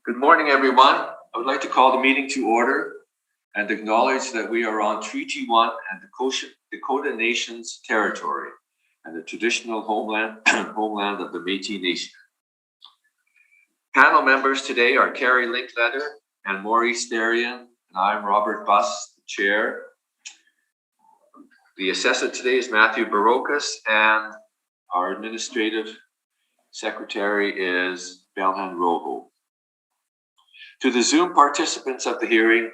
Good morning, everyone. I would like to call the meeting to order and acknowledge that we are on Treaty 1 and Dakota Nation's territory and the traditional homeland of the Métis Nation. Panel members today are Carrie Linkletter and Maurice Darian, and I'm Robert Buss, the chair. The assessor today is Matthew Barocas, and our administrative secretary is Belhan Rojo. To the Zoom participants of the hearing,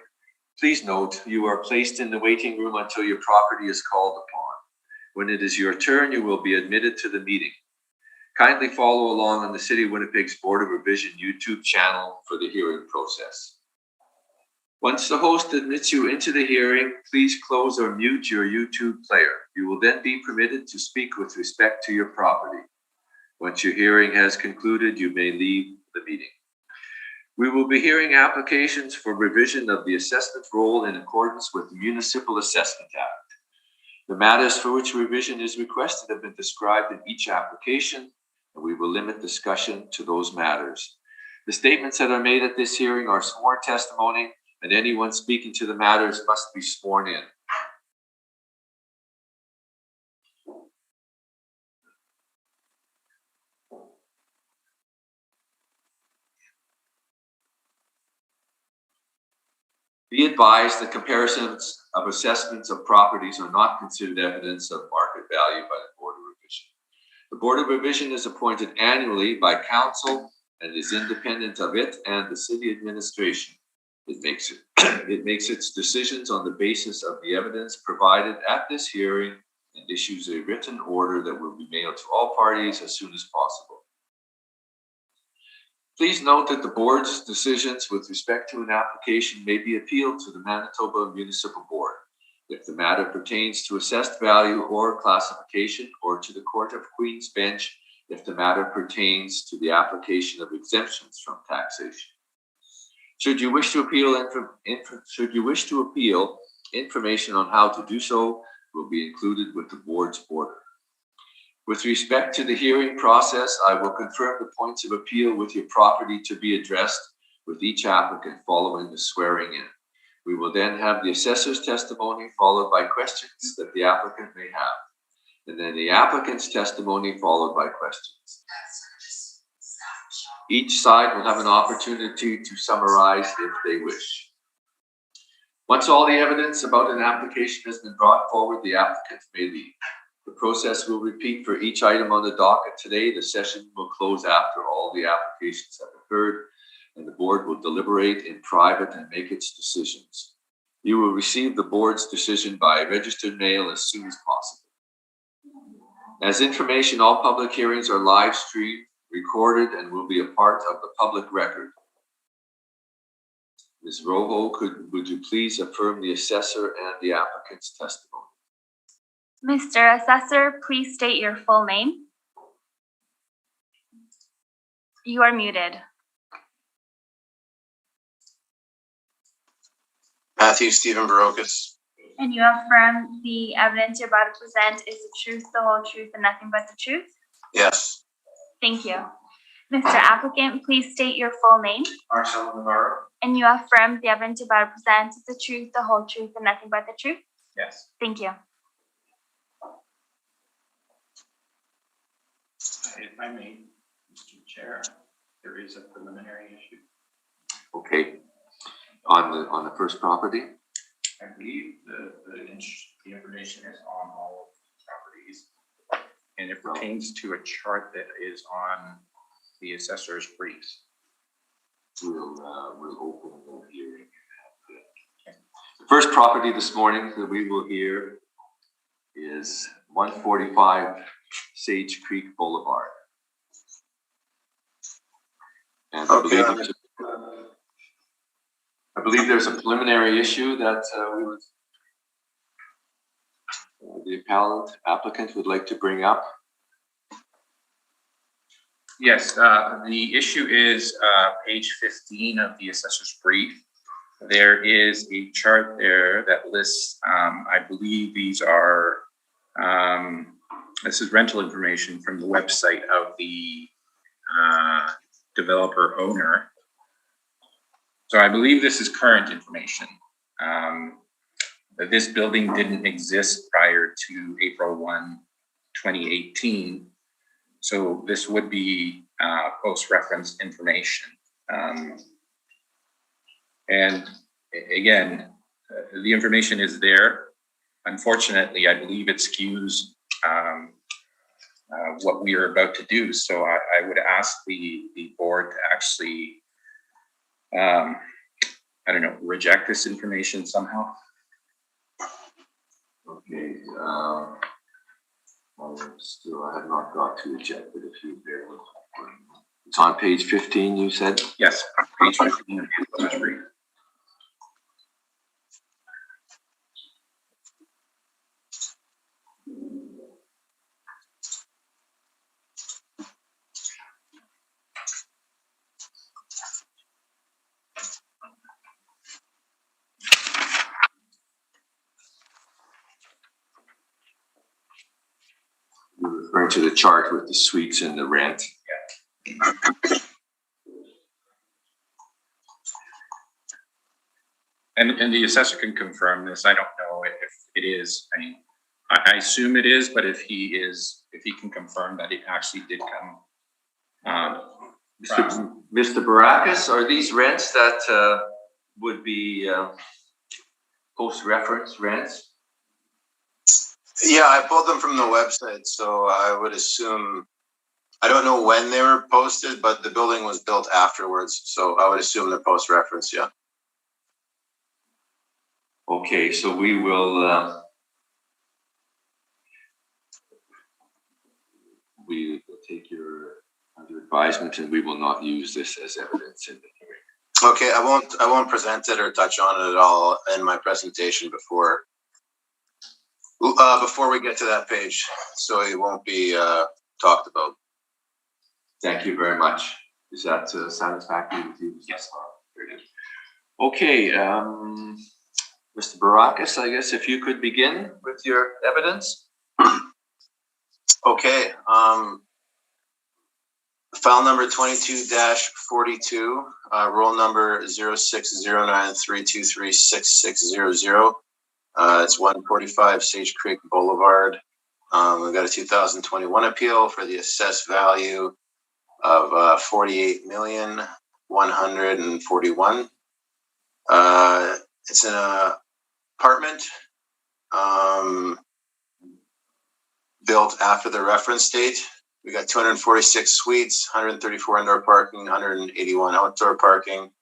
please note you are placed in the waiting room until your property is called upon. When it is your turn, you will be admitted to the meeting. Kindly follow along on the City of Winnipeg's Board of Revision YouTube channel for the hearing process. Once the host admits you into the hearing, please close or mute your YouTube player. You will then be permitted to speak with respect to your property. Once your hearing has concluded, you may leave the meeting. We will be hearing applications for revision of the assessment roll in accordance with the Municipal Assessment Act. The matters for which revision is requested have been described in each application, and we will limit discussion to those matters. The statements that are made at this hearing are sworn testimony, and anyone speaking to the matters must be sworn in. Be advised that comparisons of assessments of properties are not considered evidence of market value by the Board of Revision. The Board of Revision is appointed annually by Council and is independent of it and the City Administration. It makes its decisions on the basis of the evidence provided at this hearing and issues a written order that will be mailed to all parties as soon as possible. Please note that the board's decisions with respect to an application may be appealed to the Manitoba Municipal Board if the matter pertains to assessed value or classification, or to the Court of Queen's Bench if the matter pertains to the application of exemptions from taxation. Should you wish to appeal, information on how to do so will be included with the board's order. With respect to the hearing process, I will confirm the points of appeal with your property to be addressed with each applicant following the swearing in. We will then have the assessor's testimony followed by questions that the applicant may have, and then the applicant's testimony followed by questions. Each side will have an opportunity to summarize if they wish. Once all the evidence about an application has been brought forward, the applicant may leave. The process will repeat for each item on the docket today. The session will close after all the applications have occurred, and the board will deliberate in private and make its decisions. You will receive the board's decision by registered mail as soon as possible. As information, all public hearings are live streamed, recorded, and will be a part of the public record. Ms. Rojo, would you please affirm the assessor and the applicant's testimony? Mr. Assessor, please state your full name. You are muted. Matthew Stephen Barocas. And you affirm the evidence you're about to present is the truth, the whole truth, and nothing but the truth? Yes. Thank you. Mr. Applicant, please state your full name. Marcel Navarro. And you affirm the evidence you're about to present is the truth, the whole truth, and nothing but the truth? Yes. Thank you. If I may, Mr. Chair, there is a preliminary issue. Okay. On the first property? I believe the information is on all properties, and it pertains to a chart that is on the assessor's briefs. We'll open the hearing. Okay. The first property this morning that we will hear is 145 Sage Creek Boulevard. And I believe there's a preliminary issue that the applicant would like to bring up. Yes, the issue is page 15 of the assessor's brief. There is a chart there that lists, I believe these are, this is rental information from the website of the developer owner. So I believe this is current information. This building didn't exist prior to April 1, 2018. So this would be post-reference information. And again, the information is there. Unfortunately, I believe it skews what we are about to do. So I would ask the board to actually, I don't know, reject this information somehow. Okay. Still, I have not got to reject it. If you bear with me. It's on page 15, you said? Yes, page 15 of the assessor's brief. You're referring to the chart with the suites and the rent. And the assessor can confirm this. I don't know if it is. I mean, I assume it is, but if he can confirm that it actually did come. Mr. Barakas, are these rents that would be post-reference rents? Yeah, I pulled them from the website, so I would assume, I don't know when they were posted, but the building was built afterwards, so I would assume they're post-reference, yeah. Okay, so we will take your under advisement, and we will not use this as evidence in the hearing. Okay, I won't present it or touch on it at all in my presentation before we get to that page, so it won't be talked about. Thank you very much. Is that satisfactory with you? Yes. Very good. Okay, Mr. Barakas, I guess if you could begin with your evidence. Okay, file number 22-42, roll number 060932366600. It's 145 Sage Creek Boulevard. We've got a 2021 appeal for the assessed value of $48,141,000. It's an apartment built after the reference date. We got 246 suites, 134 indoor parking, 181 outdoor parking.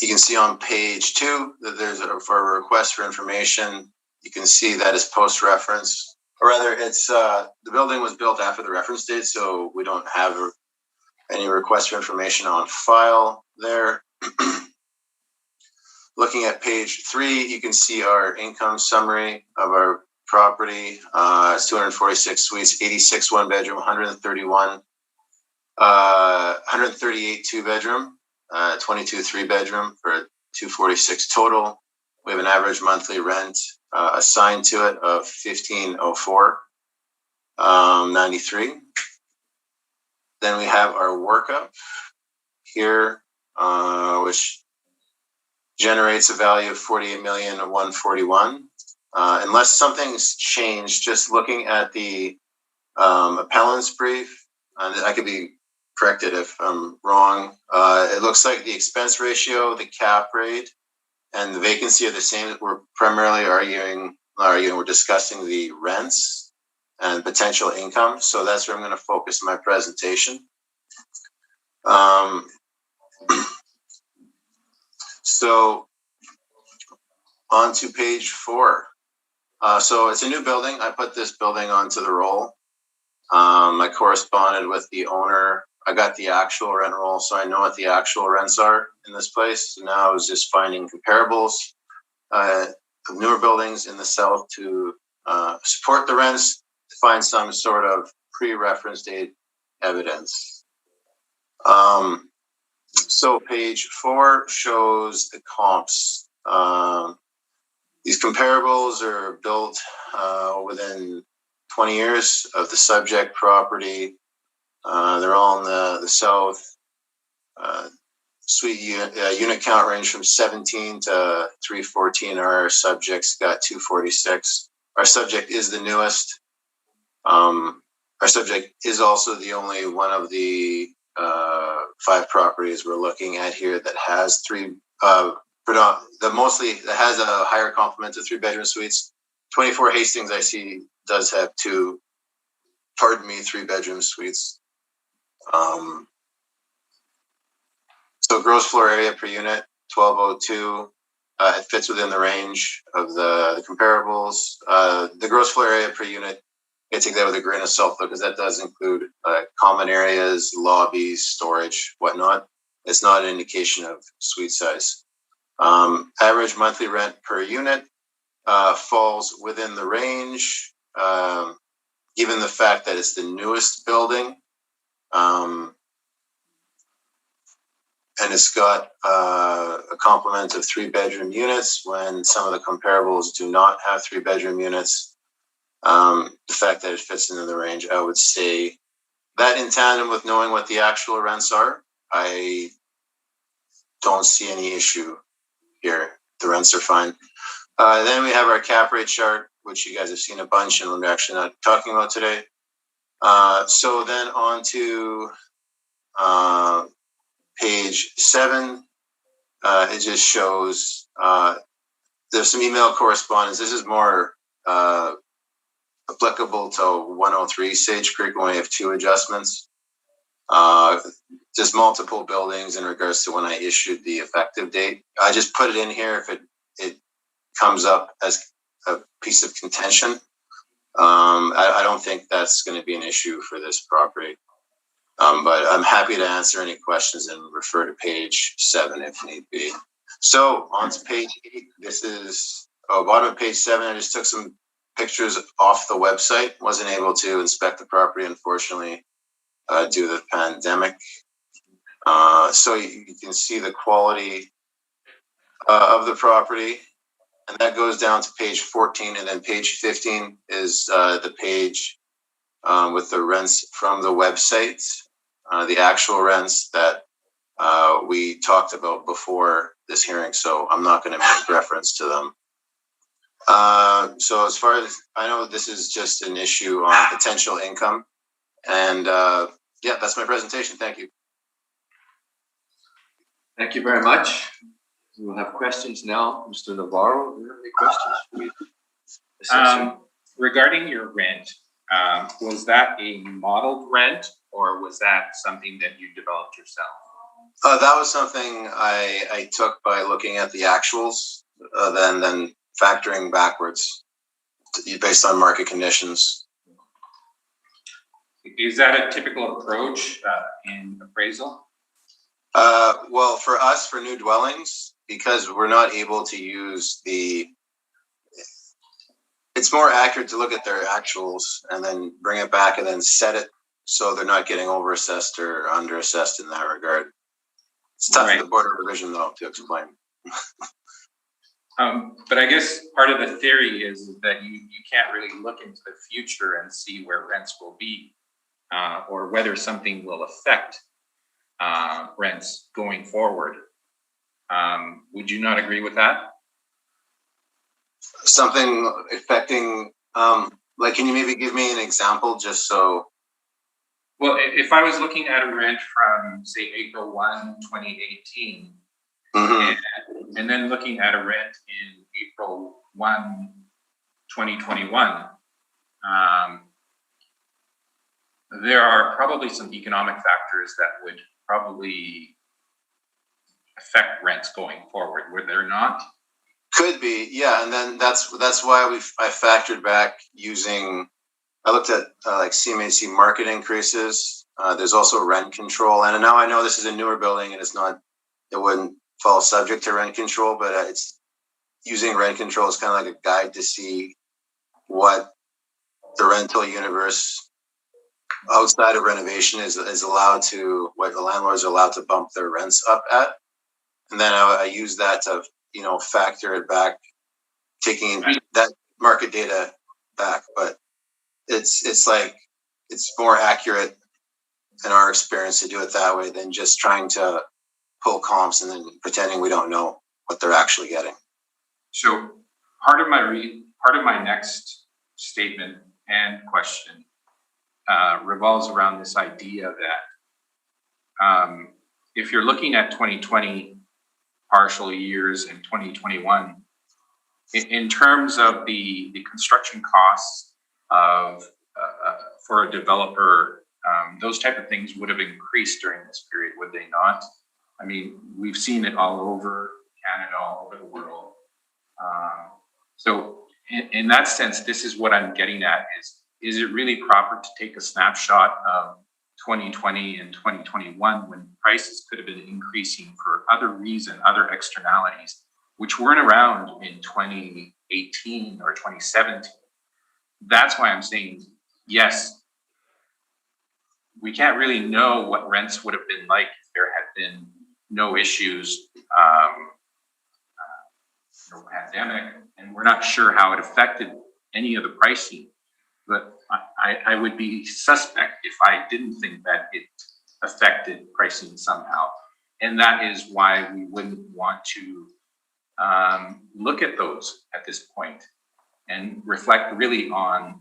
You can see on page 2 that there's for a request for information. You can see that is post-reference, or rather, it's the building was built after the reference date, so we don't have any request for information on file there. Looking at page 3, you can see our income summary of our property. It's 246 suites, 86 one-bedroom, 138 two-bedroom, 22 three-bedroom for 246 total. We have an average monthly rent assigned to it of $1,504.93. Then we have our workup here, which generates a value of $48,141,000. Unless something's changed, just looking at the appellant's brief, and I could be corrected if I'm wrong. It looks like the expense ratio, the cap rate, and the vacancy are the same. We're primarily we're discussing the rents and potential income. So that's where I'm going to focus my presentation. So on to page 4. So it's a new building. I put this building onto the roll. I corresponded with the owner. I got the actual rent roll, so I know what the actual rents are in this place. So now I was just finding comparables of newer buildings in the south to support the rents, to find some sort of pre-reference date evidence. So page 4 shows the comps. These comparables are built within 20 years of the subject property. They're all in the south. suite unit count range from 17 to 314. Our subjects got 246. Our subject is the newest. Our subject is also the only one of the 5 properties we're looking at here that has that has a higher complement of 3-bedroom suites. 24 Hastings, I see, does have 3-bedroom suites. So gross floor area per unit, 1202. It fits within the range of the comparables. The gross floor area per unit, I take that with a grain of salt though, because that does include common areas, lobbies, storage, whatnot. It's not an indication of suite size. Average monthly rent per unit falls within the range, given the fact that it's the newest building. And it's got a complement of 3-bedroom units when some of the comparables do not have 3-bedroom units. The fact that it fits into the range, I would say that in tandem with knowing what the actual rents are, I don't see any issue here. The rents are fine. Then we have our cap rate chart, which you guys have seen a bunch and we're actually not talking about today. So then on to page 7, it just shows there's some email correspondence. This is more applicable to 103 Sage Creek when we have 2 adjustments. Just multiple buildings in regards to when I issued the effective date. I just put it in here if it comes up as a piece of contention. I don't think that's going to be an issue for this property. But I'm happy to answer any questions and refer to page 7 if need be. So on to page 8. This is bottom of page 7. I just took some pictures off the website. Wasn't able to inspect the property, unfortunately, due to the pandemic. So you can see the quality of the property. And that goes down to page 14. And then page 15 is the page with the rents from the website. The actual rents that we talked about before this hearing, so I'm not going to make reference to them. So as far as I know, this is just an issue on potential income. And yeah, that's my presentation. Thank you. Thank you very much. We'll have questions now. Mr. Navarro, do you have any questions for me? Regarding your rent, was that a modeled rent or was that something that you developed yourself? That was something I took by looking at the actuals, then factoring backwards based on market conditions. Is that a typical approach in appraisal? Well, for us, for new dwellings, because we're not able to use it's more accurate to look at their actuals and then bring it back and then set it so they're not getting overassessed or underassessed in that regard. It's tough for the Board of Revision, though, to explain. But I guess part of the theory is that you can't really look into the future and see where rents will be or whether something will affect rents going forward. Would you not agree with that? Something affecting, like, can you maybe give me an example just so? Well, if I was looking at a rent from, say, April 1, 2018, and then looking at a rent in April 1, 2021, there are probably some economic factors that would probably affect rents going forward, would there not? Could be, yeah, and then that's why I factored back using. I looked at like CMHC market increases. There's also rent control, and now I know this is a newer building and it wouldn't fall subject to rent control, but it's using rent control is kind of like a guide to see what the rental universe outside of renovation is allowed to, what the landlords are allowed to bump their rents up at, and then I use that to factor it back, taking that market data back, but it's more accurate in our experience, to do it that way than just trying to pull comps and then pretending we don't know what they're actually getting. So part of my next statement and question revolves around this idea that if you're looking at 2020 partial years and 2021, in terms of the construction costs of for a developer, those type of things would have increased during this period, would they not? I mean, we've seen it all over Canada, all over the world. So in that sense, this is what I'm getting at is it really proper to take a snapshot of 2020 and 2021 when prices could have been increasing for other reason, other externalities, which weren't around in 2018 or 2017. That's why I'm saying, yes, we can't really know what rents would have been like if there had been no issues, no pandemic, and we're not sure how it affected any of the pricing. But I would be suspect if I didn't think that it affected pricing somehow. And that is why we wouldn't want to look at those at this point and reflect really on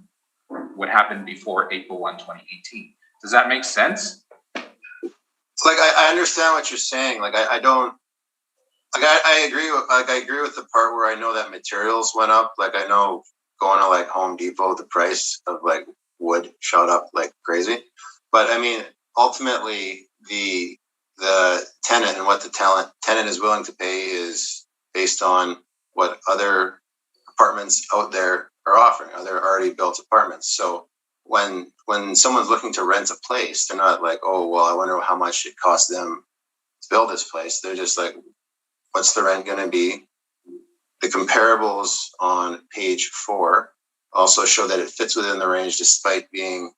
what happened before April 1, 2018. Does that make sense? Like, I understand what you're saying. Like, I don't, like, I agree with the part where I know that materials went up. Like, I know going to like Home Depot, the price of like wood shot up like crazy. But I mean, ultimately the tenant and what the tenant is willing to pay is based on what other apartments out there are offering, other already built apartments. So when someone's looking to rent a place, they're not like, oh, well, I wonder how much it cost them to build this place. They're just like, what's the rent going to be? The comparables on page 4 also show that it fits within the range despite being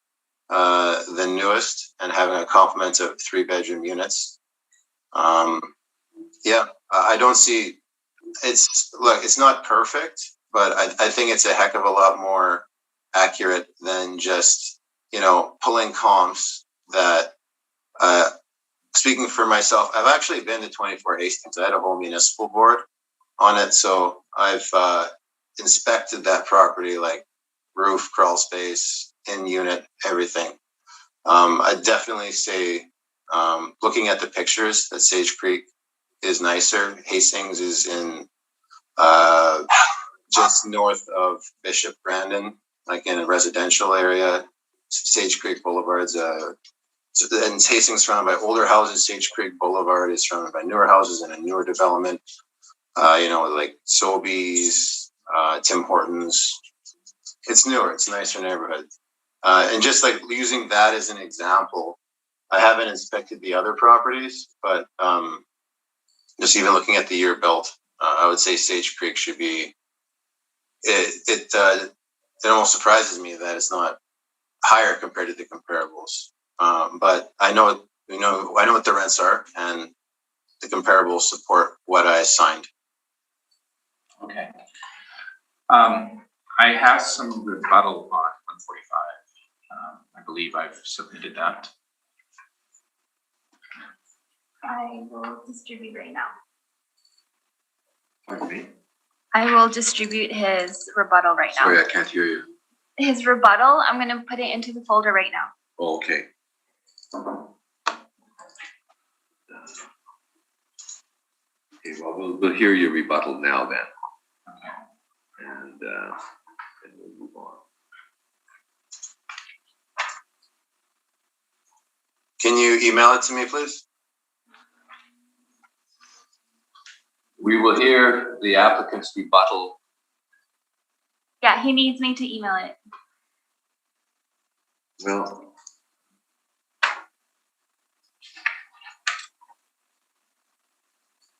the newest and having a complement of 3-bedroom units. Yeah, I don't see, it's not perfect, but I think it's a heck of a lot more accurate than just, pulling comps that, speaking for myself, I've actually been to 24 Hastings. I had a whole municipal board on it. So I've inspected that property, like roof, crawl space, in unit, everything. I definitely say, looking at the pictures, that Sage Creek is nicer. Hastings is in just north of Bishop Brandon, like in a residential area. Sage Creek Boulevard's and Hastings is surrounded by older houses. Sage Creek Boulevard is surrounded by newer houses and a newer development. Like Sobeys, Tim Hortons. It's newer. It's a nicer neighborhood. And just like using that as an example, I haven't inspected the other properties, but just even looking at the year built, I would say Sage Creek should be. It almost surprises me that it's not higher compared to the comparables. But I know what the rents are, and the comparables support what I assigned. Okay. I have some rebuttal on 145. I believe I've submitted that. I will distribute right now. Pardon me? I will distribute his rebuttal right now. Sorry, I can't hear you. His rebuttal, I'm going to put it into the folder right now. Okay. Okay, well, we'll hear your rebuttal now then. Okay. And we'll move on. Can you email it to me, please? We will hear the applicant's rebuttal. Yeah, he needs me to email it. Well,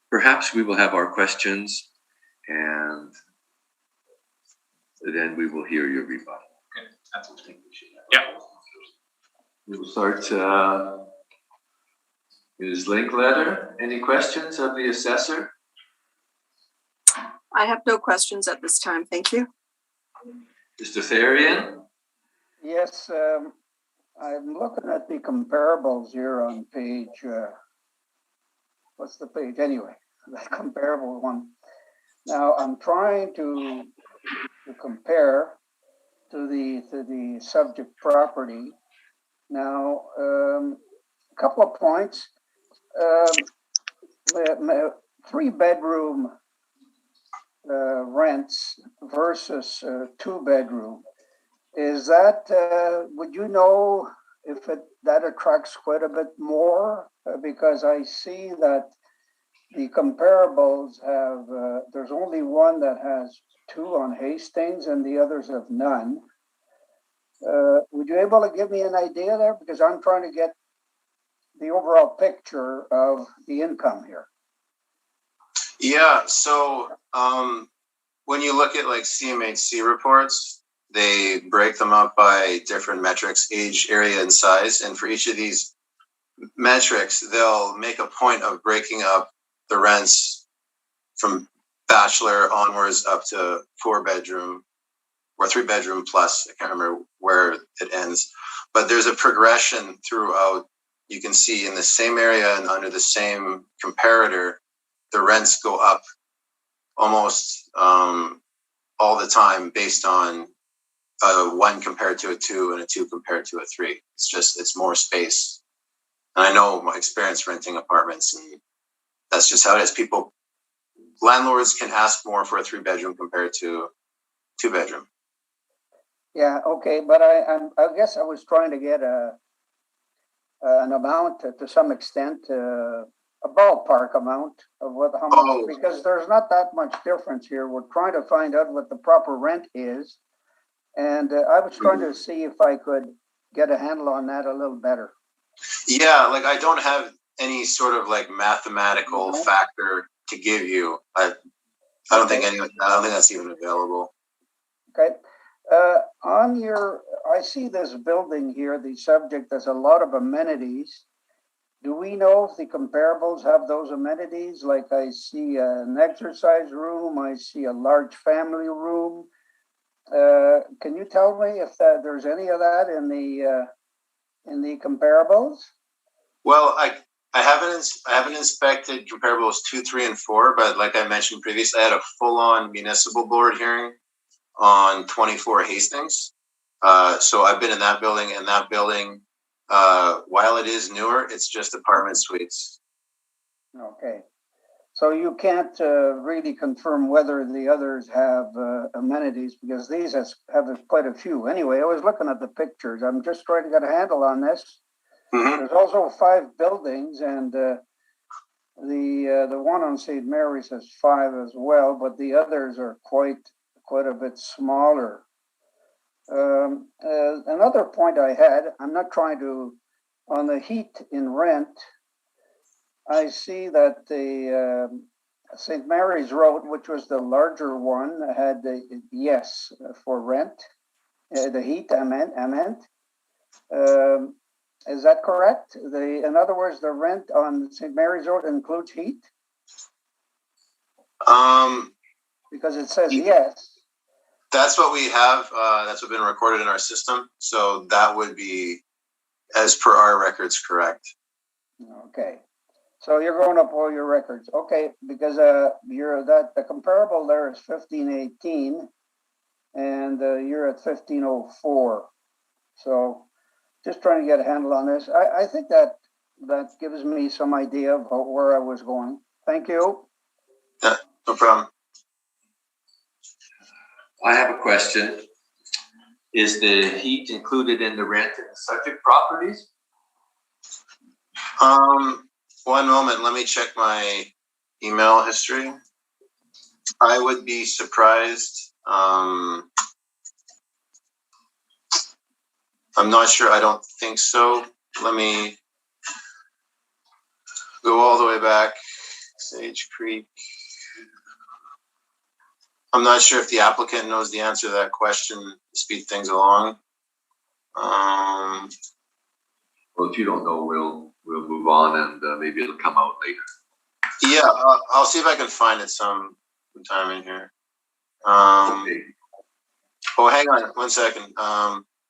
perhaps we will have our questions and then we will hear your rebuttal. Okay, that's what I think we should have. Yeah. We will start. Ms. Linkletter, any questions of the assessor? I have no questions at this time. Thank you. Mr. Therian? Yes, I'm looking at the comparables here on page, what's the page anyway? That comparable one. Now I'm trying to compare to the subject property. Now, a couple of points. 3-bedroom rents versus 2-bedroom. Is that, would you know if that attracts quite a bit more? Because I see that the comparables have, there's only one that has 2 on Hastings and the others have none. Would you be able to give me an idea there? Because I'm trying to get the overall picture of the income here. Yeah, so when you look at like CMHC reports, they break them up by different metrics, age, area, and size. And for each of these metrics, they'll make a point of breaking up the rents from bachelor onwards up to 4-bedroom or 3-bedroom plus. I can't remember where it ends, but there's a progression throughout. You can see in the same area and under the same comparator, the rents go up almost all the time based on a 1 compared to a 2 and a 2 compared to a 3. It's more space. And I know my experience renting apartments, and that's just how it is. Landlords can ask more for a 3-bedroom compared to 2-bedroom. Yeah, okay, but I guess I was trying to get an amount to some extent, a ballpark amount of how much, because there's not that much difference here. We're trying to find out what the proper rent is. And I was trying to see if I could get a handle on that a little better. Yeah, like I don't have any sort of like mathematical factor to give you. I don't think that's even available. Okay. I see this building here, the subject, there's a lot of amenities. Do we know if the comparables have those amenities? Like I see an exercise room, I see a large family room. Can you tell me if there's any of that in the comparables? Well, I haven't inspected comparables 2, 3, and 4, but like I mentioned previously, I had a full-on municipal board hearing on 24 Hastings. So I've been in that building, and that building, while it is newer, it's just apartment suites. Okay. So you can't really confirm whether the others have amenities, because these have quite a few. Anyway, I was looking at the pictures. I'm just trying to get a handle on this. Mm-hmm. There's also 5 buildings, and the one on St. Mary's has 5 as well, but the others are quite a bit smaller. Another point I had, I'm not trying to, on the heat in rent, I see that the St. Mary's Road, which was the larger one, had the yes for rent. The heat, I meant. Is that correct? In other words, the rent on St. Mary's Road includes heat? Because it says yes. That's what we have. That's what's been recorded in our system. So that would be, as per our records, correct. Okay. So you're going up all your records. Okay, because the comparable there is 1518 and you're at 1504. So just trying to get a handle on this. I think that gives me some idea of where I was going. Thank you. Yeah, no problem. I have a question. Is the heat included in the rent in the subject properties? One moment, let me check my email history. I would be surprised. I'm not sure, I don't think so. Let me go all the way back. Sage Creek. I'm not sure if the applicant knows the answer to that question to speed things along. Well, if you don't know, we'll move on, and maybe it'll come out later. Yeah, I'll see if I can find it some time in here. Okay. Oh, hang on 1 second.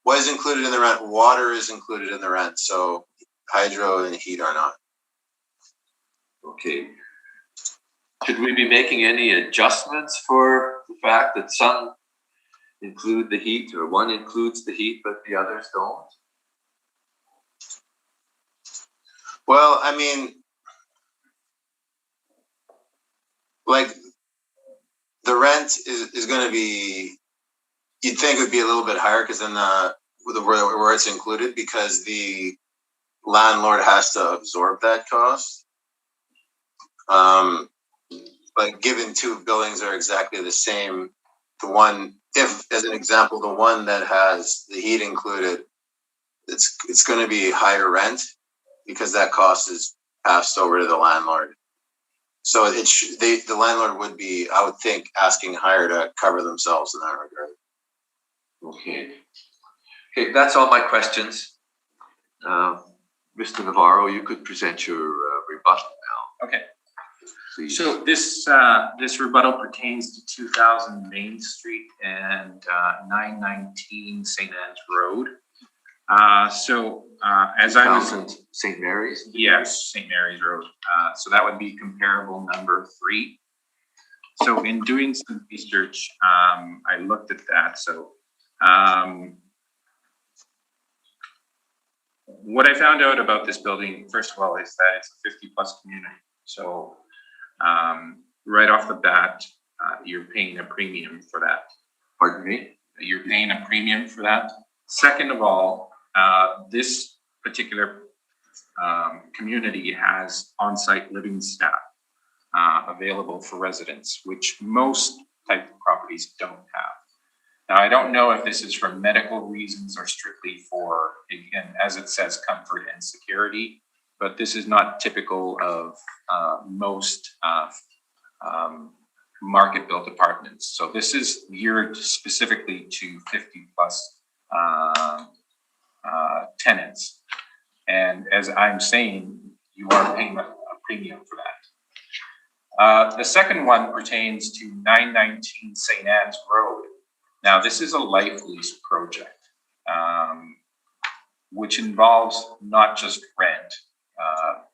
what is included in the rent? Water is included in the rent, so hydro and heat are not. Okay. Should we be making any adjustments for the fact that some include the heat, or one includes the heat but the others don't? Well, I mean, like the rent is going to be, you'd think it would be a little bit higher because then where it's included, because the landlord has to absorb that cost. But given two buildings are exactly the same, the one, if as an example, the one that has the heat included, it's going to be higher rent because that cost is passed over to the landlord. So the landlord would be, I would think, asking higher to cover themselves in that regard. Okay. Okay, that's all my questions. Mr. Navarro, you could present your rebuttal now. Okay. Please. So this rebuttal pertains to 2000 Main Street and 919 St. Anne's Road. As I was, St. Mary's? yes, St. Mary's Road. So that would be comparable number 3. So in doing some research, I looked at that. So what I found out about this building, first of all, is that it's a 50+ community. So right off the bat, you're paying a premium for that. Pardon me? You're paying a premium for that. Second of all, this particular community has on-site living staff available for residents, which most type of properties don't have. Now, I don't know if this is for medical reasons or strictly for, again, as it says, comfort and security, but this is not typical of most market-built apartments. So this is geared specifically to 50+ tenants. And as I'm saying, you are paying a premium for that. The second one pertains to 919 St. Anne's Road. Now, this is a life lease project, which involves not just rent,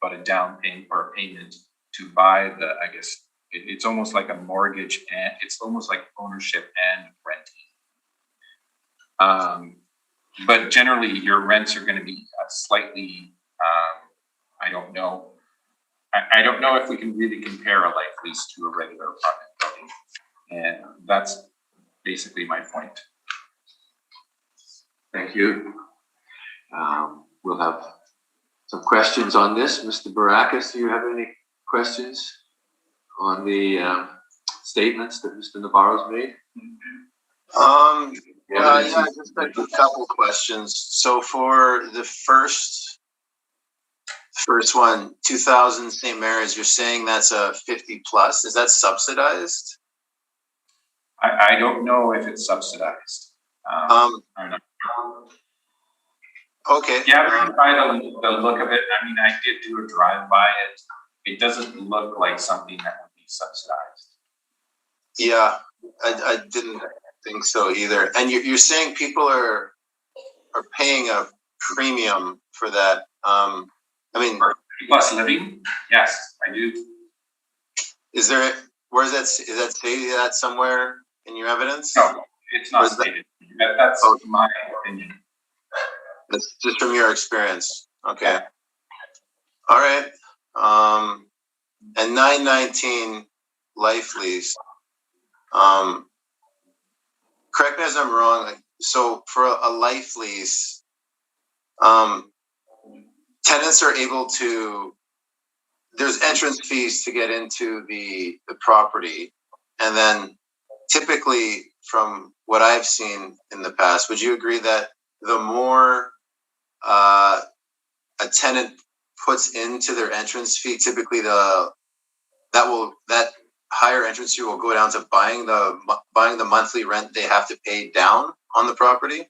but a down payment or a payment to buy the, I guess, it's almost like a mortgage, and it's almost like ownership and renting. But generally, your rents are going to be slightly, I don't know. I don't know if we can really compare a life lease to a regular apartment building. And that's basically my point. Thank you. We'll have some questions on this. Mr. Barakis, do you have any questions on the statements that Mr. Navarro's made? Yeah, just a couple questions. So for the first one, 2000 St. Mary's, you're saying that's a 50+. Is that subsidized? I don't know if it's subsidized. I don't know. Okay. Gathering by the look of it, I mean, I did do a drive by it. It doesn't look like something that would be subsidized. Yeah, I didn't think so either. And you're saying people are paying a premium for that. I mean, Plus living, yes, I do. is that stated that somewhere in your evidence? No, it's not stated. That's my opinion. That's just from your experience. Okay. All right. And 919 life lease. Correct me as I'm wrong. Like, so for a life lease, tenants are able to. There's entrance fees to get into the property, and then typically, from what I've seen in the past, would you agree that the more a tenant puts into their entrance fee, typically that higher entrance fee will go down to buying the monthly rent they have to pay down on the property?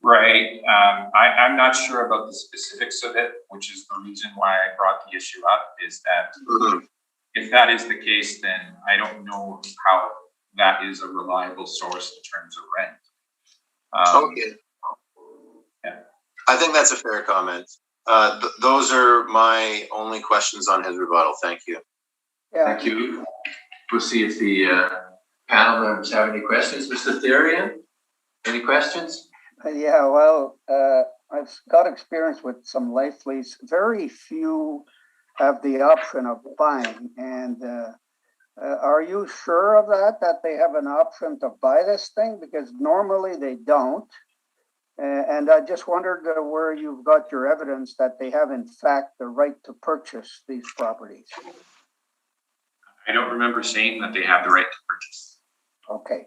Right. I'm not sure about the specifics of it, which is the reason why I brought the issue up, is that if that is the case, then I don't know how that is a reliable source in terms of rent. Okay. I think that's a fair comment. Those are my only questions on his rebuttal. Thank you. Yeah, Thank you. We'll see if the panel members have any questions. Mr. Therian, any questions? yeah, well, I've got experience with some life lease. Very few have the option of buying. And are you sure of that they have an option to buy this thing? Because normally they don't. And I just wondered where you've got your evidence that they have, in fact, the right to purchase these properties. I don't remember saying that they have the right to purchase. Okay,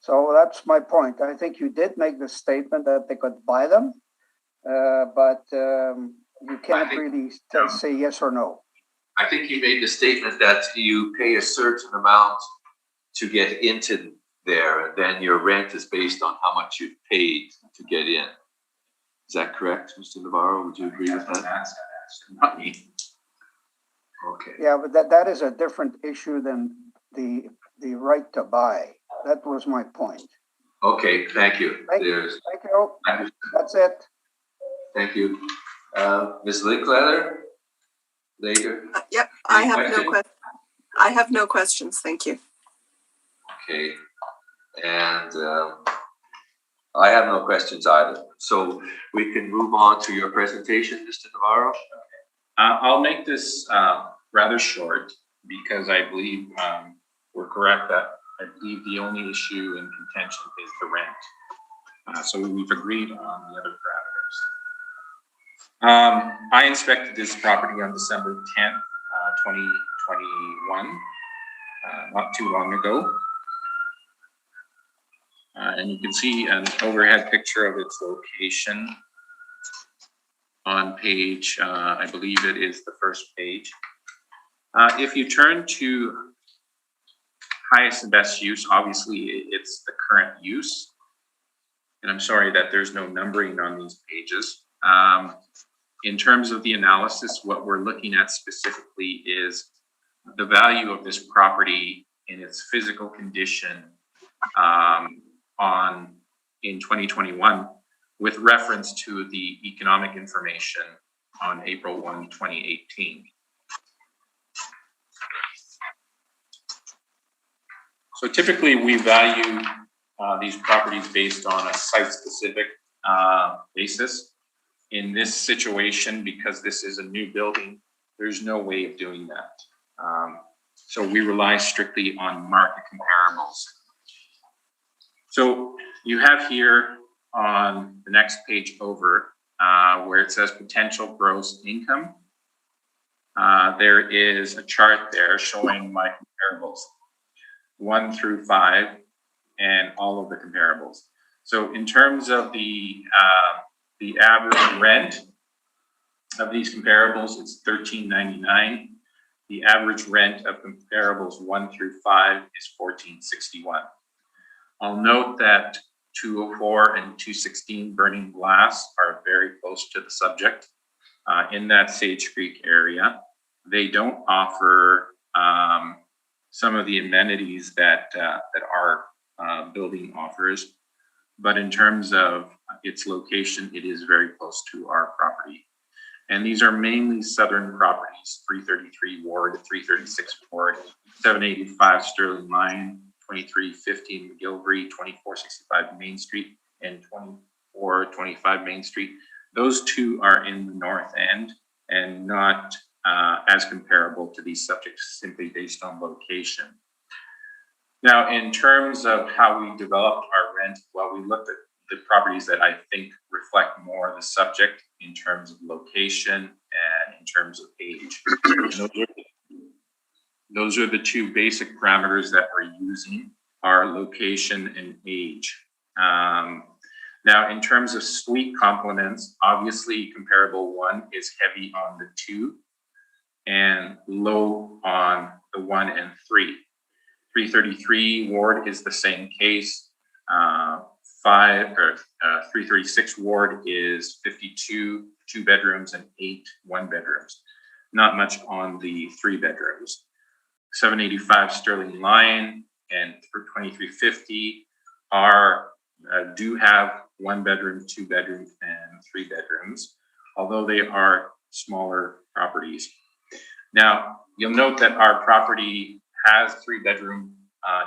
so that's my point. I think you did make the statement that they could buy them, but you can't really say yes or no. I think you made the statement that you pay a certain amount to get into there, and then your rent is based on how much you've paid to get in. Is that correct, Mr. Navarro? Would you agree with that? That's not me. Okay. Yeah, but that is a different issue than the right to buy. That was my point. Okay, thank you. Thank you. That's it. Thank you. Ms. Linkletter? Later? Yep, Any I have questions? no questions. I have no questions, thank you. Okay. And I have no questions either. So we can move on to your presentation, Mr. Navarro. I'll make this rather short because I believe we're correct that I believe the only issue in contention is the rent. So we've agreed on the other parameters. I inspected this property on December 10th, 2021, not too long ago. And you can see an overhead picture of its location on page, I believe it is the first page. If you turn to highest and best use, obviously it's the current use. And I'm sorry that there's no numbering on these pages. In terms of the analysis, what we're looking at specifically is the value of this property in its physical condition in 2021 with reference to the economic information on April 1, 2018. So typically we value these properties based on a site-specific basis. In this situation, because this is a new building, there's no way of doing that. So we rely strictly on market comparables. So you have here on the next page over where it says potential gross income. There is a chart there showing my comparables, 1 through 5, and all of the comparables. So in terms of the average rent of these comparables, it's $13.99. The average rent of comparables 1 through 5 is $14.61. I'll note that 204 and 216 Burning Glass are very close to the subject in that Sage Creek area. They don't offer some of the amenities that our building offers, but in terms of its location, it is very close to our property. And these are mainly southern properties: 333 Ward, 336 Ward, 785 Sterling Line, 2315 McGilvery, 2465 Main Street, and 2425 Main Street. Those two are in the north end and not as comparable to these subjects simply based on location. Now, in terms of how we developed our rent, well, we looked at the properties that I think reflect more the subject in terms of location and in terms of age. Those are the two basic parameters that we're using, are location and age. Now, in terms of suite complements, obviously comparable 1 is heavy on the 2 and low on the 1 and 3. 333 Ward is the same case. 336 Ward is 52 2-bedrooms and 8 1-bedrooms. Not much on the 3-bedrooms. 785 Sterling Line and 2350 do have 1 bedroom, 2 bedroom, and 3 bedrooms, although they are smaller properties. Now, you'll note that our property has 3 bedroom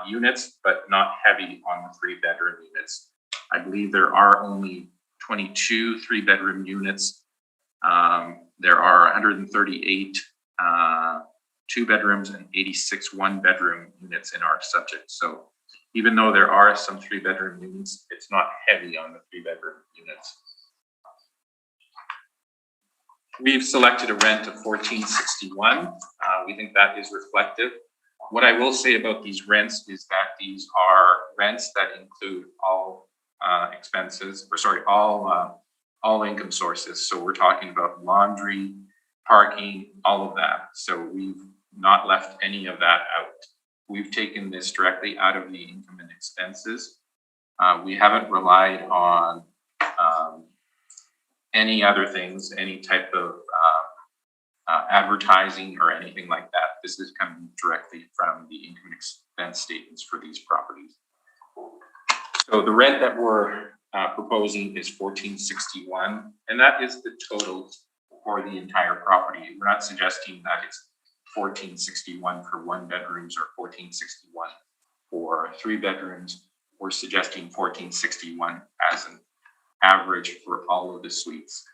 units, but not heavy on the 3 bedroom units. I believe there are only 22 3 bedroom units. There are 138 2 bedrooms and 86 1 bedroom units in our subject. So even though there are some 3 bedroom units, it's not heavy on the 3 bedroom units. We've selected a rent of $14.61. We think that is reflective. What I will say about these rents is that these are rents that include all expenses, or sorry, all income sources. So we're talking about laundry, parking, all of that. So we've not left any of that out. We've taken this directly out of the income and expenses. We haven't relied on any other things, any type of advertising or anything like that. This is coming directly from the income and expense statements for these properties. So the rent that we're proposing is $14.61, and that is the total for the entire property. We're not suggesting that it's $14.61 for 1 bedrooms or $14.61 for 3 bedrooms. We're suggesting $14.61 as an average for all of the suites.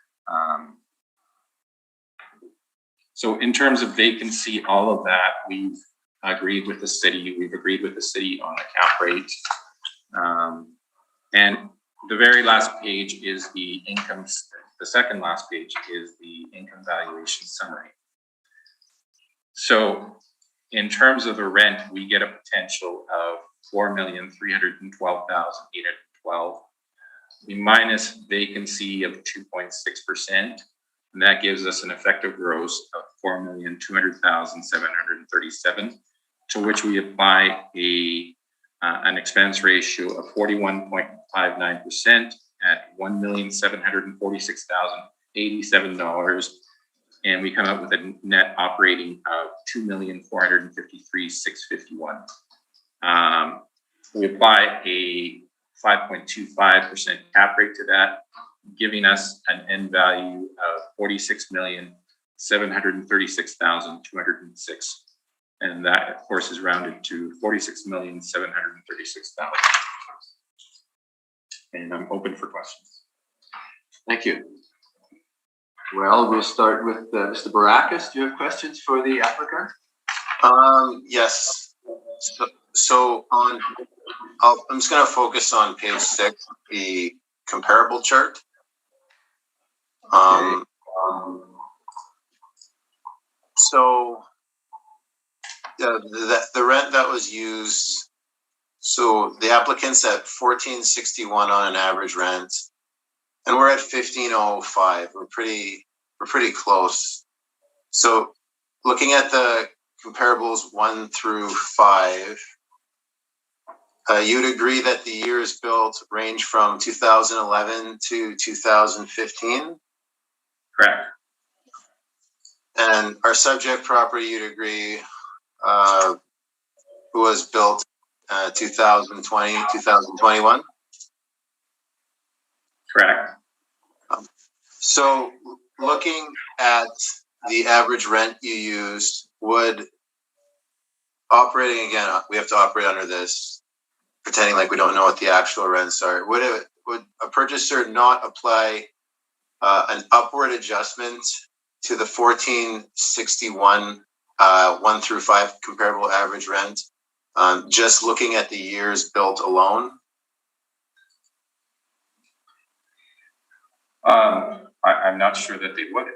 So in terms of vacancy, all of that, we've agreed with the city. We've agreed with the city on the cap rate. And the very last page is the income, the second last page is the income valuation summary. So in terms of the rent, we get a potential of $4,312,812. We minus vacancy of 2.6%, and that gives us an effective gross of $4,200,737, to which we apply an expense ratio of 41.59% at $1,746,087, and we come up with a net operating of $2,453,651. We apply a 5.25% cap rate to that, giving us an end value of $46,736,206. And that, of course, is rounded to $46,736,000. And I'm open for questions. Thank you. Well, we'll start with Mr. Barakis. Do you have questions for the applicant? Yes. So I'm just going to focus on page 6, the comparable chart. So the rent that was used, so the applicant's at $14.61 on an average rent, and we're at $15.05. We're pretty close. So looking at the comparables 1 through 5, you'd agree that the years built range from 2011 to 2015? Correct. And our subject property, you'd agree, was built 2020, 2021? Correct. So looking at the average rent you used, would operating, again, we have to operate under this, pretending like we don't know what the actual rents are. Would a purchaser not apply an upward adjustment to the $14.61 1 through 5 comparable average rent, just looking at the years built alone? I'm not sure that they would.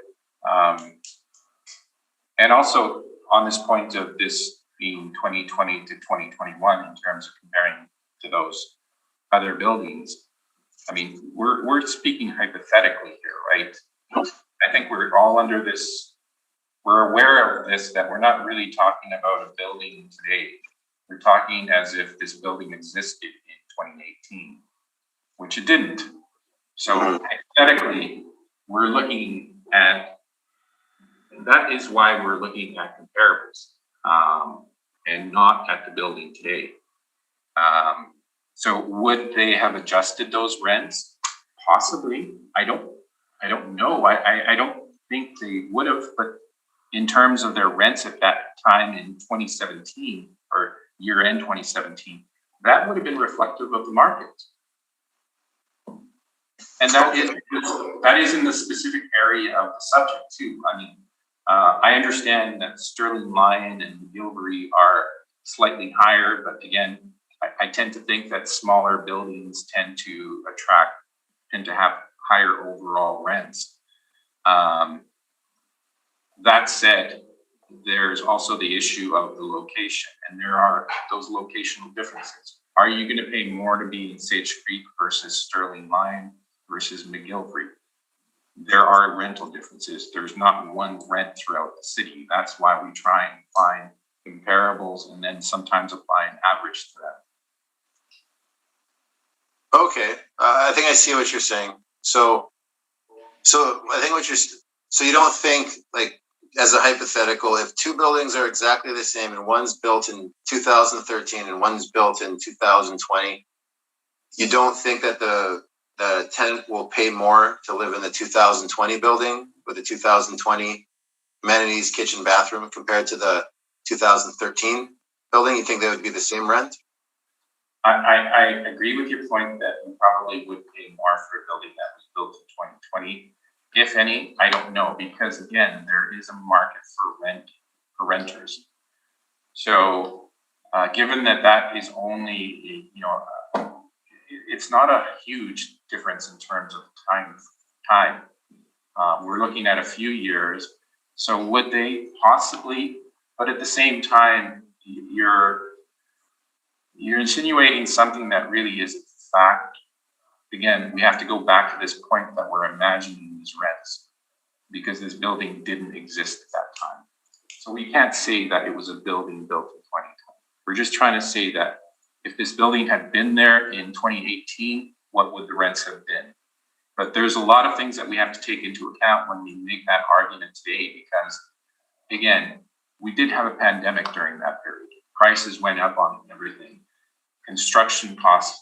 And also on this point of this being 2020 to 2021 in terms of comparing to those other buildings, I mean, we're speaking hypothetically here, right? I think we're all under this, we're aware of this, that we're not really talking about a building today. We're talking as if this building existed in 2018, which it didn't. So hypothetically, we're looking at, that is why we're looking at comparables and not at the building today. So would they have adjusted those rents? Possibly. I don't know. I don't think they would have, but in terms of their rents at that time in 2017 or year end 2017, that would have been reflective of the market. And that is in the specific area of the subject too. I mean, I understand that Sterling Lion and Gilbury are slightly higher, but again, I tend to think that smaller buildings tend to have higher overall rents. That said, there's also the issue of the location, and there are those locational differences. Are you going to pay more to be in Sage Creek versus Sterling Lion versus McGilvery? There are rental differences. There's not one rent throughout the city. That's why we try and find comparables and then sometimes apply an average to that. Okay, I think I see what you're saying. So I think so you don't think, like, as a hypothetical, if two buildings are exactly the same and one's built in 2013 and one's built in 2020, you don't think that the tenant will pay more to live in the 2020 building with the 2020 amenities, kitchen, bathroom compared to the 2013 building? You think they would be the same rent? I agree with your point that we probably would pay more for a building that was built in 2020. If any, I don't know, because again, there is a market for renters. So given that is only, it's not a huge difference in terms of time. We're looking at a few years. So would they possibly, but at the same time, you're insinuating something that really is fact. Again, we have to go back to this point that we're imagining these rents because this building didn't exist at that time. So we can't say that it was a building built in 2020. We're just trying to say that if this building had been there in 2018, what would the rents have been? But there's a lot of things that we have to take into account when we make that argument today, because again, we did have a pandemic during that period. Prices went up on everything. Construction costs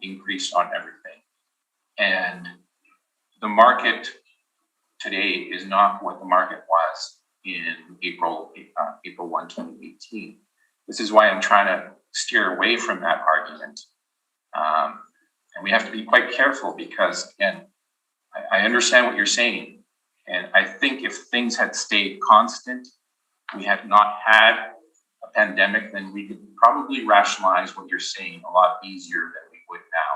increased on everything. And the market today is not what the market was in April 1, 2018. This is why I'm trying to steer away from that argument. And we have to be quite careful because, again, I understand what you're saying. And I think if things had stayed constant, we had not had a pandemic, then we could probably rationalize what you're saying a lot easier than we would now.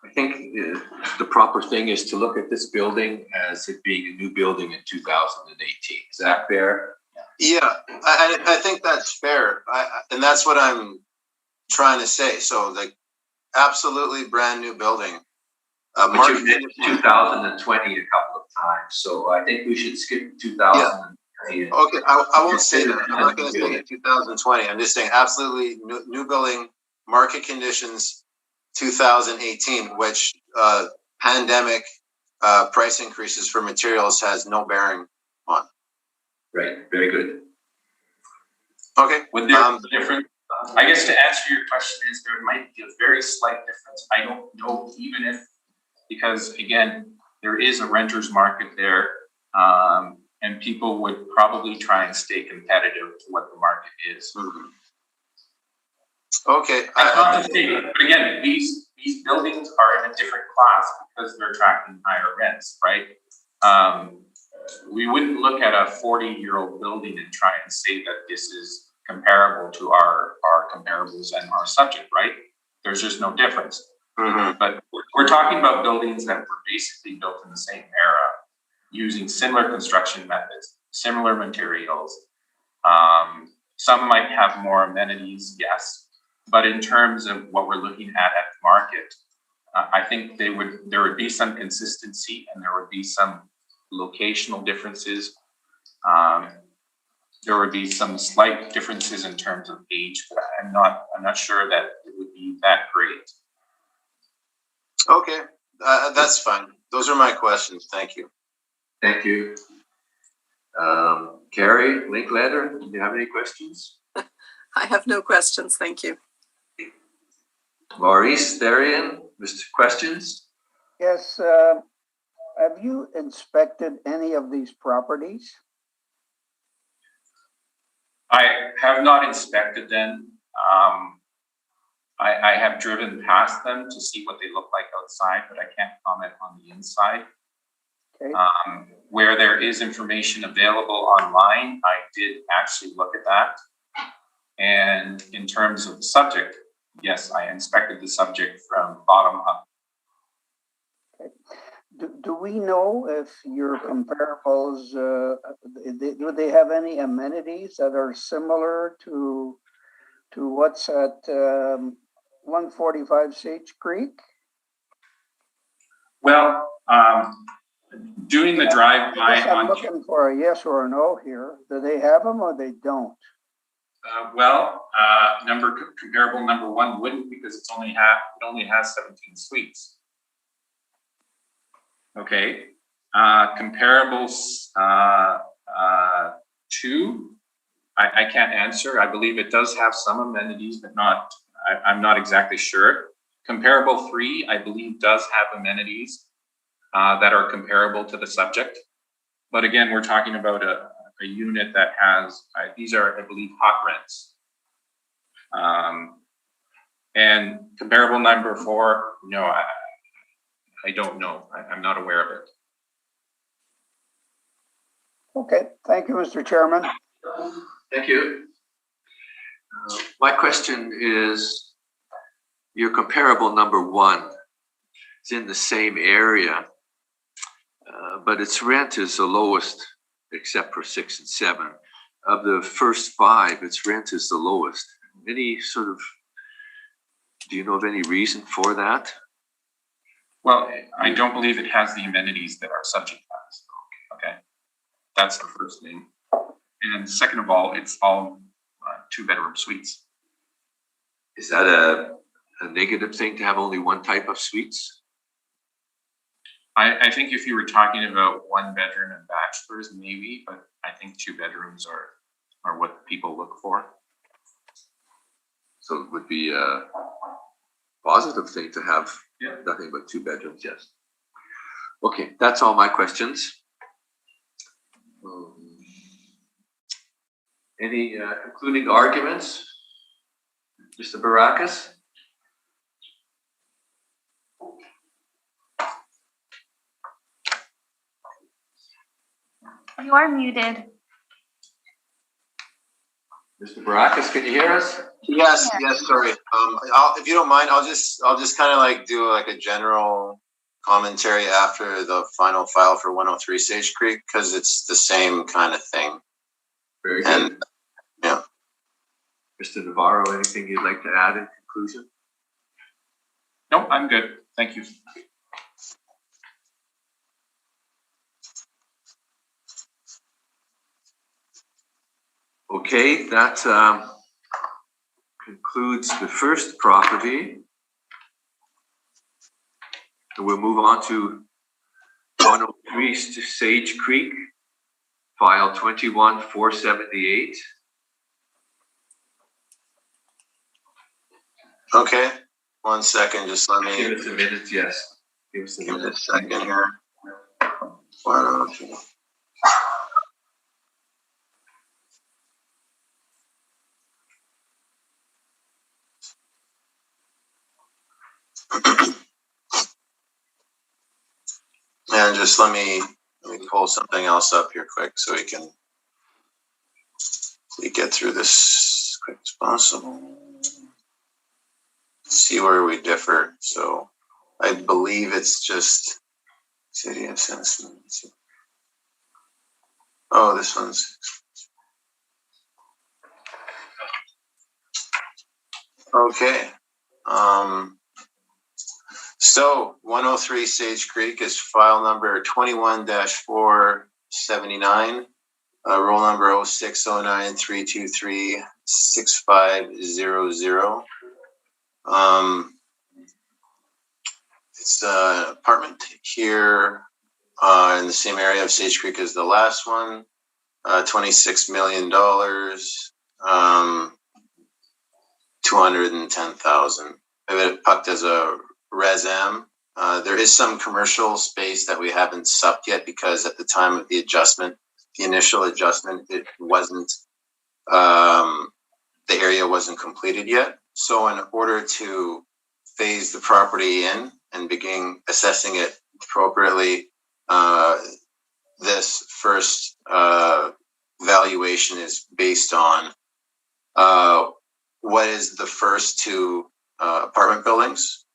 I think the proper thing is to look at this building as it being a new building in 2018. Is that fair? Yeah, I think that's fair. And that's what I'm trying to say. So, like, absolutely brand new building. But you mentioned 2020 a couple of times, so I think we should skip 2020. Yeah. Okay, I won't say that. I'm not going to say 2020. I'm just saying absolutely new building, market conditions, 2018, which pandemic price increases for materials has no bearing on. Right, very good. Okay. Would there be different? I guess to answer your question is there might be a very slight difference. I don't know even if, because again, there is a renter's market there, and people would probably try and stay competitive to what the market is. Mm-hmm. Okay. That's not to say, but again, these buildings are in a different class because they're attracting higher rents, right? We wouldn't look at a 40-year-old building and try and say that this is comparable to our comparables and our subject, right? There's just no difference. Mm-hmm. But we're talking about buildings that were basically built in the same era, using similar construction methods, similar materials. Some might have more amenities, yes. But in terms of what we're looking at the market, I think there would be some consistency and there would be some locational differences. There would be some slight differences in terms of age, but I'm not sure that it would be that great. Okay, that's fine. Those are my questions. Thank you. Thank you. Carrie Linkletter, do you have any questions? I have no questions. Thank you. Maurice Therian, Mr. Questions? Yes, have you inspected any of these properties? I have not inspected them. I have driven past them to see what they look like outside, but I can't comment on the inside. Okay. Where there is information available online, I did actually look at that. And in terms of the subject, yes, I inspected the subject from bottom up. Do we know if your comparables, do they have any amenities that are similar to what's at 145 Sage Creek? Well, doing the drive-by I'm looking for a yes or a no here. Do they have them or they don't? Comparable number one wouldn't, because it only has 17 suites. Okay, comparables two, I can't answer. I believe it does have some amenities, but not. I'm not exactly sure. Comparable three, I believe, does have amenities that are comparable to the subject. But again, we're talking about a unit that has, these are, I believe, hot rents. And comparable number four, no, I don't know. I'm not aware of it. Okay, thank you, Mr. Chairman. Thank you. My question is, your comparable number one is in the same area, but its rent is the lowest except for 6 and 7. Of the first 5, its rent is the lowest. Any sort of, do you know of any reason for that? Well, I don't believe it has the amenities that our subject has. Okay, that's the first thing. And second of all, it's all 2-bedroom suites. Is that a negative thing to have only one type of suites? I think if you were talking about 1-bedroom and bachelors, maybe, but I think 2 bedrooms are what people look for. So it would be a positive thing to have nothing but 2 bedrooms, yes. Okay, that's all my questions. Any concluding arguments? Mr. Barakas? You are muted. Mr. Barakas, can you hear us? Yes, sorry. If you don't mind, I'll just kind of like do like a general commentary after the final file for 103 Sage Creek, because it's the same kind of thing. Very good. And yeah. Mr. Navarro, anything you'd like to add in conclusion? No, I'm good. Thank you. Okay, that concludes the first property. And we'll move on to 103 Sage Creek, file 21-478. Okay, 1 second. Just let me Give us a minute, yes. Give us a give it minute. a second here. 103. And just let me pull something else up here quick so we can get through this as quick as possible. See where we differ. So I believe it's just city assessment. Oh, this one's okay. So 103 Sage Creek is file number 21-479, roll number 0609-323-6500. It's an apartment here in the same area of Sage Creek as the last one, $26 million, 210,000. I have it pucked as a Res M, There is some commercial space that we haven't supped yet because at the time of the adjustment, the initial adjustment, it wasn't, the area wasn't completed yet. So in order to phase the property in and begin assessing it appropriately, this first valuation is based on what is the first two apartment buildings.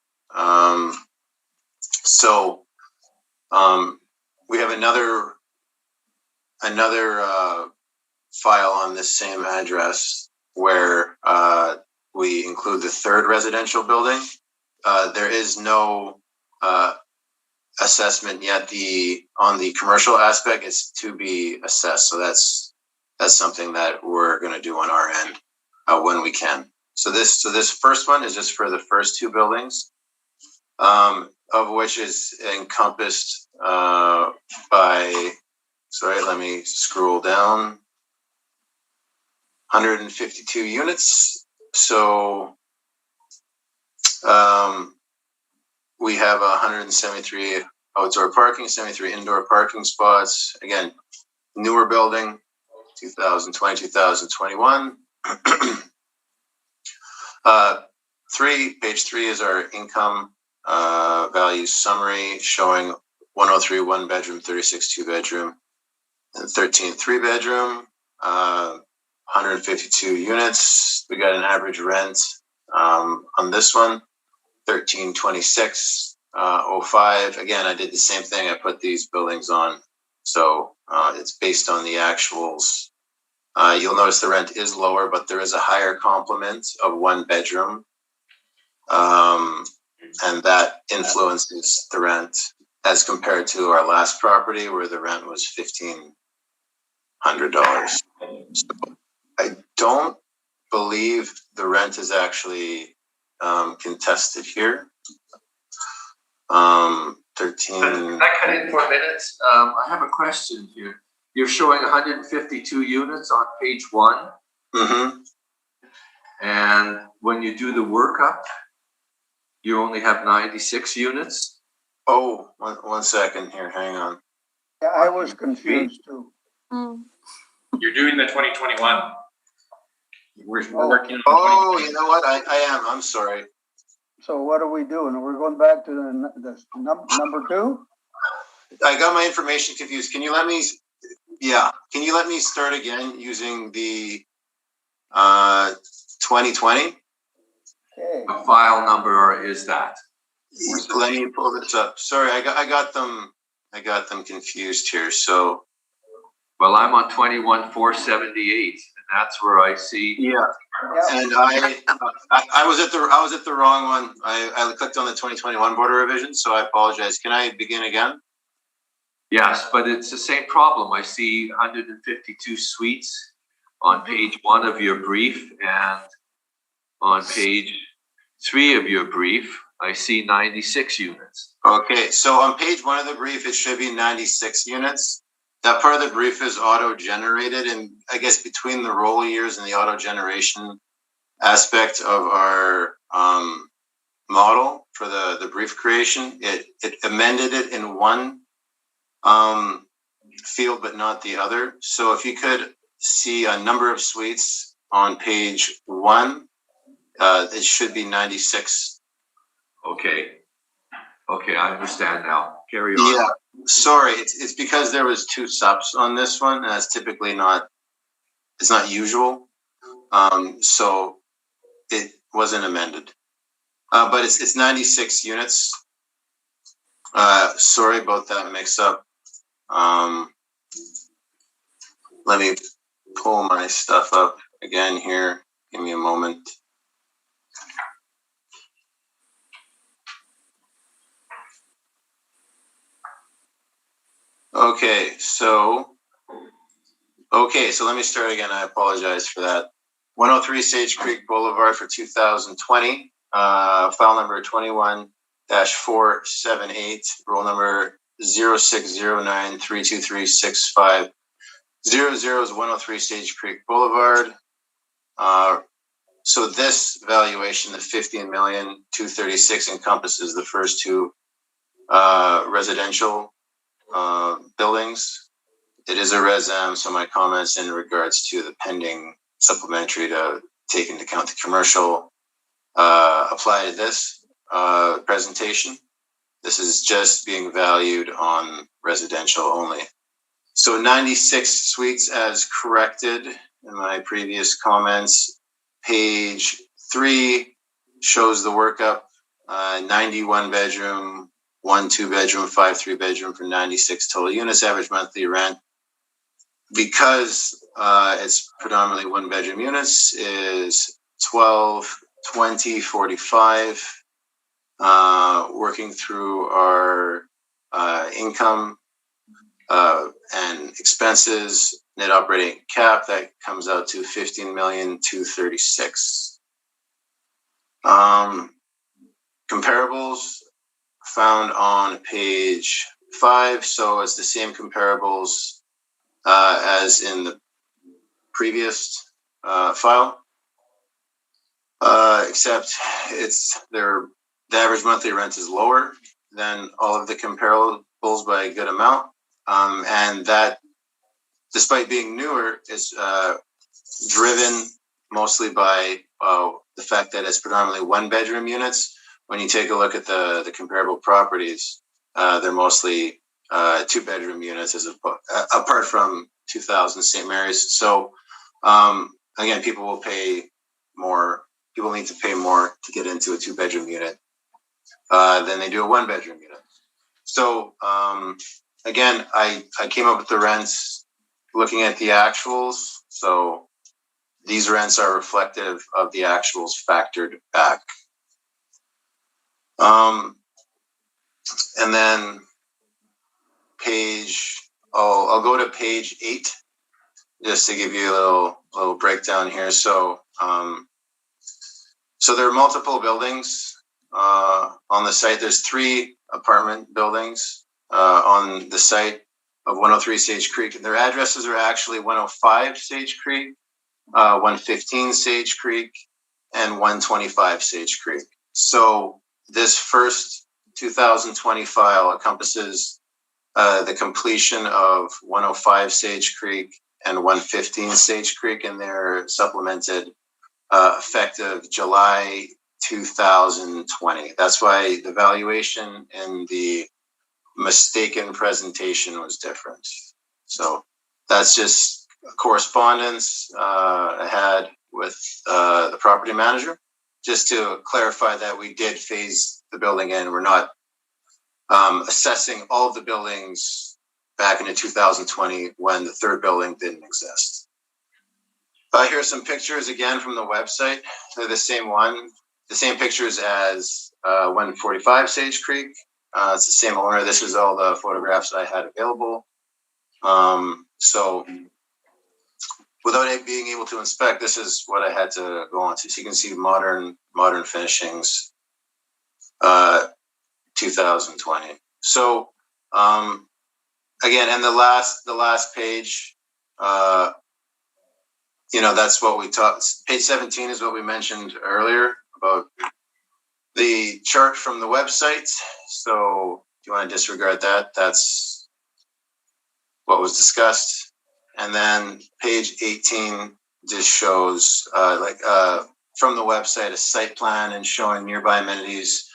We have another file on this same address where we include the third residential building. There is no assessment yet. On the commercial aspect, it's to be assessed. So that's something that we're going to do on our end when we can. So this first one is just for the first two buildings, of which is encompassed by. Sorry, let me scroll down. 152 units. So we have 173 outdoor parking, 73 indoor parking spots. Again, newer building, 2020, 2021. Page 3 is our income value summary showing 103 one bedroom, 36 two bedroom, and 13 three bedroom. 152 units. We got an average rent on this one, $1326.05. Again, I did the same thing. I put these buildings on, so it's based on the actuals. You'll notice the rent is lower, but there is a higher complement of one bedroom, and that influences the rent as compared to our last property where the rent was $1,500. So I don't believe the rent is actually contested here. 13. Can I cut in for a minute? I have a question here. You're showing 152 units on page 1. Mm-hmm. And when you do the workup, you only have 96 units. Oh, one second here. Hang on. Yeah, I was confused too. You're doing the 2021. We're working on Oh, you know what? I am. I'm sorry. So what are we doing? We're going back to the number 2? I got my information confused. Can you let me start again using the 2020? Okay. What file number is that? Let me pull this up. Sorry, I got them confused here. So Well, I'm on 21,478, and that's where I see. yeah. And I was at the wrong one. I clicked on the 2021 border revision, so I apologize. Can I begin again? Yes, but it's the same problem. I see 152 suites on page 1 of your brief, and on page 3 of your brief, I see 96 units. Okay, so on page 1 of the brief, it should be 96 units. That part of the brief is auto-generated, and I guess between the roll years and the auto-generation aspect of our model for the brief creation, it amended it in one field but not the other. So if you could see a number of suites on page 1, it should be 96. Okay, I understand now. Carry on. Yeah, sorry, it's because there was 2 subs on this one, and that's typically not usual. So it wasn't amended. But it's 96 units. Sorry about that mix up. Let me pull my stuff up again here. Give me a moment. Okay, so let me start again. I apologize for that. 103 Sage Creek Boulevard for 2020, file number 21-478, roll number 0609323650 is 103 Sage Creek Boulevard. So this valuation, the $15,236,000, encompasses the first 2 residential buildings. It is a res-am, so my comments in regards to the pending supplementary to take into account the commercial apply to this presentation. This is just being valued on residential only. So 96 suites as corrected in my previous comments. Page 3 shows the workup, 91 bedroom, 1 2-bedroom, 5 3-bedroom for 96 total units, average monthly rent. Because it's predominantly 1-bedroom units is 12, 20, 45. Working through our income and expenses, net operating cap, that comes out to 15,236,000. Comparables found on page 5, so it's the same comparables as in the previous file, except the average monthly rent is lower than all of the comparables by a good amount, and that, despite being newer, is driven mostly by the fact that it's predominantly 1-bedroom units. When you take a look at the comparable properties, they're mostly 2-bedroom units, apart from 2000 St. Mary's. So again, people will pay more. People need to pay more to get into a 2-bedroom unit than they do a 1-bedroom unit. So again, I came up with the rents looking at the actuals. So these rents are reflective of the actuals factored back. And then I'll go to page 8 just to give you a little breakdown here. So there are multiple buildings on the site. There's 3 apartment buildings on the site of 103 Sage Creek, and their addresses are actually 105 Sage Creek, 115 Sage Creek, and 125 Sage Creek. So this first 2020 file encompasses the completion of 105 Sage Creek and 115 Sage Creek, and they're supplemented effective July 2020. That's why the valuation and the mistaken presentation was different. So that's just correspondence I had with the property manager, just to clarify that we did phase the building in. We're not assessing all of the buildings back into 2020 when the 3rd building didn't exist. Here's some pictures again from the website. They're the same pictures as 145 Sage Creek. It's the same owner. This is all the photographs I had available. So without being able to inspect, this is what I had to go on to. So you can see modern finishings, 2020. So again, and the last page, that's what we talked. Page 17 is what we mentioned earlier about the chart from the website. So if you want to disregard that, that's what was discussed. And then page 18 just shows from the website a site plan and showing nearby amenities,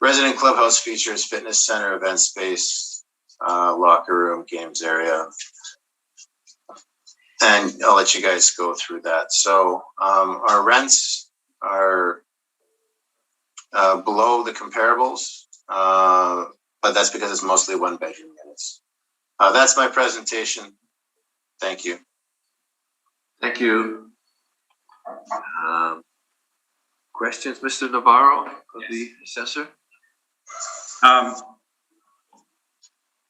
resident clubhouse features, fitness center, event space, locker room, games area. And I'll let you guys go through that. So our rents are below the comparables, but that's because it's mostly 1-bedroom units. That's my presentation. Thank you. Thank you. Questions, Mr. Navarro of the assessor?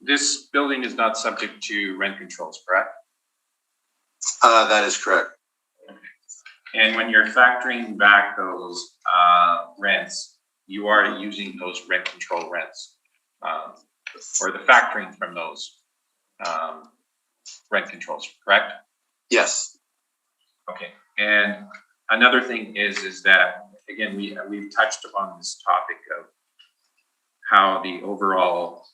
This building is not subject to rent controls, correct? That is correct. And when you're factoring back those rents, you are using those rent control rents, or the factoring from those rent controls, correct? Yes. Okay. And another thing is that, again, we've touched upon this topic of how the overall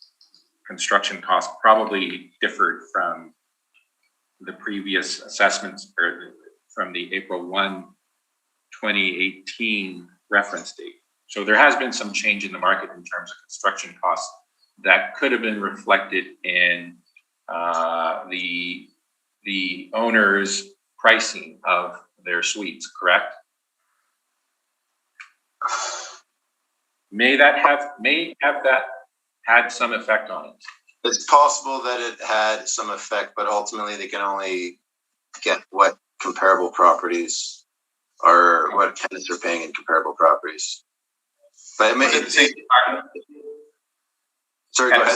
construction cost probably differed from the previous assessments or from the April 1, 2018 reference date. So there has been some change in the market in terms of construction costs that could have been reflected in the owner's pricing of their suites, correct? May have that had some effect on it. It's possible that it had some effect, but ultimately they can only get what comparable properties or what tenants are paying in comparable properties. But it may, At the same time, sorry, go ahead.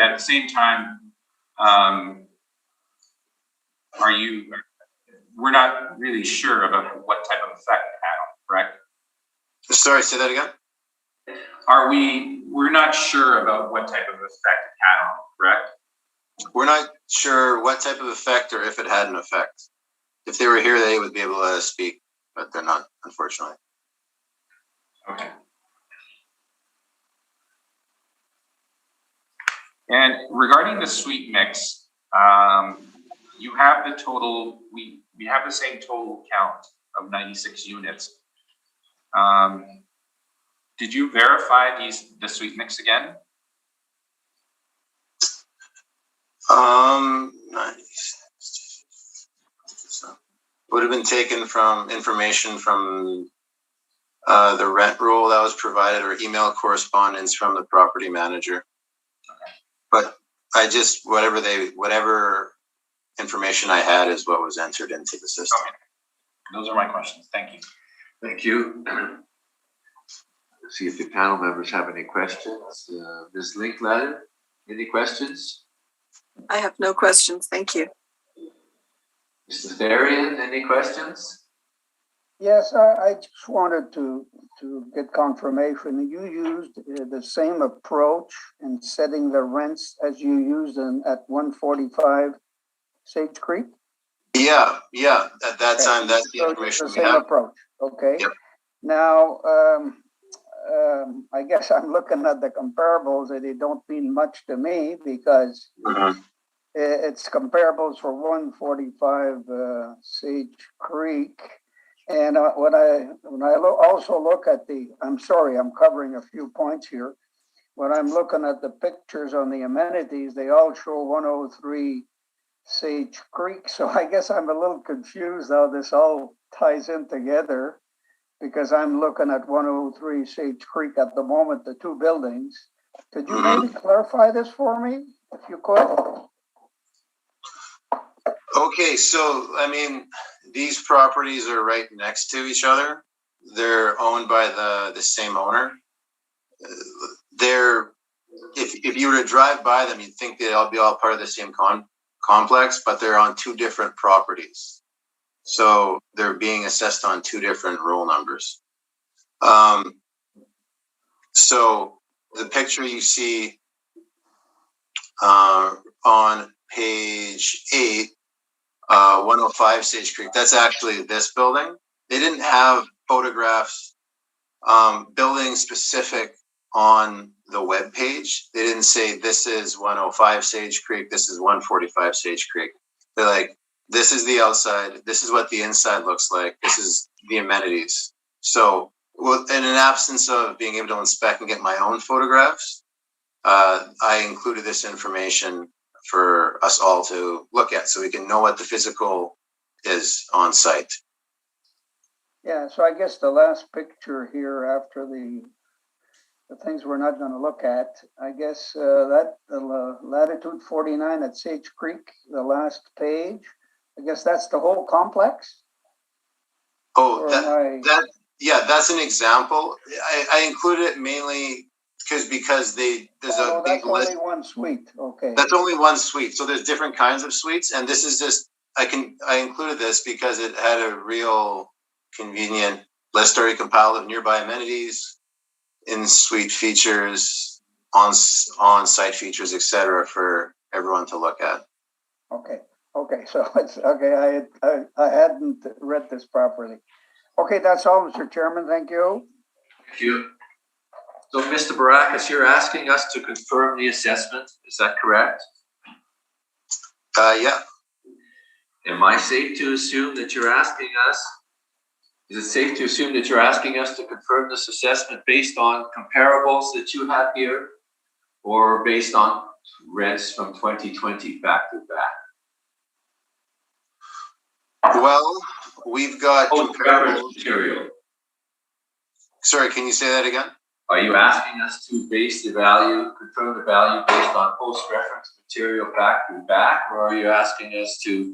At the same time, we're not really sure about what type of effect it had on, correct? Sorry, say that again? We're not sure about what type of effect it had on, correct? We're not sure what type of effect or if it had an effect. If they were here, they would be able to speak, but they're not, unfortunately. Okay. And regarding the suite mix, you have the total, we have the same total count of 96 units. Did you verify the suite mix again? Would have been taken from information from the rent roll that was provided or email correspondence from the property manager. Okay. But I just, whatever information I had is what was entered into the system. Okay. Those are my questions. Thank you. Thank you. Let's see if the panel members have any questions. Ms. Linkletter, any questions? I have no questions. Thank you. Mr. Therian, any questions? Yes, I just wanted to get confirmation. You used the same approach in setting the rents as you used at 145 Sage Creek? Yeah. At that time, that's the So information the we same have. approach. Okay. Yep. Now, I guess I'm looking at the comparables and they don't mean much to me because it's comparables for 145 Sage Creek. And when I also look at I'm sorry, I'm covering a few points here. When I'm looking at the pictures on the amenities, they all show 103 Sage Creek. So I guess I'm a little confused how this all ties in together because I'm looking at 103 Sage Creek at the moment, the two buildings. Could you maybe clarify this for me, if you could? Okay, so I mean, these properties are right next to each other. They're owned by the same owner. If you were to drive by them, you'd think they'd all be part of the same complex, but they're on two different properties. So they're being assessed on two different roll numbers. So the picture you see on page 8, 105 Sage Creek, that's actually this building. They didn't have photographs, building specific on the web page. They didn't say this is 105 Sage Creek, this is 145 Sage Creek. They're like, this is the outside, this is what the inside looks like, this is the amenities. So, well, in an absence of being able to inspect and get my own photographs, I included this information for us all to look at so we can know what the physical is on site. Yeah, so I guess the last picture here after the things we're not going to look at, I guess that latitude 49 at Sage Creek, the last page, I guess that's the whole complex? Oh, that's an example. I included it mainly because there's a big list. That's only one suite, okay. That's only one suite. So there's different kinds of suites, and this is just I included this because it had a real convenient list already compiled of nearby amenities, in-suite features, on-site features, etc., for everyone to look at. Okay, so it's okay. I hadn't read this properly. Okay, that's all, Mr. Chairman. Thank you. Thank you. So, Mr. Barakas, you're asking us to confirm the assessment, is that correct? Yeah, Am I safe to assume that you're asking us, is it safe to assume that you're asking us to confirm this assessment based on comparables that you have here? Or based on rents from 2020 factored back? well, we've got Post-reference comparables. material. Sorry, can you say that again? Are you asking us to base the value, confirm the value based on post-reference material factored back? Or are you asking us to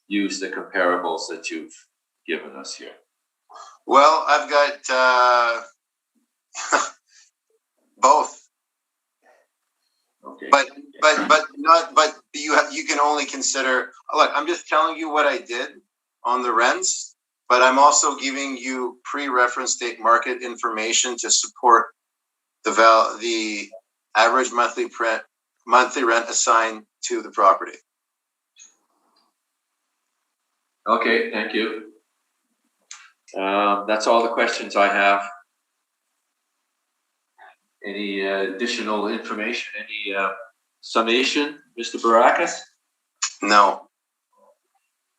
use the comparables that you've given us here? Well, I've got both. Okay. But you can only consider, look, I'm just telling you what I did on the rents, but I'm giving you pre-reference date market information to support the average monthly rent assigned to the property. Okay, thank you. That's all the questions I have. Any additional information, any summation, Mr. Barakas? No.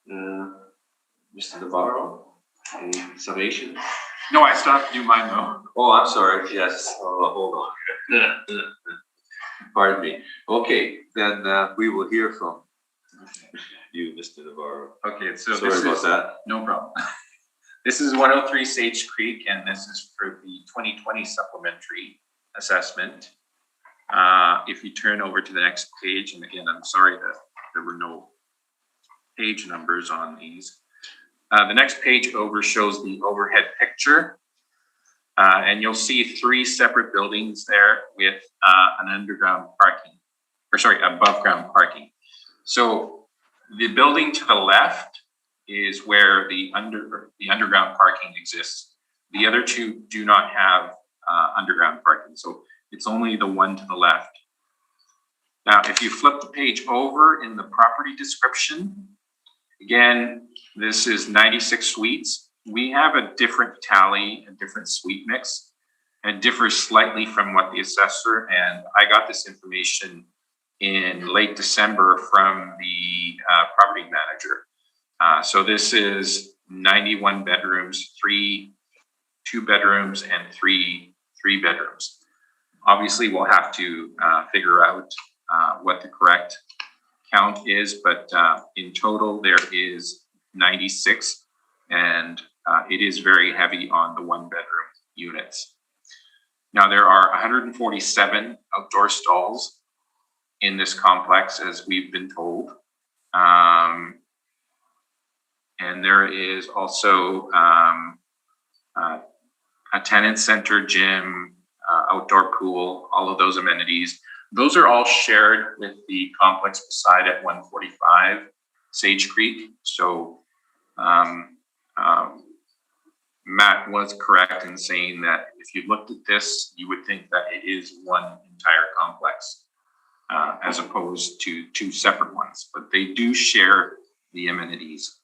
Mr. Navarro, any summation? No, I still have to do mine though. Oh, I'm sorry, yes, hold on. Pardon me. Okay, then we will hear from you, Mr. Navarro. Okay, so Sorry this about is, that. no problem. This is 103 Sage Creek, and this is for the 2020 supplementary assessment. If you turn over to the next page, and again, I'm sorry that there were no page numbers on these. The next page over shows the overhead picture, and you'll see 3 separate buildings there with an underground parking, or sorry, above ground parking. So the building to the left is where the underground parking exists. The other 2 do not have underground parking, so it's only the one to the left. Now, if you flip the page over in the property description, again, this is 96 suites. We have a different tally, a different suite mix, and it differs slightly from what the assessor, and I got this information in late December from the property manager. So this is 91 bedrooms, 3 2-bedrooms, and 3 3-bedrooms. Obviously, we'll have to figure out what the correct count is, but in total, there is 96, and it is very heavy on the 1-bedroom units. Now, there are 147 outdoor stalls in this complex, as we've been told. And there is also a tenant center, gym, outdoor pool, all of those amenities. Those are all shared with the complex beside at 145 Sage Creek. So Matt was correct in saying that if you looked at this, you would think that it is one entire complex as opposed to 2 separate ones, but they do share the amenities.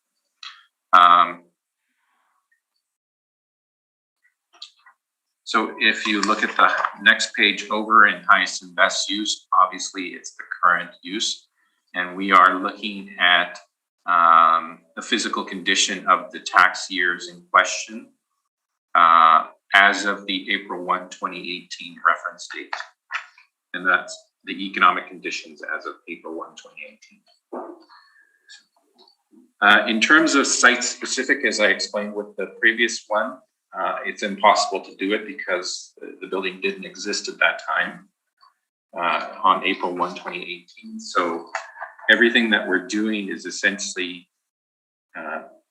So if you look at the next page over in highest and best use, obviously it's the current use. And we are looking at the physical condition of the tax years in question as of the April 1, 2018 reference date. And that's the economic conditions as of April 1, 2018. In terms of site specific, as I explained with the previous one, it's impossible to do it because the building didn't exist at that time on April 1, 2018. So everything that we're doing is essentially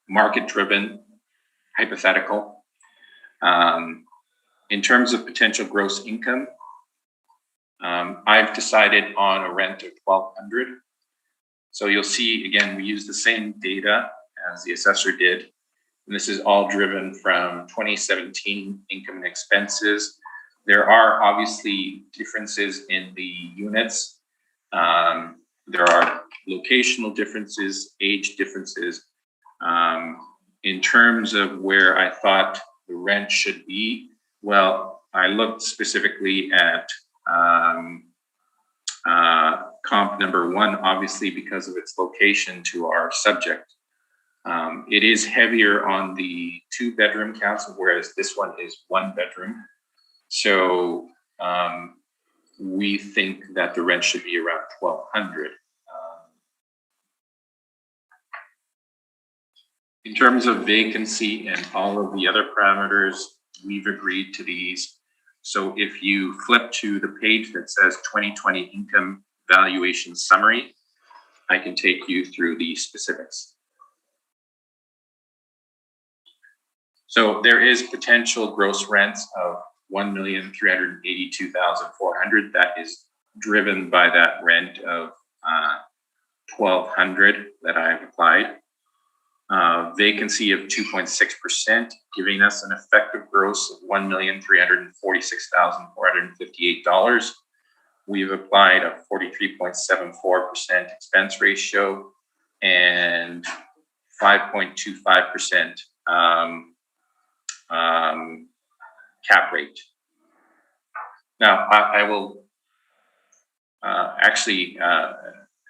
market driven, hypothetical. In terms of potential gross income, I've decided on a rent of $1,200. So you'll see, again, we use the same data as the assessor did. And this is all driven from 2017 income and expenses. There are obviously differences in the units. There are locational differences, age differences. In terms of where I thought the rent should be, well, I looked specifically at comp number 1, obviously because of its location to our subject. It is heavier on the 2-bedroom council, whereas this one is 1 bedroom. So we think that the rent should be around $1,200. In terms of vacancy and all of the other parameters, we've agreed to these. So if you flip to the page that says 2020 income valuation summary, I can take you through the specifics. So there is potential gross rents of $1,382,400. That is driven by that rent of $1,200 that I've applied. Vacancy of 2.6%, giving us an effective gross of $1,346,458. We've applied a 43.74% expense ratio and 5.25% cap rate. Now, I will actually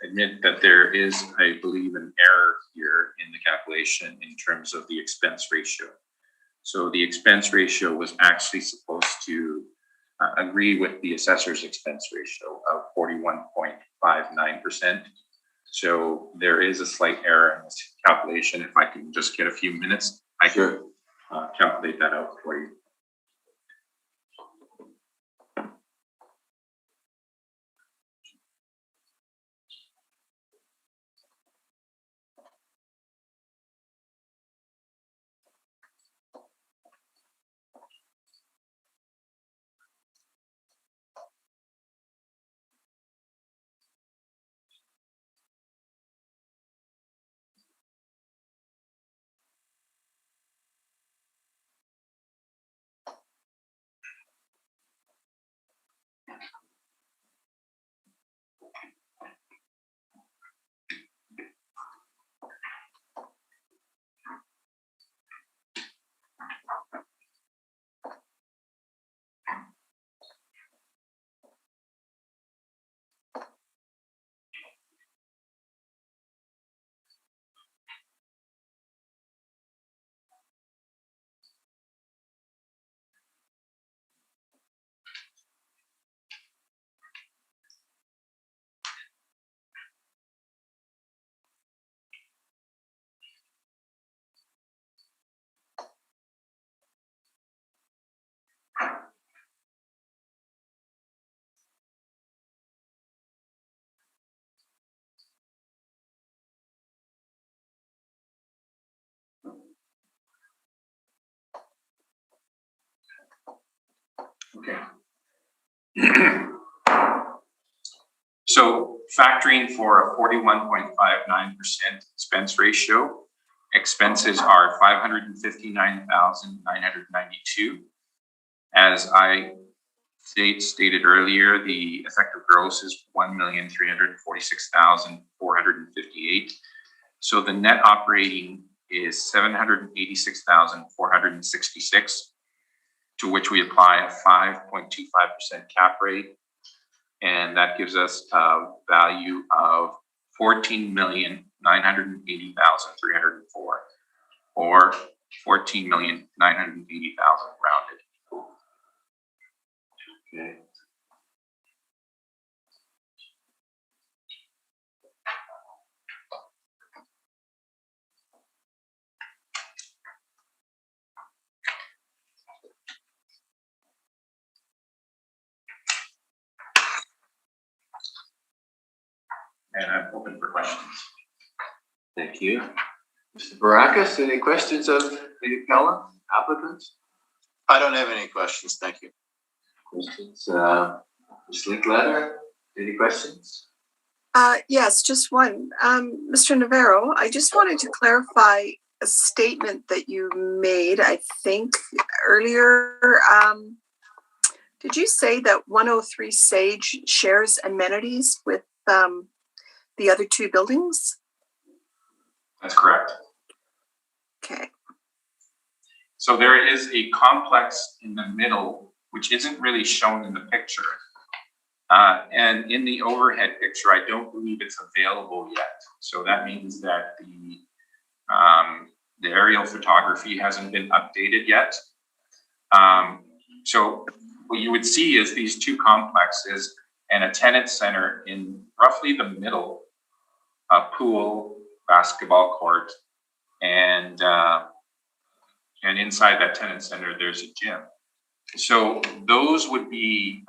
admit that there is, I believe, an error here in the calculation in terms of the expense ratio. So the expense ratio was actually supposed to agree with the assessor's expense ratio of 41.59%. So there is a slight error in this calculation. If I can just get a few minutes, I can calculate that out for you. Okay. So factoring for a 41.59% expense ratio, expenses are $559,992. As I stated earlier, the effective gross is $1,346,458. So the net operating is $786,466, to which we apply a 5.25% cap rate. And that gives us a value of $14,980,304, or $14,980,000 rounded. Okay. And I'm open for questions. Thank you. Mr. Baracus, any questions of the applicants? I don't have any questions. Thank you. Questions? Ms. Linkletter, any questions? Yes, just one. Mr. Navarro, I just wanted to clarify a statement that you made, I think, earlier. Did you say that 103 Sage shares amenities with the other 2 buildings? That's correct. Okay. So there is a complex in the middle, which isn't really shown in the picture. And in the overhead picture, I don't believe it's available yet. So that means that the aerial photography hasn't been updated yet. So what you would see is these two complexes and a tenant center in roughly the middle, a pool, basketball court, and inside that tenant center, there's a gym. So those would be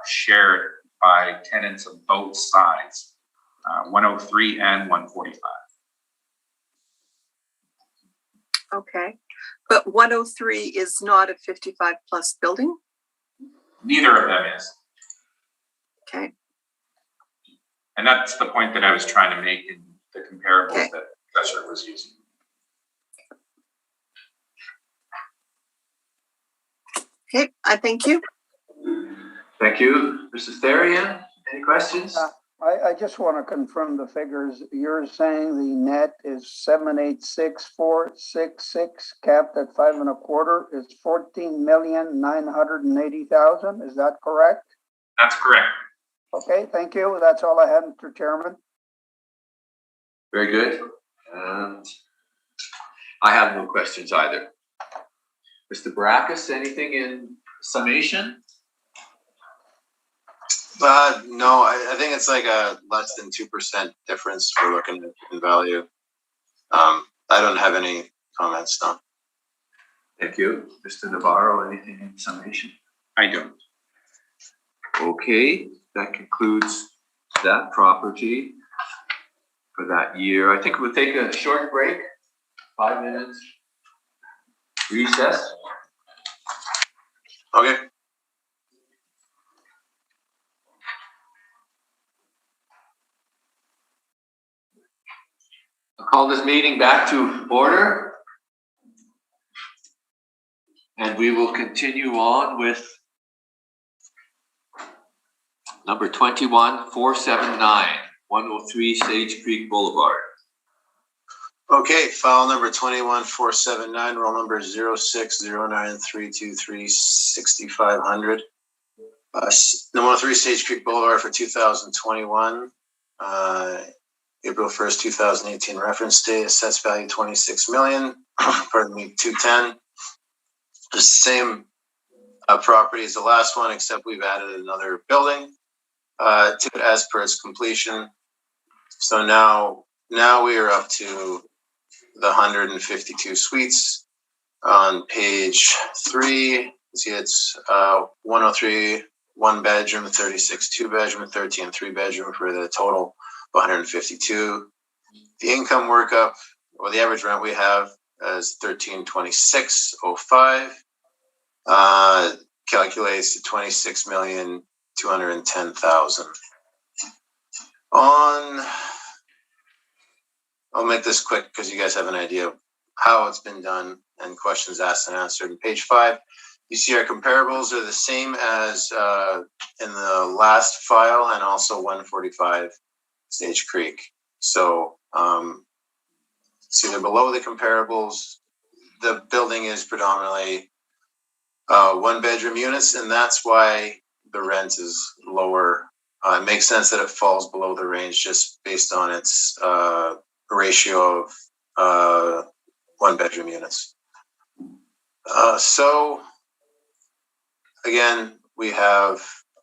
shared by tenants of both sides, 103 and 145. Okay, but 103 is not a 55 plus building? Neither of them is. Okay. And that's the point that I was trying to make in the comparables that Assessor was using. Okay, I thank you. Thank you. Mr. Therian, any questions? I just want to confirm the figures. You're saying the net is 786,466, capped at 5 1/4 is 14,980,000. Is that correct? That's correct. Okay, thank you. That's all I had, Mr. Chairman. Very good. And I have no questions either. Mr. Baracus, anything in summation? No, I think it's like a less than 2% difference we're looking at in value. I don't have any comments, no. Thank you. Mr. Navarro, anything in summation? I don't. Okay, that concludes that property for that year. I think we'll take a short break, 5 minutes, recess. Okay. I'll call this meeting back to order. And we will continue on with number 21479, 103 Sage Creek Boulevard. Okay, file number 21479, roll number 06093236,500. Number 103 Sage Creek Boulevard for 2021. April 1st, 2018 reference date, assessed value 26 million, pardon me, 210. The same property as the last one, except we've added another building to it as per its completion. So now we are up to the 152 suites. On page 3, see it's 103 1 bedroom, 36 2 bedroom, 13 3 bedroom for the total 152. The income workup, or the average rent we have, is $1326.05. Calculates to 26,210,000. I'll make this quick because you guys have an idea of how it's been done and questions asked and answered. On page 5, you see our comparables are the same as in the last file, and also 145 Sage Creek. So see they're below the comparables. The building is predominantly 1 bedroom units, and that's why the rent is lower. It makes sense that it falls below the range just based on its ratio of 1 bedroom units. So again, we have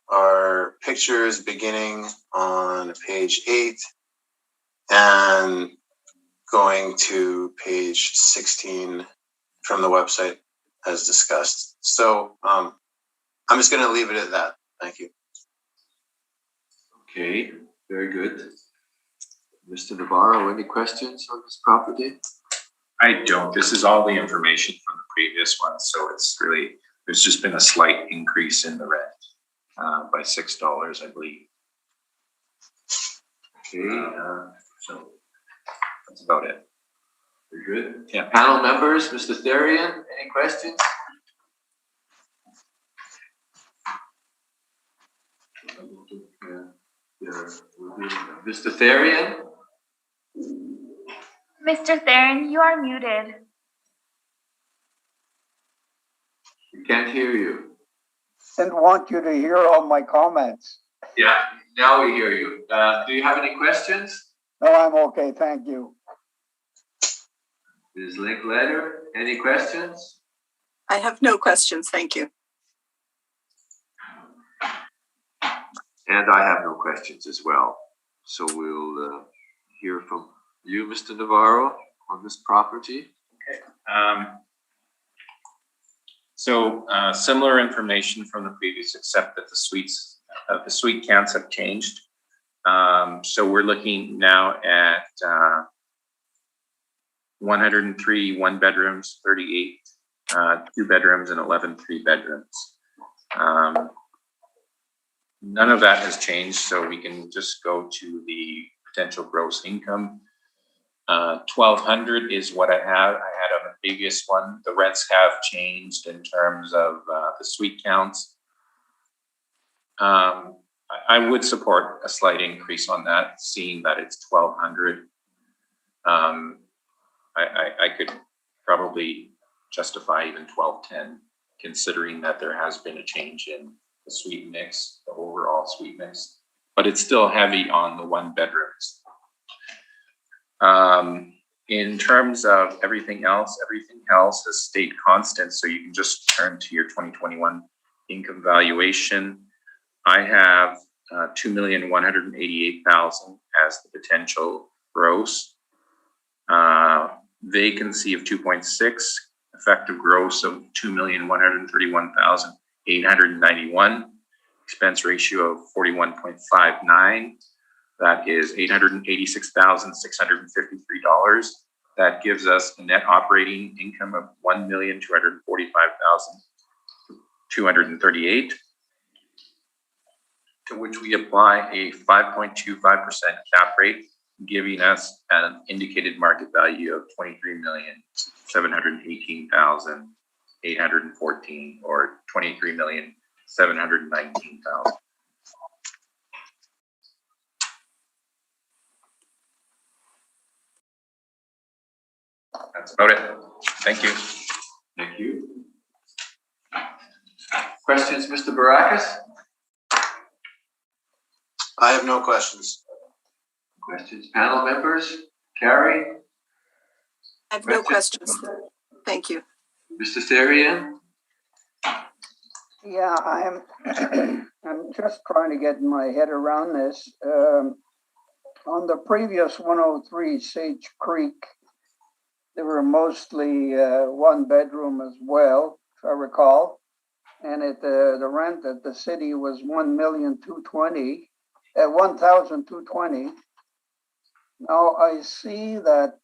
our pictures beginning on page 8 and going to page 16 from the website as discussed. So I'm just going to leave it at that. Thank you. Okay, very good. Mr. Navarro, any questions on this property? I don't. This is all the information from the previous one. So it's really, there's just been a slight increase in the rent by $6, I believe. Okay, So that's about it. very good. Yeah. Panel members, Mr. Therian, any questions? Mr. Therian? Mr. Theron, you are muted. We can't hear you. didn't want you to hear all my comments. Yeah, now we hear you. Do you have any questions? No, I'm okay, thank you. Ms. Linkletter, any questions? I have no questions, thank you. And I have no questions as well. So we'll hear from you, Mr. Navarro, on this property. So similar information from the previous, except that the suite counts have changed. So we're looking now at 103 one bedrooms, 38 two bedrooms, and 11 three bedrooms. None of that has changed, so we can just go to the potential gross income. 1,200 is what I had on the previous one. The rents have changed in terms of the suite counts. I would support a slight increase on that, seeing that it's 1,200. I could probably justify even 1,210, considering that there has been a change in the suite mix, the overall suite mix, but it's still heavy on the one bedrooms. In terms of everything else has stayed constant. So you can just turn to your 2021 income valuation. I have 2,188,000 as the potential gross. Vacancy of 2.6, effective gross of 2,131,891, expense ratio of 41.59. That is $886,653. That gives us a net operating income of $1,245,238, to which we apply a 5.25% cap rate, giving us an indicated market value of $23,718,814, or $23,719,000. That's about it. Thank you. Thank you. Questions, Mr. Barakas? I have no questions. Questions, panel members? Carrie? I have no questions, thank you. Mr. Therian? Yeah, I'm just trying to get my head around this. On the previous 103 Sage Creek, they were mostly one bedroom as well, if I recall. And the rent at the city was $1,220. Now I see that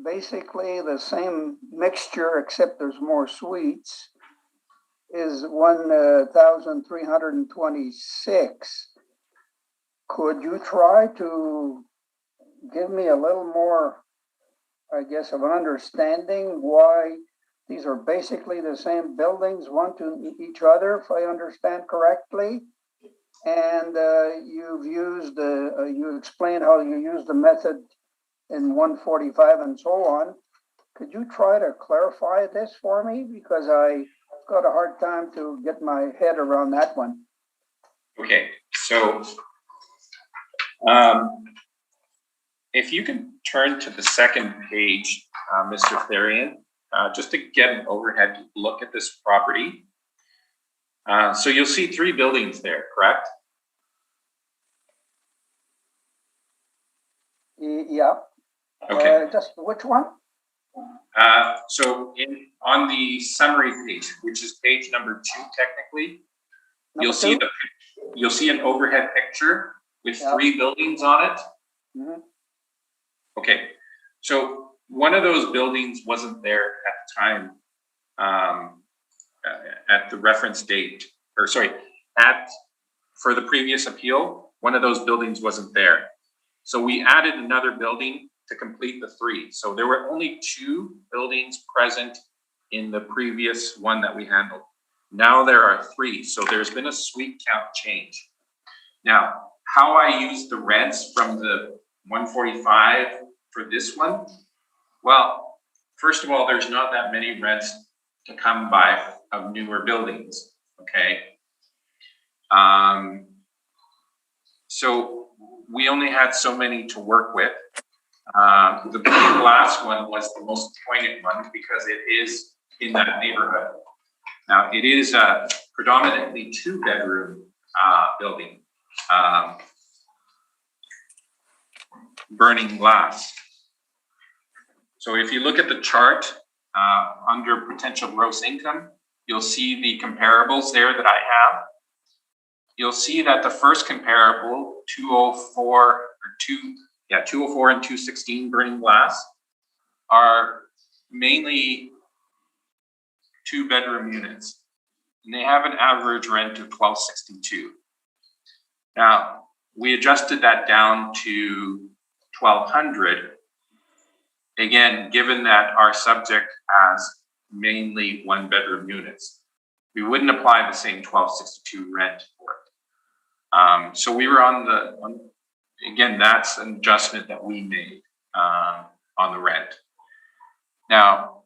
basically the same mixture, except there's more suites, is $1,326. Could you try to give me a little more, I guess, of an understanding why these are basically the same buildings, one to each other, if I understand correctly? And you explained how you use the method in 145 and so on. Could you try to clarify this for me? Because I got a hard time to get my head around that one. Okay, so if you can turn to the second page, Mr. Therian, just to get an overhead look at this property. So you'll see three buildings there, correct? Yeah. Okay. Just which one? So on the summary page, which is page number 2, technically, you'll see an overhead picture with three buildings on it. Mm-hmm. Okay. So one of those buildings wasn't there at the time, at the reference date, or sorry, for the previous appeal, one of those buildings wasn't there. So we added another building to complete the 3. So there were only 2 buildings present in the previous one that we handled. Now there are 3. So there's been a suite count change. Now, how I use the rents from the 145 for this one? Well, first of all, there's not that many rents to come by of newer buildings. Okay. So we only had so many to work with. The last one was the most poignant one because it is in that neighborhood. Now, it is a predominantly 2-bedroom building, burning glass. So if you look at the chart under potential gross income, you'll see the comparables there that I have. You'll see that the first comparable, 204 and 216 burning glass, are mainly 2-bedroom units, and they have an average rent of $1,262. Now, we adjusted that down to $1,200. Again, given that our subject has mainly 1-bedroom units, we wouldn't apply the same $1,262 rent for it. So we were again, that's an adjustment that we made on the rent. Now,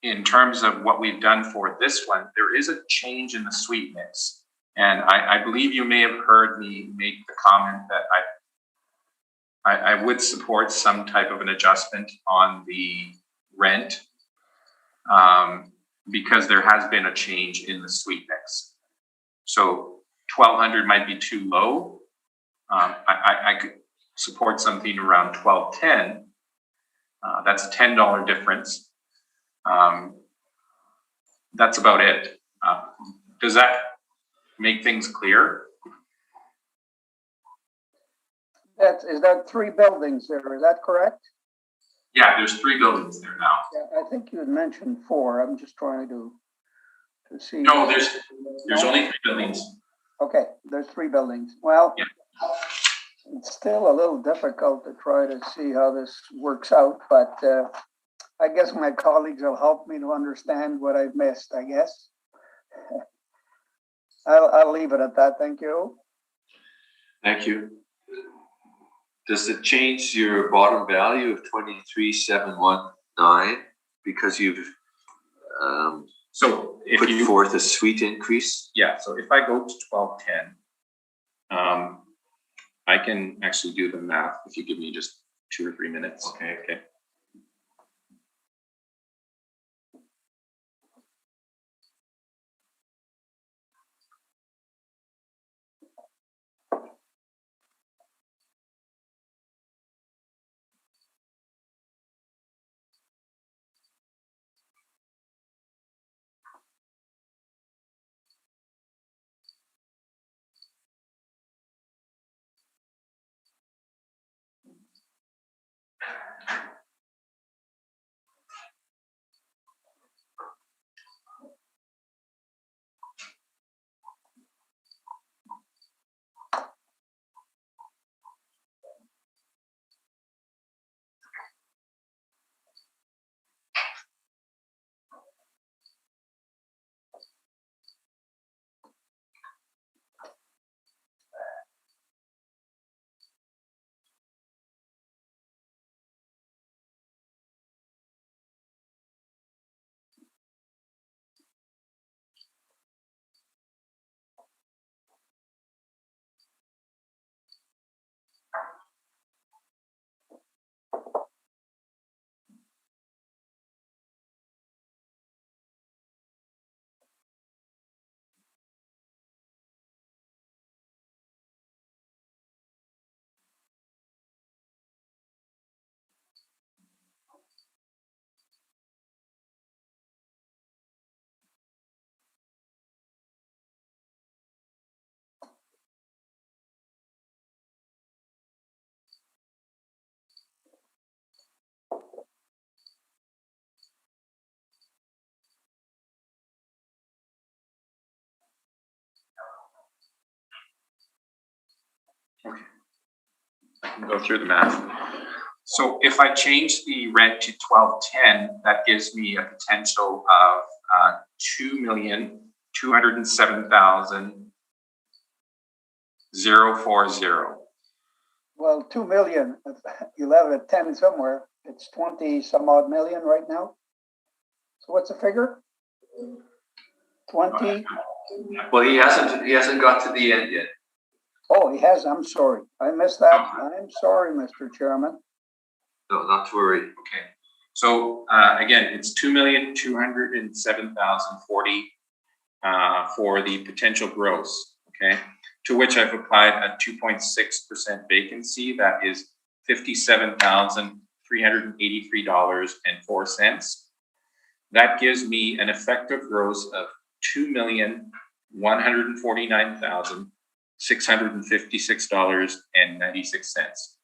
in terms of what we've done for this one, there is a change in the suite mix. And I believe you may have heard me make the comment that I would support some type of an adjustment on the rent because there has been a change in the suite mix. So $1,200 might be too low. I could support something around $1,210. That's a $10 difference. That's about it. Does that make things clear? Is that 3 buildings there? Is that correct? Yeah, there's 3 buildings there now. Yeah, I think you had mentioned 4. I'm just trying to see. No, there's only 3 buildings. Okay, there's 3 buildings. Well, yeah. It's still a little difficult to try to see how this works out, but I guess my colleagues will help me to understand what I've missed, I guess. I'll leave it at that. Thank you. Thank you. Does it change your bottom value of 23,719 because you've so if put you forth a suite increase? Yeah. So if I go to 1210, I can actually do the math if you give me just 2 or 3 minutes. Okay. Okay. Okay. I can go through the math. So if I change the rent to 1210, that gives me a potential of $2,207,040. Well, 2 million. You'll have a 10 somewhere. It's 20 some odd million right now. So what's the figure? 20. Well, he hasn't got to the end yet. Oh, he has, I'm sorry. I missed that. I'm sorry, Mr. Chairman. No, not to worry. Okay. So again, it's 2,207,040 for the potential gross. Okay. To which I've applied a 2.6% vacancy. That is $57,383.04. That gives me an effective gross of $2,149,656.96.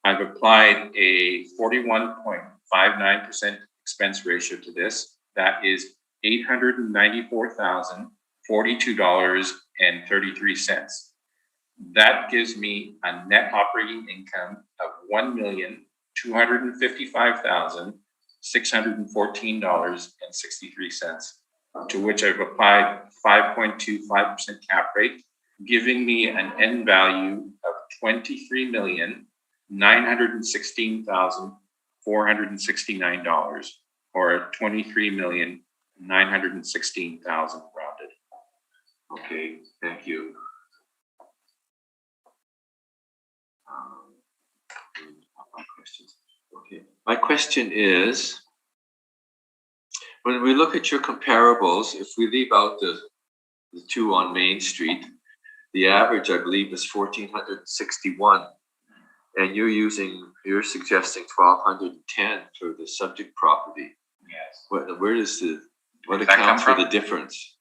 I've applied a 41.59% expense ratio to this. That is $894,042.33. That gives me a net operating income of $1,255,614.63, to which I've applied 5.25% cap rate, giving me an end value of $23,916,469, or $23,916,000 rounded. Okay, thank you. Okay, my question is, when we look at your comparables, if we leave out the two on Main Street, the average, I believe, is 1,461. And you're suggesting 1,210 for the subject property. Yes. What That accounts come for the difference?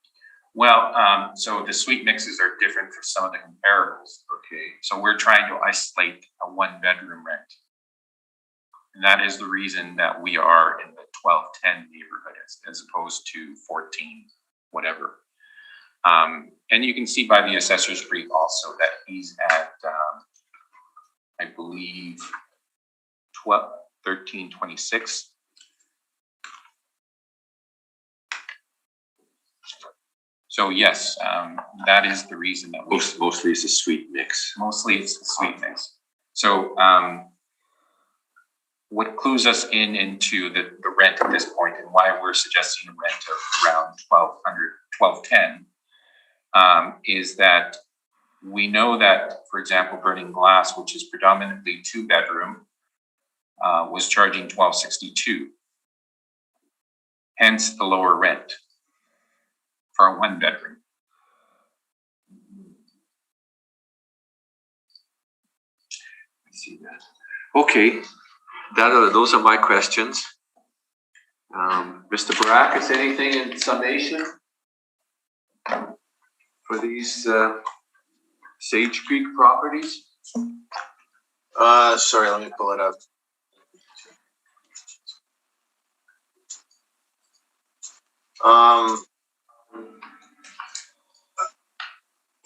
Well, so the suite mixes are different for some of the comparables. Okay. So we're trying to isolate a 1-bedroom rent. And that is the reason that we are in the 1210 neighborhood as opposed to 14, whatever. And you can see by the assessor's brief also that he's at, I believe, 1326. So yes, that is the reason that Mostly it's a suite mix. Mostly it's the suite mix. So what clues us into the rent at this point and why we're suggesting a rent of around 1210 is that we know that, for example, Burning Glass, which is predominantly 2-bedroom, was charging $1,262, hence the lower rent for a 1-bedroom. I see that. Okay, those are my questions. Mr. Barak, is anything in summation for these Sage Creek properties? Sorry, let me pull it up.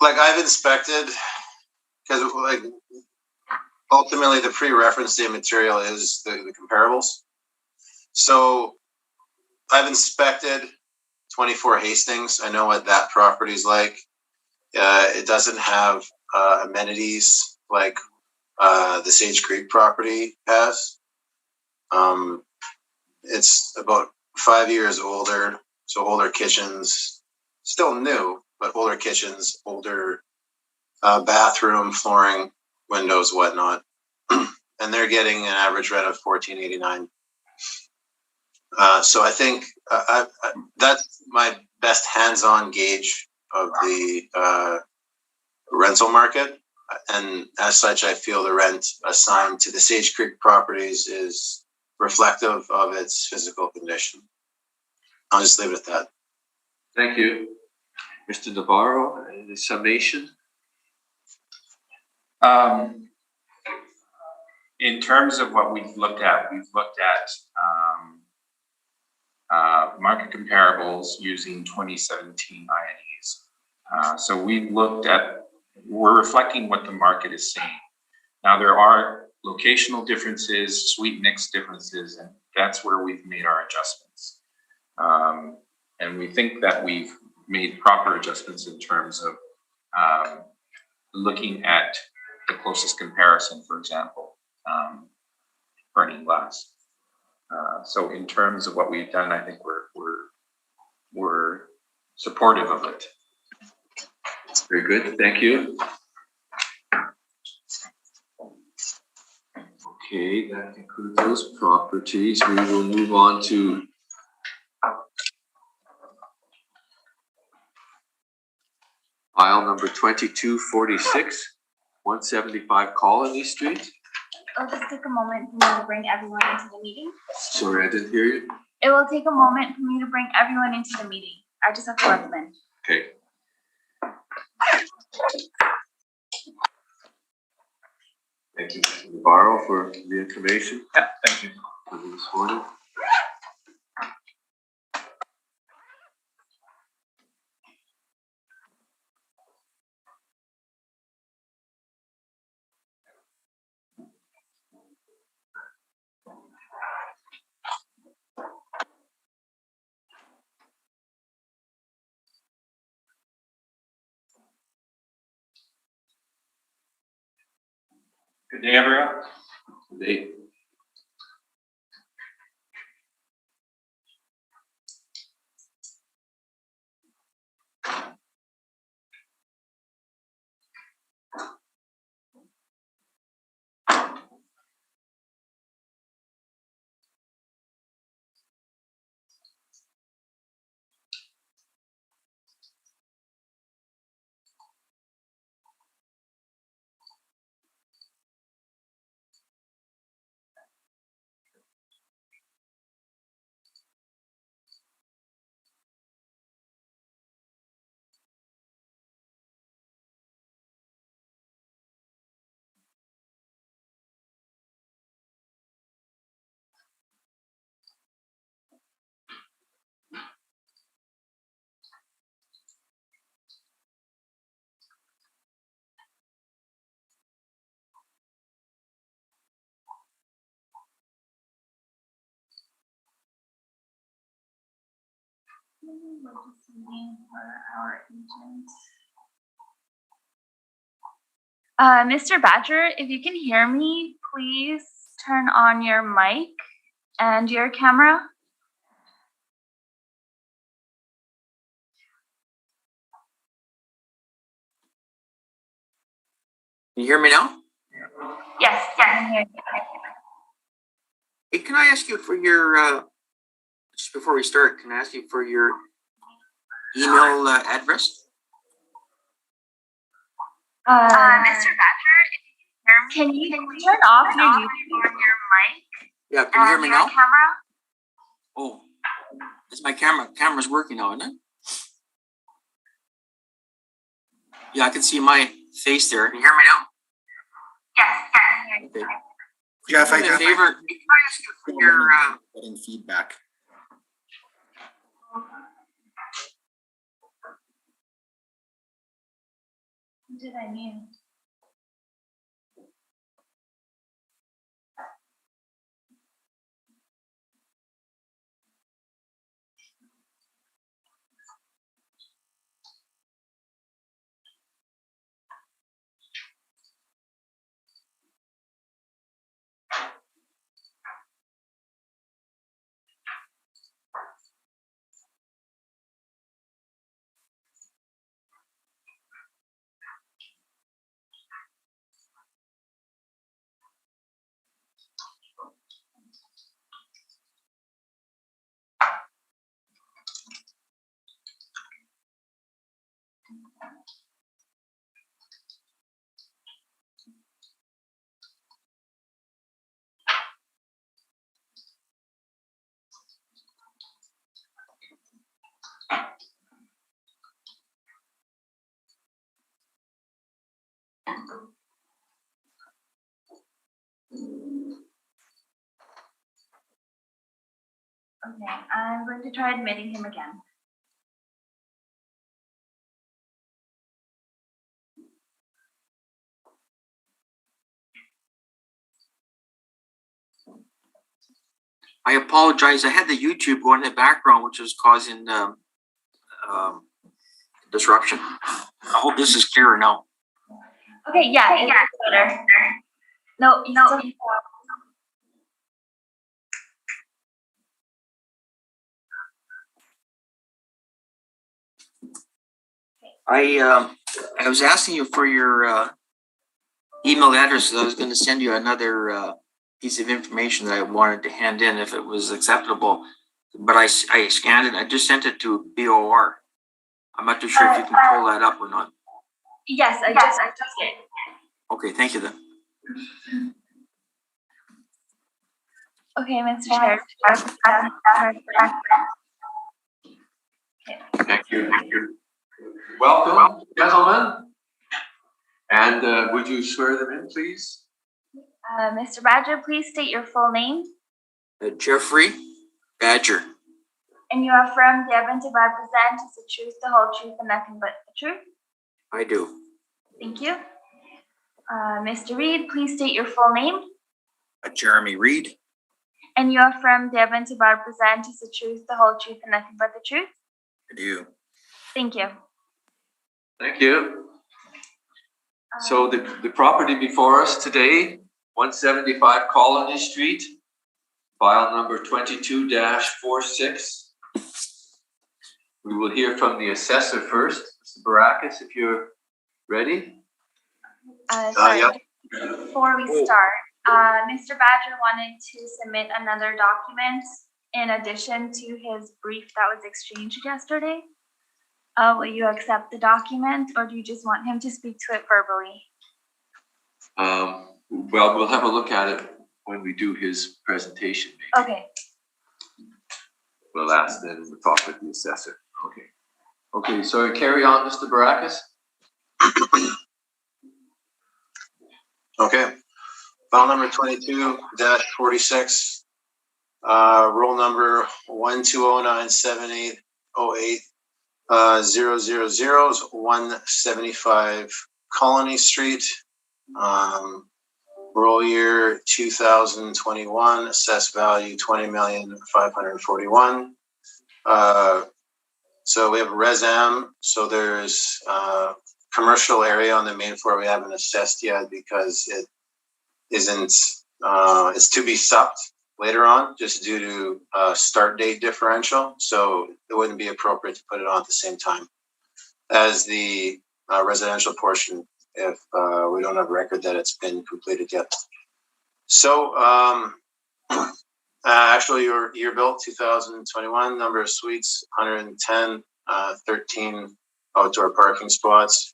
Like I've inspected, because like ultimately the pre-reference day material is the comparables. So I've inspected 24 Hastings. I know what that property is like. It doesn't have amenities like the Sage Creek property has. It's about 5 years older, so older kitchens, still new, but older kitchens, older bathroom, flooring, windows, whatnot. And they're getting an average rent of $1,489. So I think that's my best hands-on gauge of the rental market. And as such, I feel the rent assigned to the Sage Creek properties is reflective of its physical condition. I'll just leave it at that. Thank you. Mr. Navarro, any summation? In terms of what we've looked at market comparables using 2017 INEs. So we're reflecting what the market is saying. Now there are locational differences, suite mix differences, and that's where we've made our adjustments. And we think that we've made proper adjustments in terms of looking at the closest comparison, for example, Burning Glass. So in terms of what we've done, I think we're supportive of it. Very good, thank you. Okay, that concludes those properties. We will move on to file number 2246, 175 Colony Street. It'll just take a moment for me to bring everyone into the meeting. Sorry, I didn't hear you. It will take a moment for me to bring everyone into the meeting. I just have to let them in. Okay. Thank you, Mr. Navarro, for the information Yeah, thank you. this morning. Good day, everyone. They, We're just waiting for our agent. Mr. Badger, if you can hear me, please turn on your mic and your camera. Can you hear me now? Yes, I can hear you. Hey, can I ask you for your, just before we start, can I ask you for your email address? Mr. Badger, if you can hear me, can you turn off your YouTube on your mic? Yeah, can you hear me now? Camera? Oh, it's my camera. Camera's working now, isn't it? Yeah, I can see my face there. Can you hear me now? Yes, I can hear you. Okay. Jeff, Do me a favor. Can I ask you for your, getting feedback. What did I mean? Okay, I'm going to try admitting him again. I apologize. I had the YouTube going in the background, which is causing disruption. I hope this is clearer now. Okay, yeah, it's better. No. I was asking you for your email address. I was going to send you another piece of information that I wanted to hand in if it was acceptable. But I scanned it. I just sent it to BOR. I'm not too sure if you can pull that up or not. Yes, I just did. Okay, thank you then. Okay, Mr. Chair. Thank you. Welcome, gentlemen. And would you swear them in, please? Mr. Badger, please state your full name. Jeffrey Badger. And you affirm the event to represent is the truth, the whole truth, and nothing but the truth. I do. Thank you. Mr. Reed, please state your full name. Jeremy Reed. And you affirm the event to represent is the truth, the whole truth, and nothing but the truth. I do. Thank you. Thank you. So the property before us today, 175 Colony Street, file number 22-46. We will hear from the assessor first, Mr. Barakis, if you're ready. Sorry, Yeah. before we start, Mr. Badger wanted to submit another document in addition to his brief that was exchanged yesterday. Will you accept the document, or do you just want him to speak to it verbally? Well, we'll have a look at it when we do his presentation. Maybe. Okay. We'll ask then, we'll talk with the assessor. Okay, so carry on, Mr. Barakis. Okay. File number 22-46. Roll number 12097808000 is 175 Colony Street. Roll year 2021, assessed value 20,541,000. So we have Res M. So there's commercial area on the main floor we haven't assessed yet because it isn't. It's to be supped later on, just due to start date differential. So it wouldn't be appropriate to put it on at the same time as the residential portion if we don't have a record that it's been completed yet. So actually year built 2021, number of suites 110, 13 outdoor parking spots,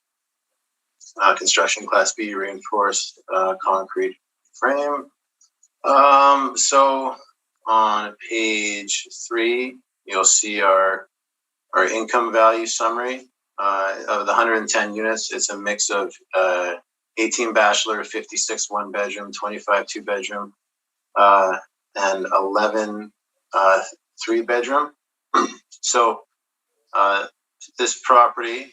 construction class B reinforced concrete frame. So on page 3, you'll see our income value summary. Of the 110 units, it's a mix of 18 bachelor, 56 one bedroom, 25 two bedroom, and 11 three bedroom. So this property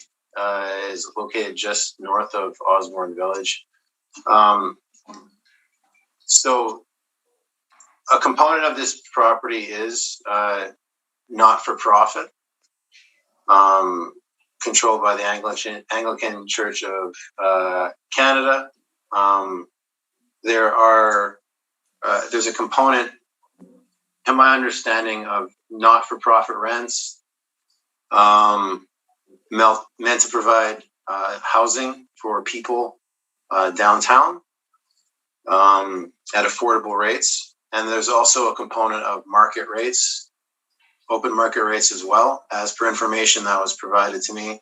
is located just north of Osborne Village. So a component of this property is not for profit. Controlled by the Anglican Church of Canada. There's a component, in my understanding, of not-for-profit rents meant to provide housing for people downtown at affordable rates. And there's also a component of market rates, open market rates as well, as per information that was provided to me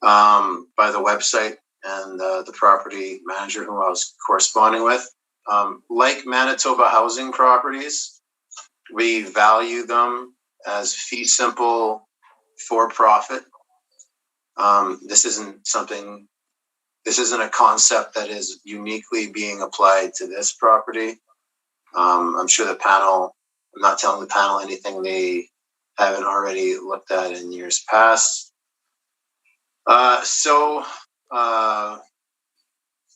by the website and the property manager who I was corresponding with. Like Manitoba housing properties, we value them as fee simple for profit. This isn't a concept that is uniquely being applied to this property. I'm sure the panel, I'm not telling the panel anything they haven't already looked at in years past. So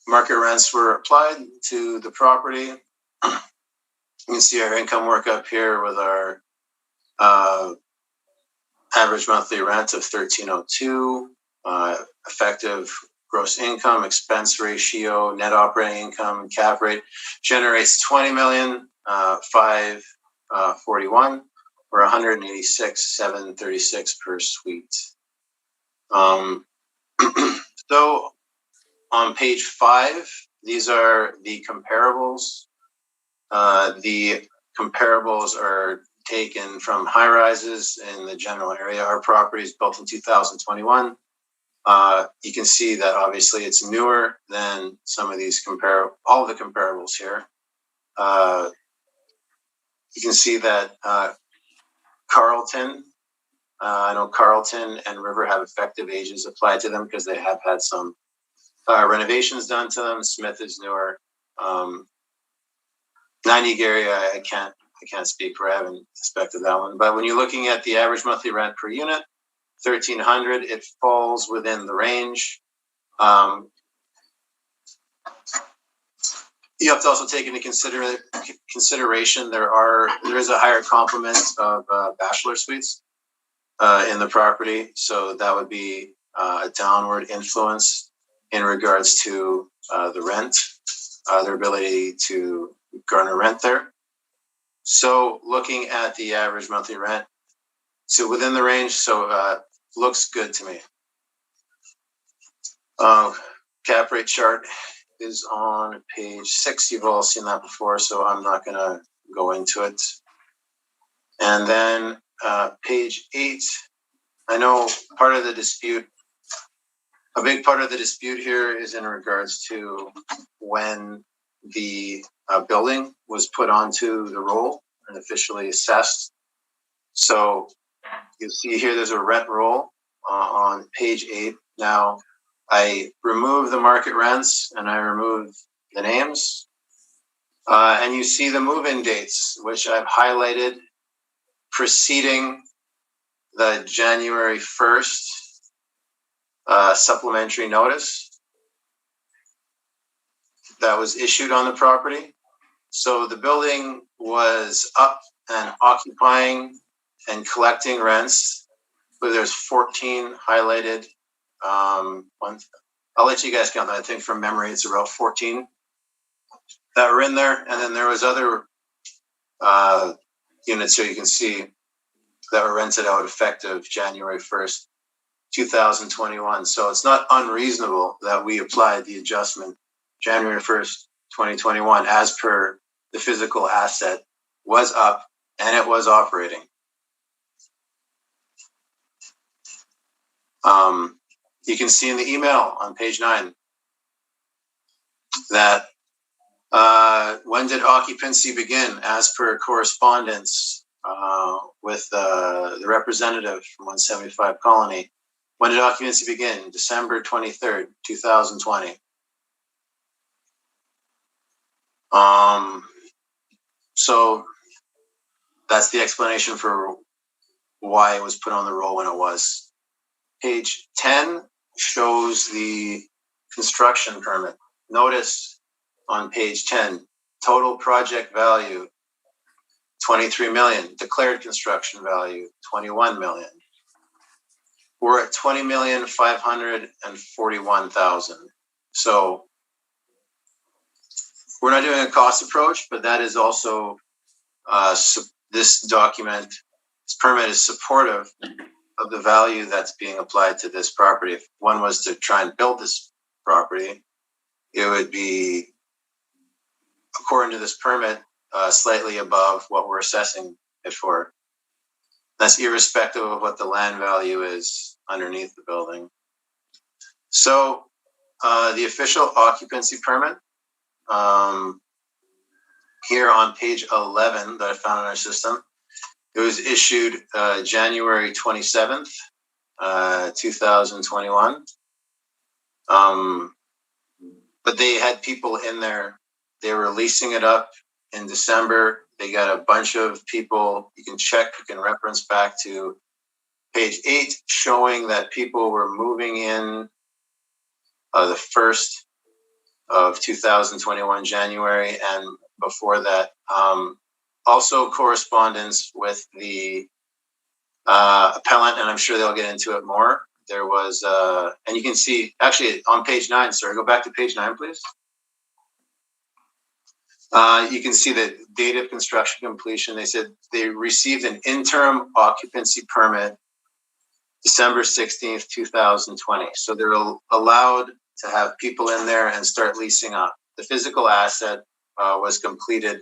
market rents were applied to the property. You can see our income work up here with our average monthly rent of $1,302, effective gross income, expense ratio, net operating income, cap rate generates 20,541,000 or 186,736 per suite. So on page 5, these are the comparables. The comparables are taken from high rises in the general area. Our property is built in 2021. You can see that obviously it's newer than some of these all the comparables here. You can see that Carlton, I know Carlton and River have effective ages applied to them because they have had some renovations done to them. Smith is newer. 90 Gary, I can't speak for. I haven't inspected that one. But when you're looking at the average monthly rent per unit, 1,300, it falls within the range. You have to also take into consideration there is a higher complement of bachelor suites in the property, so that would be a downward influence in regards to the rent, their ability to garner rent there. So looking at the average monthly rent, so within the range, so looks good to me. Cap rate chart is on page 6. You've all seen that before, so I'm not going to go into it. And then page 8, I know part of the dispute, a big part of the dispute here is in regards to when the building was put onto the roll and officially assessed. So you see here there's a rent roll on page 8. Now, I remove the market rents and I remove the names. And you see the move-in dates, which I've highlighted preceding the January 1st supplementary notice that was issued on the property. So the building was up and occupying and collecting rents, but there's 14 highlighted. I'll let you guys count that. I think from memory, it's about 14 that were in there. And then there was other units here you can see that were rented out effective January 1st, 2021. So it's not unreasonable that we applied the adjustment January 1st, 2021, as per the physical asset was up and it was operating. You can see in the email on page 9 that when did occupancy begin, as per correspondence with the representative from 175 Colony. When did occupancy begin? December 23rd, 2020. So that's the explanation for why it was put on the roll when it was. Page 10 shows the construction permit. Notice on page 10, total project value, 23 million. Declared construction value, 21 million. We're at 20,541,000. So we're not doing a cost approach, but that is also this document, this permit is supportive of the value that's being applied to this property. If one was to try and build this property, it would be, according to this permit, slightly above what we're assessing it for. That's irrespective of what the land value is underneath the building. So the official occupancy permit, here on page 11 that I found in our system, it was issued January 27th, 2021. But they had people in there. They were leasing it up in December. They got a bunch of people. You can check, you can reference back to page 8, showing that people were moving in the 1st of 2021, January, and before that. Also correspondence with the appellant, and I'm sure they'll get into it more. There was, and you can see, actually on page 9, sorry, go back to page 9, please. You can see the date of construction completion. They said they received an interim occupancy permit December 16th, 2020. So they're allowed to have people in there and start leasing up. The physical asset was completed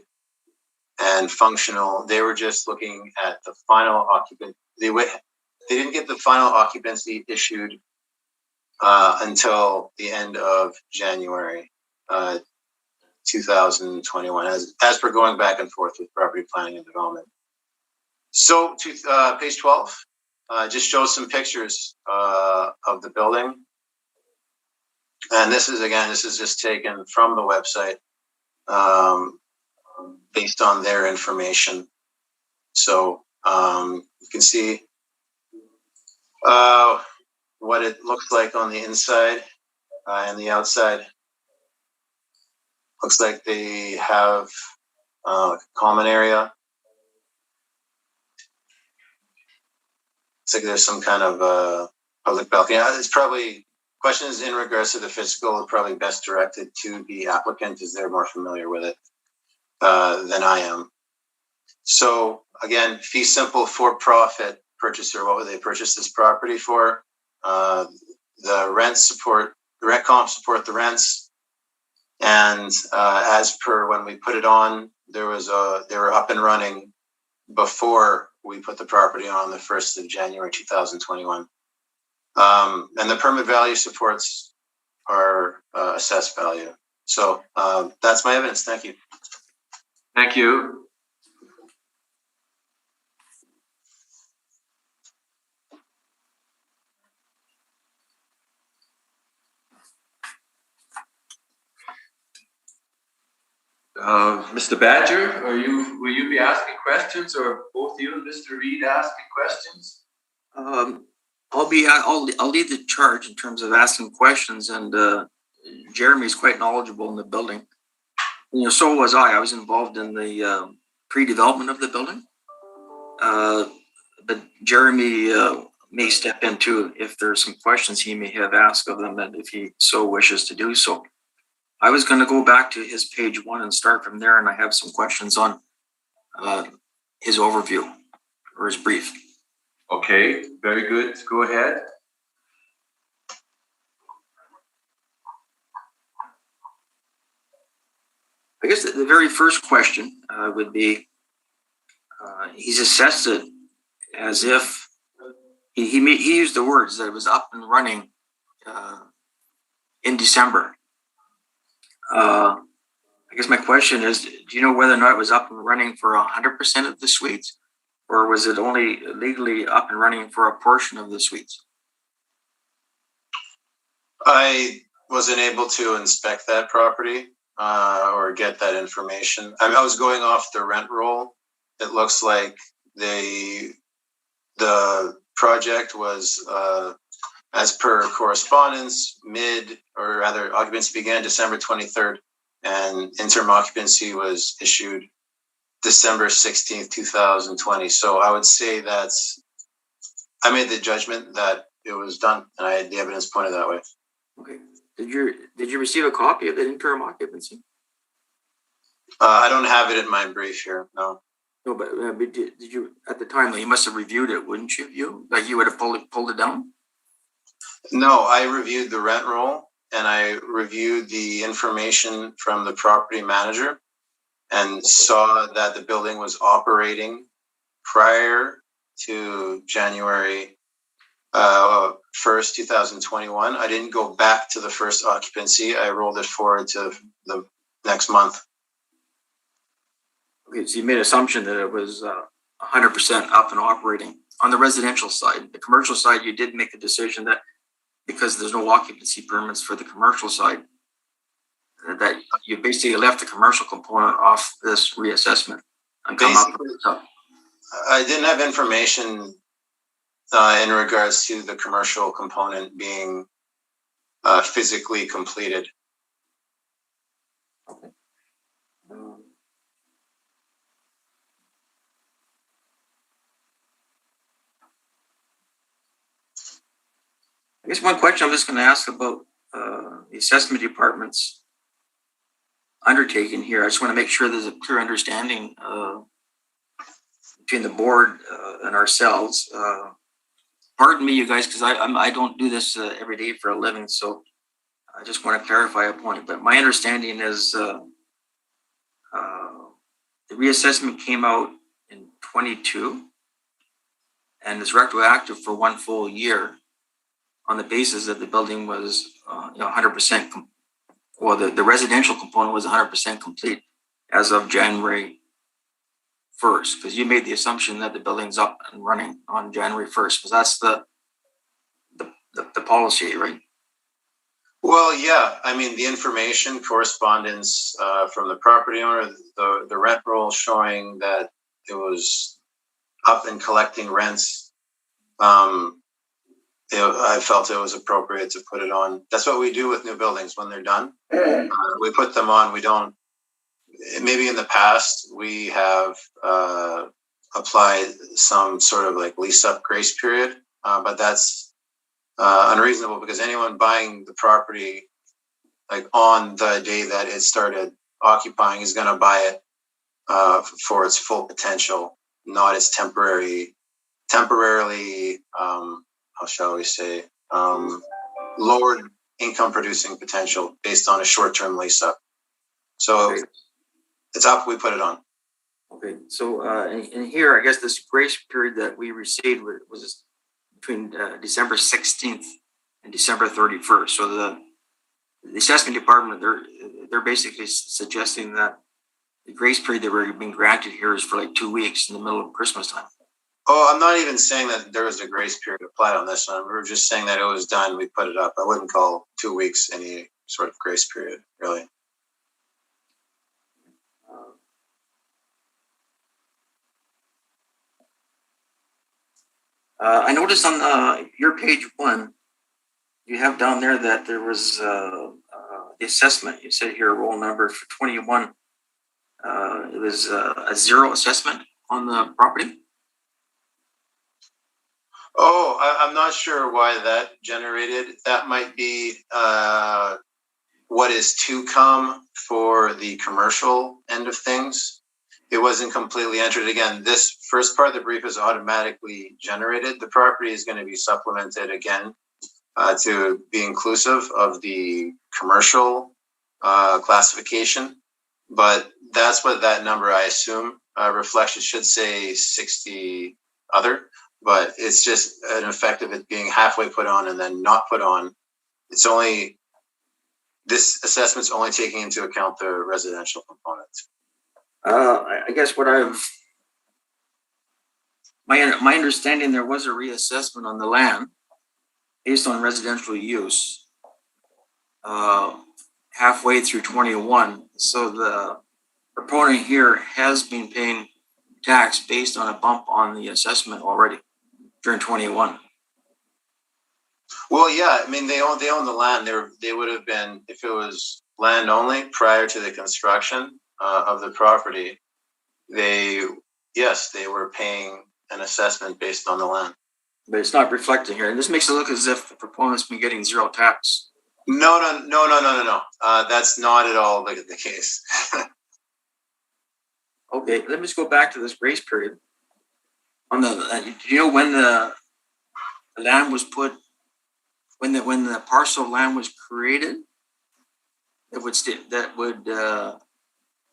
and functional. They were just looking at the final occupant. They didn't get the final occupancy issued until the end of January 2021, as per going back and forth with property planning and development. So to page 12, just shows some pictures of the building. And this is just taken from the website based on their information. So you can see what it looks like on the inside and the outside. Looks like they have a common area. Looks like there's some kind of public balcony. It's probably questions in regards to the physical are probably best directed to the applicant, as they're more familiar with it than I am. So again, fee simple, for-profit purchaser. What would they purchase this property for? The rent comp support the rents, and as per when we put it on, they were up and running before we put the property on the 1st of January 2021. And the permit value supports our assessed value. So that's my evidence. Thank you. Thank you. Mr. Badger, will you be asking questions, or both you and Mr. Reed asking questions? I'll lead the charge in terms of asking questions, and Jeremy's quite knowledgeable in the building. You know, so was I. I was involved in the pre-development of the building, but Jeremy may step in too if there's some questions he may have asked of them, and if he so wishes to do so. I was going to go back to his page 1 and start from there, and I have some questions on his overview or his brief. Okay, very good. Go ahead. I guess the very first question would be, he's assessed it as if he used the words that it was up and running in December. I guess my question is, do you know whether or not it was up and running for 100% of the suites, or was it only legally up and running for a portion of the suites? I wasn't able to inspect that property or get that information. I was going off the rent roll. It looks like the project was, as per correspondence, occupancy began December 23rd, and interim occupancy was issued December 16th, 2020. So I would say I made the judgment that it was done, and I had the evidence pointed that way. Okay. Did you receive a copy of the interim occupancy? I don't have it in my brief here, no. No, but did you, at the time, you must have reviewed it, wouldn't you? Like you would have pulled it down? No, I reviewed the rent roll, and I reviewed the information from the property manager, and saw that the building was operating prior to January 1st, 2021. I didn't go back to the first occupancy. I rolled it forward to the next month. Okay, so you made an assumption that it was 100% up and operating on the residential side. The commercial side, you did make a decision that because there's no occupancy permits for the commercial side, that you basically left the commercial component off this reassessment and come up with the I didn't have information in regards to the commercial component being physically completed. Okay. I guess one question I'm just going to ask about the assessment department's undertaking here. I just want to make sure there's a clear understanding between the board and ourselves. pardon me, you guys, because I don't do this every day for a living, so I just want to clarify a point. But my understanding is the reassessment came out in 22 and is retroactive for 1 full year on the basis that the building was 100%. The residential component was 100% complete as of January 1st, because you made the assumption that the building's up and running on January 1st, because that's the policy, right? Well, yeah, I mean, the information correspondence from the property owner, the rent roll showing that it was up and collecting rents. I felt it was appropriate to put it on. That's what we do with new buildings when they're done. We put them on. We don't, maybe in the past we have applied some sort of like lease up grace period, but that's unreasonable, because anyone buying the property like on the day that it started occupying is going to buy it for its full potential, not its temporarily how shall we say, lowered income producing potential based on a short-term lease up. So okay. It's up, we put it on. Okay, so in here, I guess this grace period that we received was between December 16th and December 31st. So the assessment department, they're basically suggesting that the grace period that we're being granted here is for like 2 weeks in the middle of Christmas time. Oh, I'm not even saying that there was a grace period applied on this one. We were just saying that it was done, we put it up. I wouldn't call 2 weeks any sort of grace period, really. I noticed on your page 1, you have down there that there was the assessment. You said here roll number for 21. It was a 0 assessment on the property. Oh, I'm not sure why that generated. That might be what is to come for the commercial end of things. It wasn't completely entered. Again, this first part of the brief is automatically generated. The property is going to be supplemented again to be inclusive of the commercial classification. But that's what that number, I assume, reflects. It should say 60 other, but it's just an effect of it being halfway put on and then not put on. It's only, this assessment's only taking into account the residential component. I guess what my understanding, there was a reassessment on the land based on residential use halfway through 21. So the proponent here has been paying tax based on a bump on the assessment already during 21. Well, yeah, I mean, they own the land. They would have been, if it was land only prior to the construction of the property, they were paying an assessment based on the land. But it's not reflected here. And this makes it look as if the proponent's been getting 0 tax. No. That's not at all the case. Okay, let me just go back to this grace period. On the, do you know when the land was put, when the parcel of land was created, that would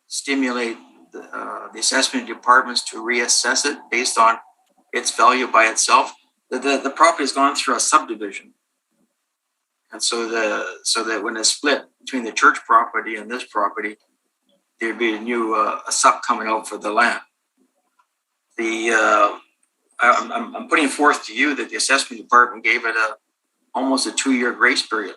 stimulate the assessment departments to reassess it based on its value by itself? The property has gone through a subdivision, and so that when it's split between the church property and this property, there'd be a new a sub coming out for the land. I'm putting forth to you that the assessment department gave it almost a 2-year grace period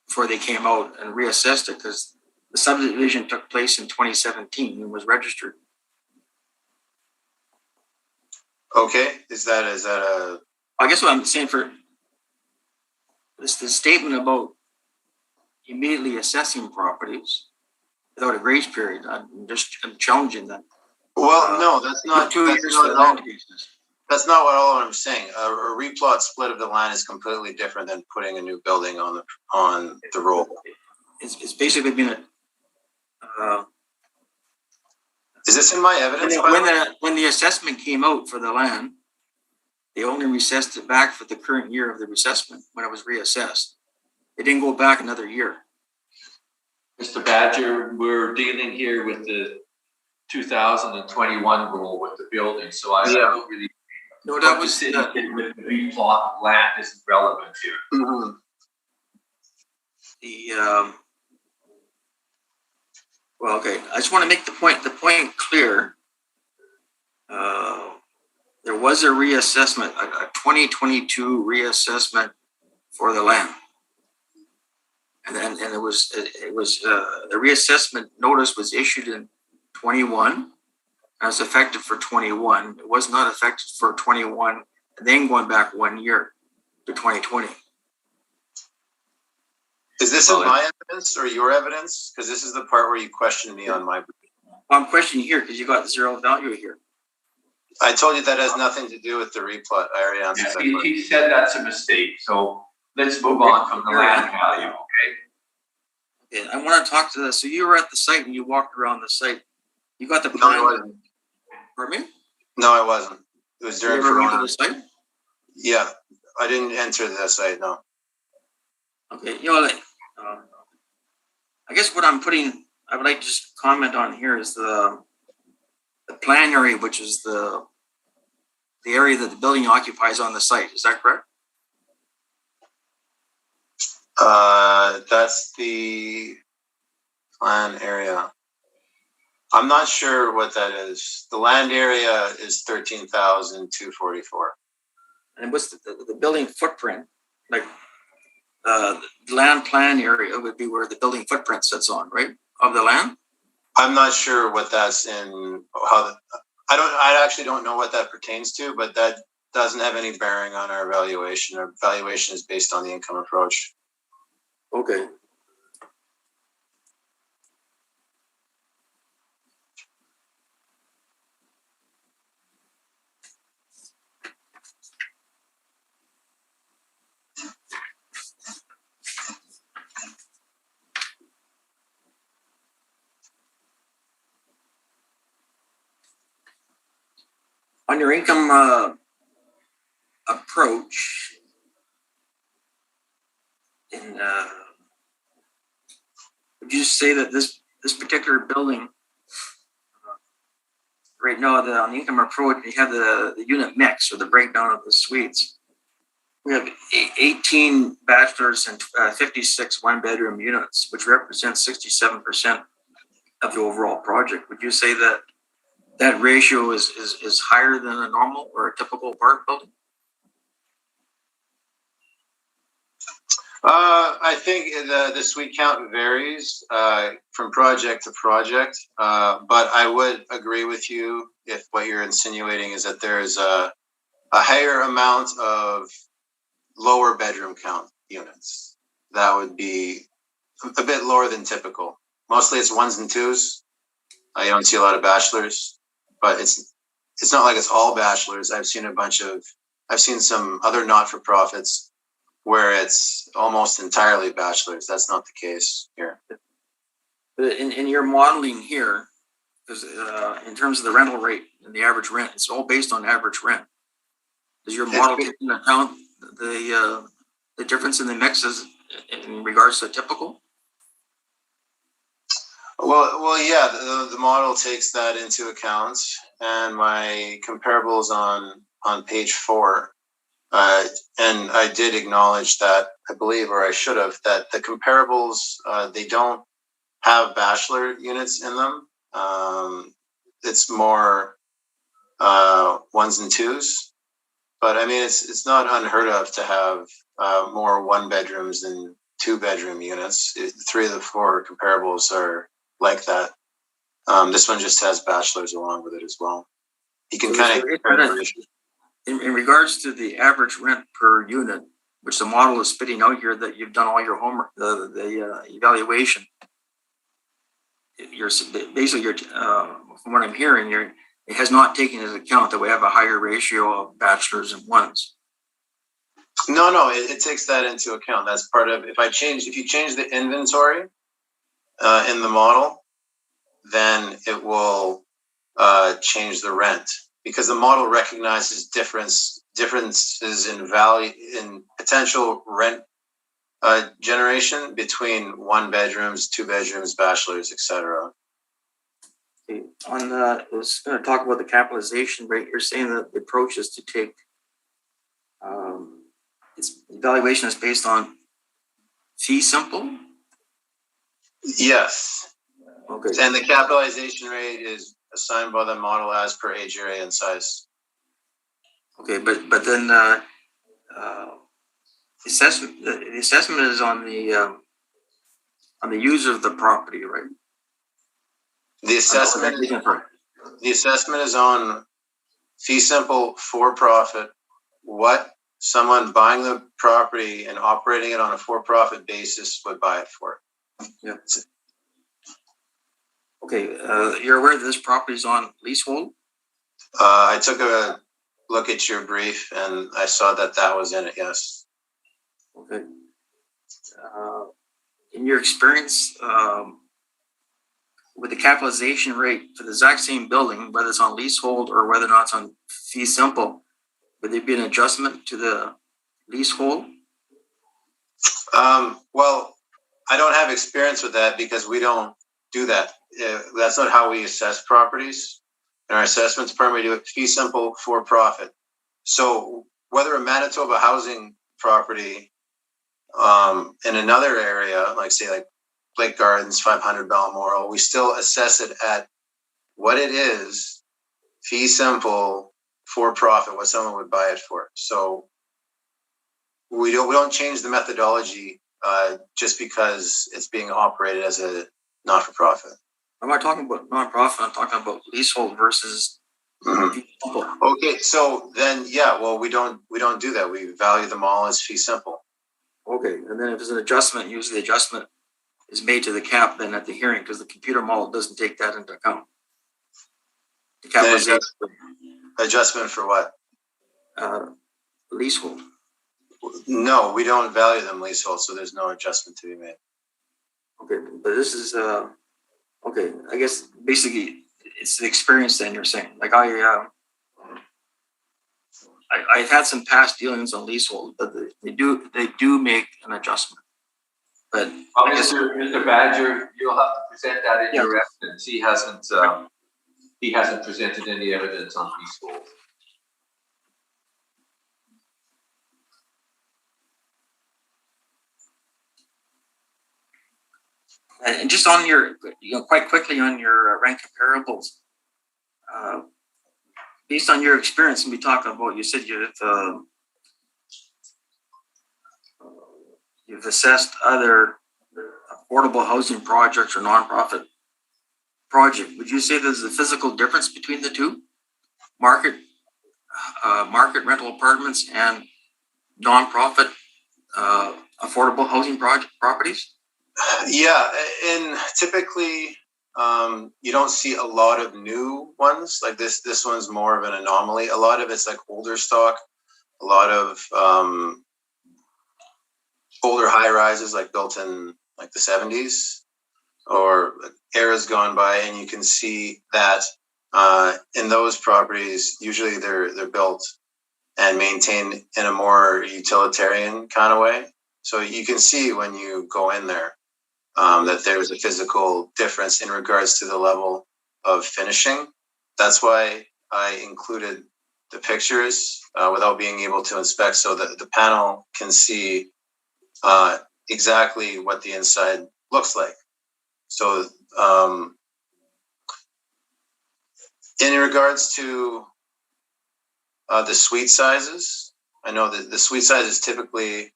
before they came out and reassessed it, because the subdivision took place in 2017 and was registered. Okay, is that a? I guess what I'm saying for this, the statement about immediately assessing properties without a grace period, I'm challenging that. Well, no, that's not 2 years for land cases. That's not what all I'm saying. A replot split of the land is completely different than putting a new building on the roll. It's basically been a. Is this in my evidence? When the assessment came out for the land, they only recessed it back for the current year of the reassessment when it was reassessed. It didn't go back another year. Mr. Badger, we're dealing here with the 2021 rule with the building, so I don't really. No, that was the city did with the replot of land isn't relevant here. Mm-hmm. Well, okay. I just want to make the point clear. There was a reassessment, a 2022 reassessment for the land, and it was the reassessment notice was issued in 21. And it's effective for 21. It was not effective for 21, and then going back 1 year to 2020. Is this in my evidence or your evidence? Because this is the part where you question me on my. I'm questioning here because you got zero value here. I told you that has nothing to do with the replot. I already answered that. He said that's a mistake. So let's move on from the land value. Okay. Okay, I want to talk to this. So you were at the site and you walked around the site. You got the No, plan. I wasn't. Pardon me? No, I wasn't. It was during You ever went to Corona. the site? Yeah, I didn't enter the site. No. Okay, you know, like, I guess what I would like to just comment on here is the plan area, which is the area that the building occupies on the site. Is that correct? That's the plan area. I'm not sure what that is. The land area is 13,244. And what's the building footprint? Like the land plan area would be where the building footprint sits on, right? Of the land? I'm not sure what that's in. I actually don't know what that pertains to, but that doesn't have any bearing on our valuation. Our valuation is based on the income approach. Okay. On your income approach, and would you say that this particular building right now, on the income approach, we have the unit mix or the breakdown of the suites. We have 18 bachelors and 56 one-bedroom units, which represents 67% of the overall project. Would you say that that ratio is higher than a normal or a typical apartment building? I think the suite count varies from project to project, but I would agree with you if what you're insinuating is that there is a higher amount of lower bedroom count units. That would be a bit lower than typical. Mostly it's ones and twos. You don't see a lot of bachelors, but it's not like it's all bachelors. I've seen some other not-for-profits where it's almost entirely bachelors. That's not the case here. In your modeling here, because in terms of the rental rate and the average rent, it's all based on average rent. Does your model take into account the difference in the mixes in regards to typical? Well, yeah. The model takes that into account, and my comparables on page 4. And I did acknowledge that, I believe, or I should have, that the comparables, they don't have bachelor units in them. It's more ones and twos. But I mean, it's not unheard of to have more one bedrooms than 2 bedroom units. 3 of the 4 comparables are like that. This one just has bachelors along with it as well. You can kind of compare the ratio. In regards to the average rent per unit, which the model is spitting out here, that you've done all your homework, the evaluation, you're from what I'm hearing, it has not taken into account that we have a higher ratio of bachelors and ones. No, it takes that into account. That's part of, if you change the inventory in the model, then it will change the rent. Because the model recognizes differences in value, in potential rent generation between 1 bedrooms, 2 bedrooms, bachelors, etc. Okay, on I was going to talk about the capitalization rate. You're saying that the approach is to take its evaluation is based on fee simple. Yes. Okay. And the capitalization rate is assigned by the model as per age, area, and size. Okay, but then the assessment is on the user of the property, right? The assessment is on fee simple for profit. What someone buying the property and operating it on a for profit basis would buy it for. Yeah. Okay, you're aware that this property is on leasehold? I took a look at your brief and I saw that was in it. Yes. Okay. In your experience, with the capitalization rate for the exact same building, whether it's on leasehold or whether or not it's on fee simple, would there be an adjustment to the leasehold? Well, I don't have experience with that because we don't do that. That's not how we assess properties. In our assessments permit, we do it fee simple for profit. So whether a Manitoba housing property in another area, like say like Lake Gardens, 500 Balmoral, we still assess it at what it is, fee simple for profit, what someone would buy it for. So we don't change the methodology just because it's being operated as a not-for-profit. I'm not talking about non-profit. I'm talking about leasehold versus. Mm-hmm. Okay, so then well, we don't do that. We value them all as fee simple. Okay, and then if there's an adjustment, usually the adjustment is made to the cap then at the hearing because the computer model doesn't take that into account. The capitalization adjustment for what? Leasehold. No, we don't value them leasehold, so there's no adjustment to be made. Okay, but this is okay. I guess basically it's the experience. Then you're saying, like I've had some past dealings on leasehold, but they do make an adjustment. But Mr. Badger, you'll have to present that in your evidence. He hasn't presented any evidence on leasehold. And just on your, quite quickly on your rent comparables, based on your experience, and we talked about, you said you've assessed other affordable housing projects or nonprofit project. Would you say there's a physical difference between the two, market rental apartments and nonprofit affordable housing properties? Yeah, and typically you don't see a lot of new ones. Like this one's more of an anomaly. A lot of it's like older stock, a lot of older high rises like built in like the 70s or eras gone by, and you can see that in those properties usually they're built and maintained in a more utilitarian kind of way. So you can see when you go in there that there's a physical difference in regards to the level of finishing. That's why I included the pictures without being able to inspect, so that the panel can see exactly what the inside looks like. So in regards to the suite sizes, I know that the suite sizes typically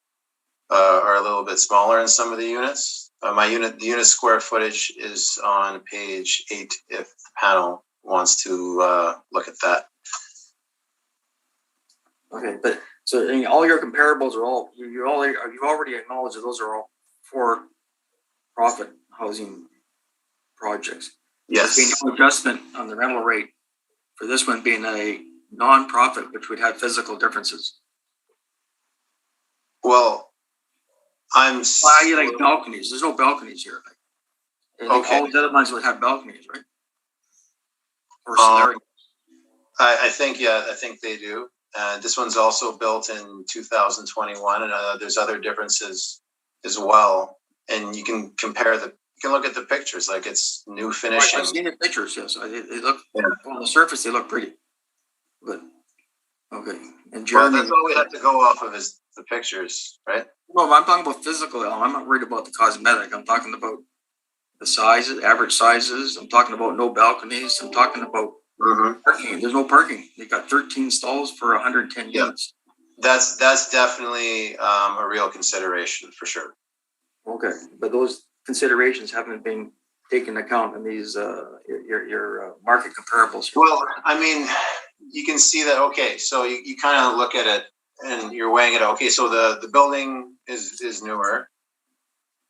are a little bit smaller in some of the units. The unit square footage is on page 8 if the panel wants to look at that. Okay, but so all your comparables are all you've already acknowledged that those are all for profit housing projects. Yes. There's been no adjustment on the rental rate for this one being a non-profit, which would have physical differences. Well, you like balconies? There's no balconies here. Okay. All the other ones would have balconies, right? Or I think they do. This one's also built in 2021, and there's other differences as well. And you can compare you can look at the pictures, like it's new finishing. I've seen the pictures, yes. They look, Yeah. on the surface, they look pretty. But, okay. And Well, Jeremy. that's all we have to go off of is the pictures, right? No, I'm talking about physical. I'm not worried about the cosmetic. I'm talking about the sizes, average sizes. I'm talking about no balconies. I'm talking about parking. There's no parking. They got 13 stalls for 110 Yeah. units. That's definitely a real consideration for sure. Okay, but those considerations haven't been taken account in these your market comparables. Well, I mean, you can see that. Okay, so you kind of look at it and you're weighing it. Okay, so the building is newer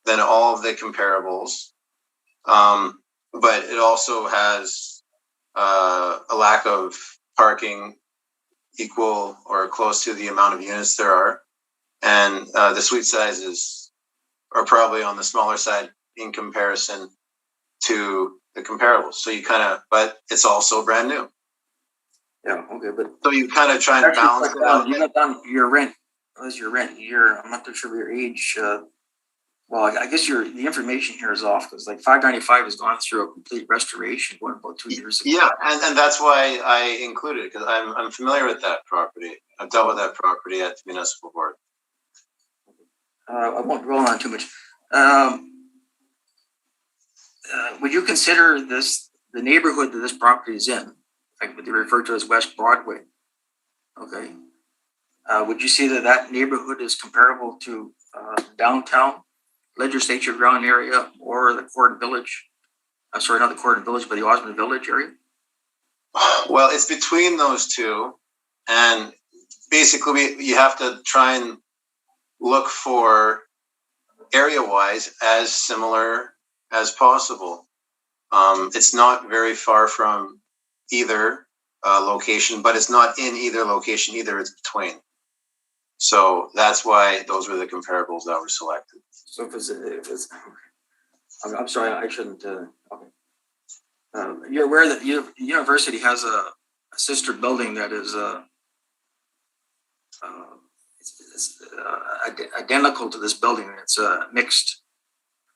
than all of the comparables, but it also has a lack of parking equal or close to the amount of units there are, and the suite sizes are probably on the smaller side in comparison to the comparables. So you kind of, but it's also brand new. Yeah, okay, but So you kind of try and balance it out. you're not done your rent. What is your rent? I'm not too sure of your age. Well, I guess the information here is off because like 595 has gone through a complete restoration. What, about 2 years ago? Yeah, and that's why I included it, because I'm familiar with that property. I've dealt with that property at the municipal board. I won't dwell on too much. Would you consider this the neighborhood that this property is in, like what they refer to as West Broadway? Okay. Would you say that neighborhood is comparable to downtown Legislature Ground area or the Gordon Village? Sorry, not the Gordon Village, but the Osmond Village area? Well, it's between those two, and basically you have to try and look for area-wise as similar as possible. It's not very far from either location, but it's not in either location either. It's between. So that's why those were the comparables that were selected. So if it's I'm sorry, I shouldn't. Okay. You're aware that the university has a sister building that is identical to this building. It's a mixed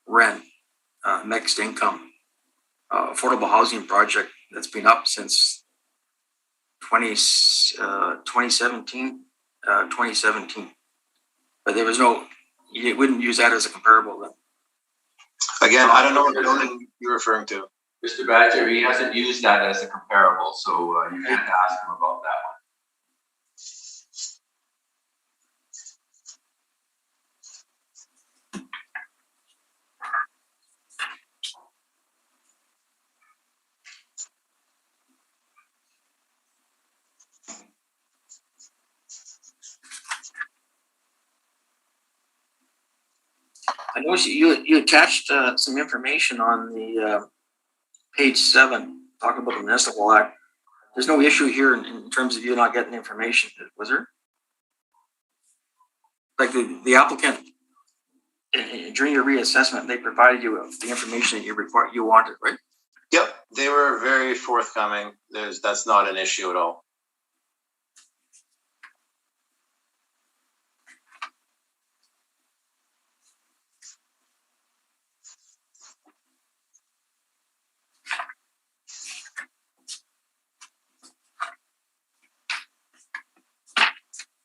rent, mixed income, affordable housing project that's been up since 2017. But there was you wouldn't use that as a comparable then. Again, I don't know what building you're referring to. Mr. Badger, he hasn't used that as a comparable, so you can't ask him about that one. I noticed you attached some information on the page 7, talking about the Municipal Act. There's no issue here in terms of you not getting information, was there? Like the applicant, during your reassessment, they provided you with the information that you wanted, right? Yep, they were very forthcoming. That's not an issue at all.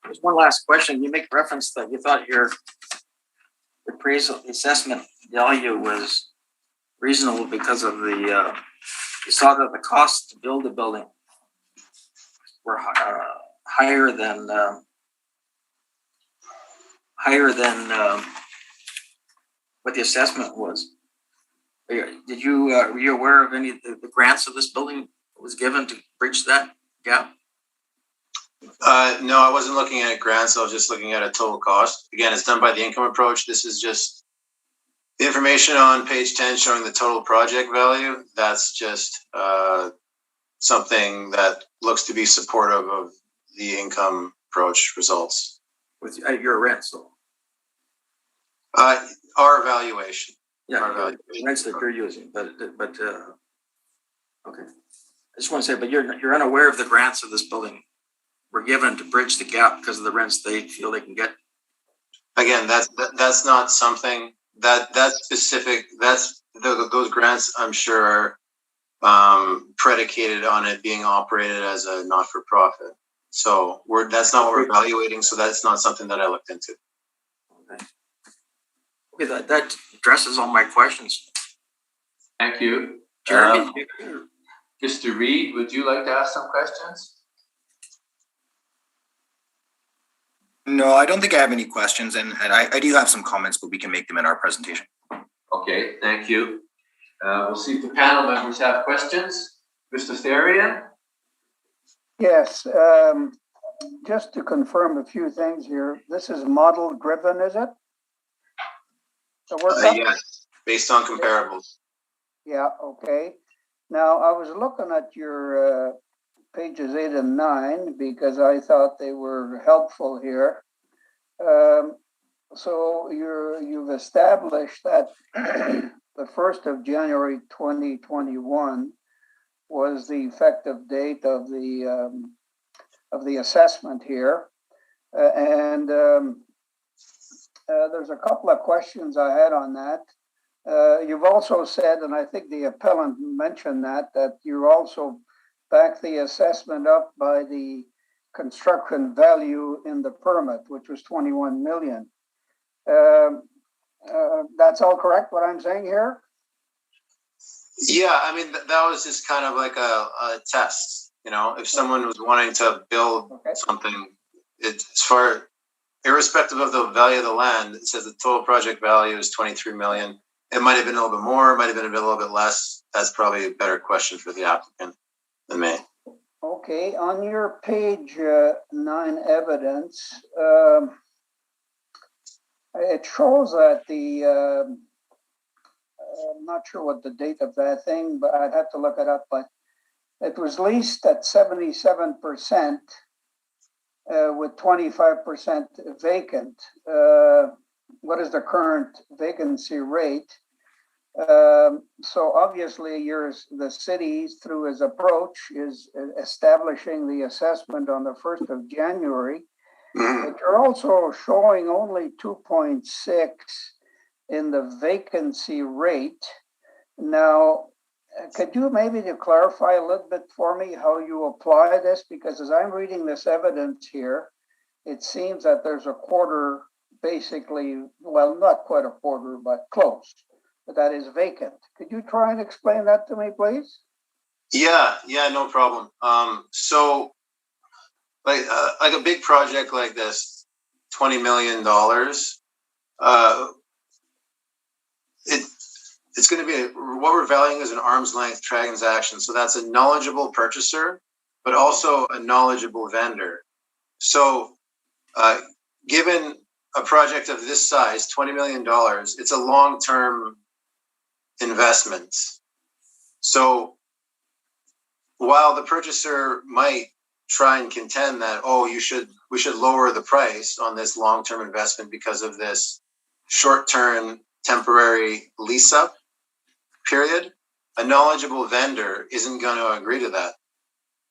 There's one last question. You make reference that you thought your appraisal assessment value was reasonable because of the you saw that the cost to build the building were higher than what the assessment was. Were you aware of any of the grants of this building that was given to bridge that gap? No, I wasn't looking at grants. I was just looking at a total cost. Again, it's done by the income approach. This is just the information on page 10 showing the total project value. That's just something that looks to be supportive of the income approach results. With your rents, though. Our evaluation. Yeah, our evaluation. Rents that you're using, but okay. I just want to say, but you're unaware of the grants of this building. were given to bridge the gap because of the rents they feel they can get. Again, that's not something that's specific. Those grants, I'm sure, are predicated on it being operated as a not-for-profit. So that's not what we're evaluating. So that's not something that I looked into. Okay, that addresses all my questions. Thank you. Jeremy, Mr. Reed, would you like to ask some questions? No, I don't think I have any questions, and I do have some comments, but we can make them in our presentation. Okay, thank you. We'll see if the panel members have questions. Mr. Therian? Yes, just to confirm a few things here. This is model driven, is it? The workup? Yes, based on comparables. Yeah, okay. Now, I was looking at your pages 8 and 9 because I thought they were helpful here. So you've established that the 1st of January 2021 was the effective date of the assessment here, and there's a couple of questions I had on that. You've also said, and I think the appellant mentioned that you also back the assessment up by the construction value in the permit, which was 21 million. That's all correct, what I'm saying here? Yeah, I mean, that was just kind of like a test. You know, if someone was wanting to build something, irrespective of the value of the land, it says the total project value is 23 million. It might have been a little bit more, it might have been a little bit less. That's probably a better question for the applicant than me. Okay, on your page 9 evidence, it shows that I'm not sure what the date of that thing, but I'd have to look it up, but it was leased at 77% with 25% vacant. What is the current vacancy rate? So obviously the city, through his approach, is establishing the assessment on the 1st of January. But you're also showing only 2.6 in the vacancy rate. Now, could you maybe clarify a little bit for me how you apply this? Because as I'm reading this evidence here, it seems that there's a quarter, basically, well, not quite a quarter, but close, but that is vacant. Could you try and explain that to me, please? Yeah, no problem. So like a big project like this, $20 million, it's going to be what we're valuing as an arm's length transaction. So that's a knowledgeable purchaser, but also a knowledgeable vendor. So given a project of this size, $20 million, it's a long-term investment. So while the purchaser might try and contend that, we should lower the price on this long-term investment because of this short-term temporary lease-up period, a knowledgeable vendor isn't going to agree to that,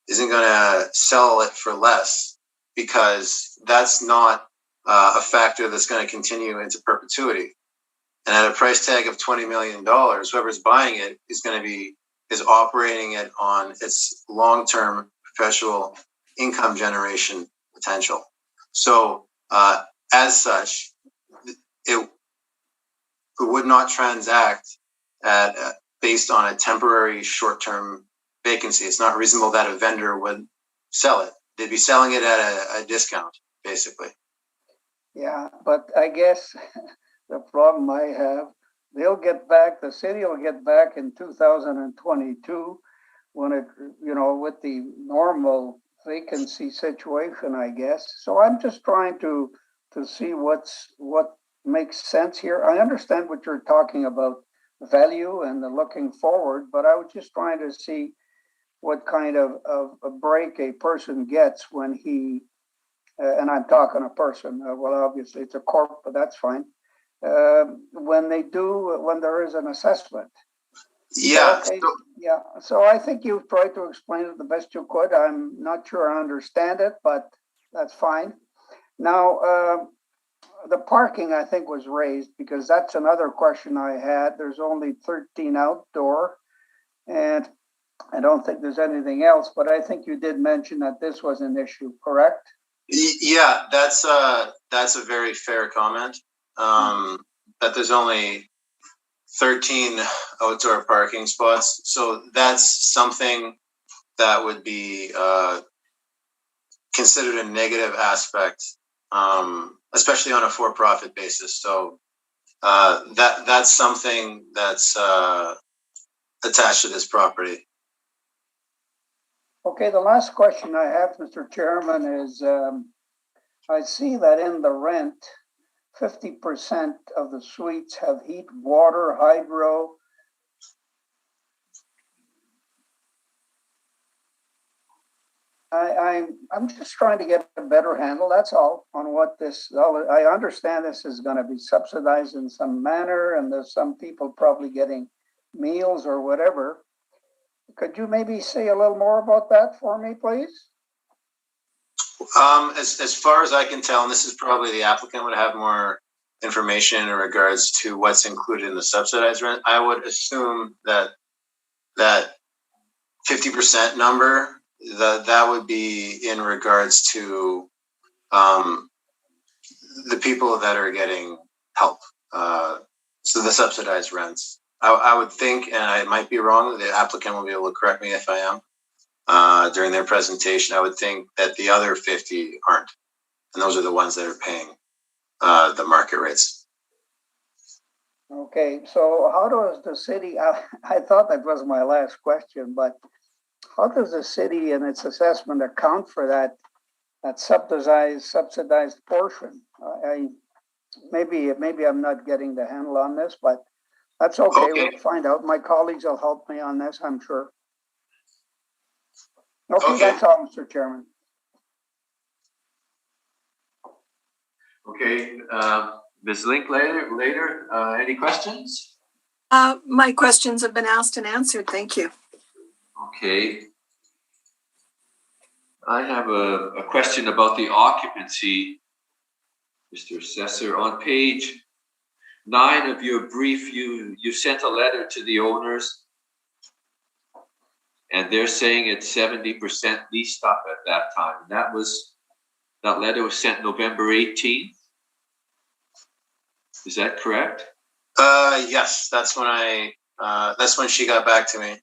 isn't going to sell it for less, because that's not a factor that's going to continue into perpetuity. And at a price tag of $20 million, whoever's buying it is operating it on its long-term perpetual income generation potential. So as such, it would not transact based on a temporary short-term vacancy. It's not reasonable that a vendor would sell it. They'd be selling it at a discount, basically. Yeah, but I guess the problem I have, the city will get back in 2022 when it, with the normal vacancy situation, I guess. So I'm just trying to see what makes sense here. I understand what you're talking about, value and the looking forward, but I was just trying to see what kind of a break a person gets when he, and I'm talking a person, well, obviously it's a corp, but that's fine. When there is an assessment. Yeah. Okay, So, yeah, so I think you've tried to explain it the best you could. I'm not sure I understand it, but that's fine. Now, the parking, I think, was raised because that's another question I had. There's only 13 outdoor, and I don't think there's anything else, but I think you did mention that this was an issue, correct? yeah, that's a very fair comment. That there's only 13 outdoor parking spots. So that's something that would be considered a negative aspect, especially on a for-profit basis. So that's something that's attached to this property. Okay, the last question I have, Mr. Chairman, is I see that in the rent, 50% of the suites have heat, water, hydro. I'm just trying to get a better handle, that's all, on what this, I understand this is going to be subsidized in some manner, and there's some people probably getting meals or whatever. Could you maybe say a little more about that for me, please? As far as I can tell, and this is probably the applicant would have more information in regards to what's included in the subsidized rent. I would assume that 50% number, that would be in regards to the people that are getting help. So the subsidized rents. I would think, and I might be wrong, the applicant will be able to correct me if I am, during their presentation, I would think that the other 50 aren't. And those are the ones that are paying the market rates. Okay, so how does the city, I thought that was my last question, but how does the city and its assessment account for that subsidized portion? Maybe I'm not getting the handle on this, but that's okay. We'll find out. My colleagues will help me on this, I'm sure. Okay, that's all, Mr. Chairman. Okay, Ms. Linklater, any questions? My questions have been asked and answered. Thank you. Okay. I have a question about the occupancy, Mr. Assessor. On page 9 of your brief, you sent a letter to the owners, and they're saying it's 70% leased up at that time. That letter was sent November 18th. Is that correct? Yes, that's when she got back to me.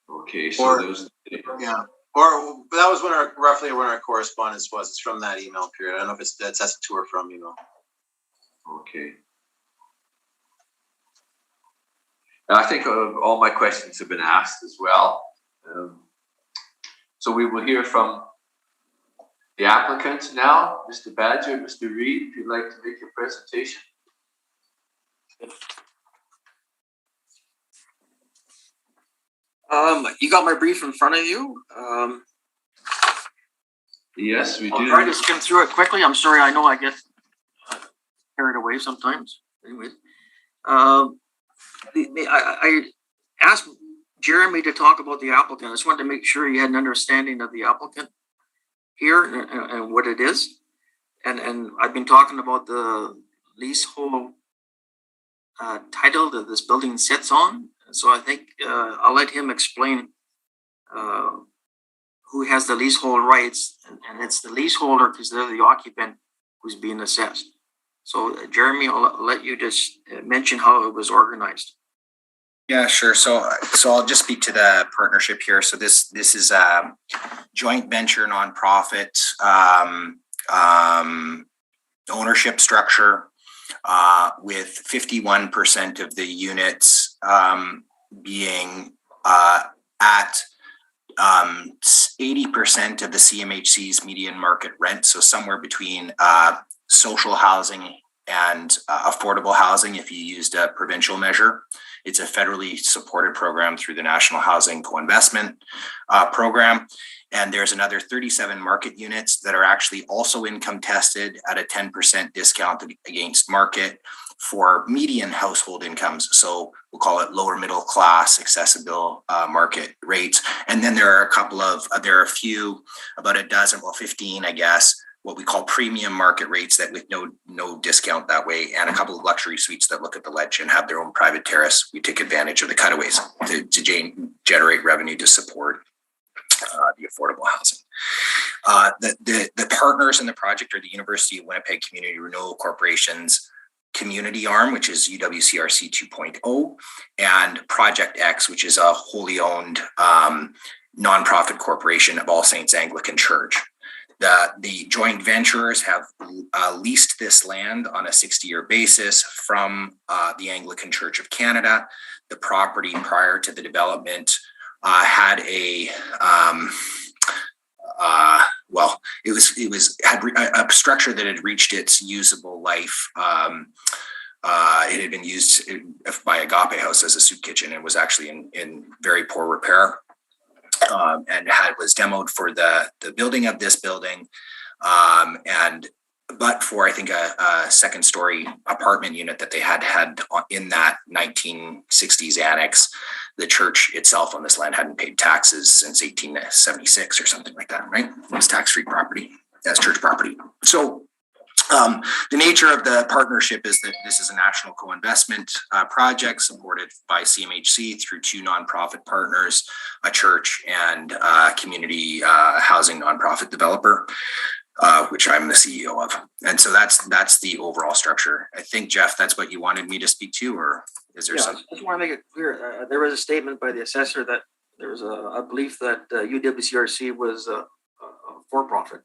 Okay, so yeah. Or that was roughly when our correspondence was. It's from that email period. I don't know if that's to or from email. Okay. I think all my questions have been asked as well. So we will hear from the applicant now, Mr. Badger, Mr. Reed, if you'd like to make your presentation. You got my brief in front of you. Yes, we do. I'll try to skim through it quickly. I'm sorry, I know I get carried away sometimes. Anyways, I asked Jeremy to talk about the applicant. I just wanted to make sure he had an understanding of the applicant here and what it is. And I've been talking about the leasehold title that this building sits on. So I think I'll let him explain who has the leasehold rights, and it's the leaseholder because they're the occupant who's being assessed. So Jeremy, I'll let you just mention how it was organized. Yeah, sure. So I'll just speak to the partnership here. So this is a joint venture nonprofit ownership structure with 51% of the units being at 80% of the CMHC's median market rent. So somewhere between social housing and affordable housing if you used a provincial measure. It's a federally supported program through the National Housing Co-Investment Program. And there's another 37 market units that are actually also income tested at a 10% discount against market for median household incomes. So we'll call it lower middle class accessible market rates. And then there are a few, about a dozen, 15, I guess, what we call premium market rates that with no discount that way, and a couple of luxury suites that look at the ledge and have their own private terrace. We take advantage of the cutaways to generate revenue to support the affordable housing. The partners in the project are the University of Winnipeg Community Renewal Corporation's community arm, which is UWCRC 2.0, and Project X, which is a wholly owned nonprofit corporation of All Saints Anglican Church. The joint venturers have leased this land on a 60-year basis from the Anglican Church of Canada. The property prior to the development had a a structure that had reached its usable life. It had been used by Agape House as a soup kitchen and was actually in very poor repair. And was demoed for the building of this building, but for I think a second story apartment unit that they had in that 1960s annex. The church itself on this land hadn't paid taxes since 1876 or something like that, right? It was tax-free property, that's church property. So the nature of the partnership is that this is a national co-investment project supported by CMHC through two nonprofit partners, a church and a community housing nonprofit developer, which I'm the CEO of. And so that's the overall structure. I think, Jeff, that's what you wanted me to speak to, or is there something? I just want to make it clear. There was a statement by the assessor that there was a belief that UWCRC was a for-profit.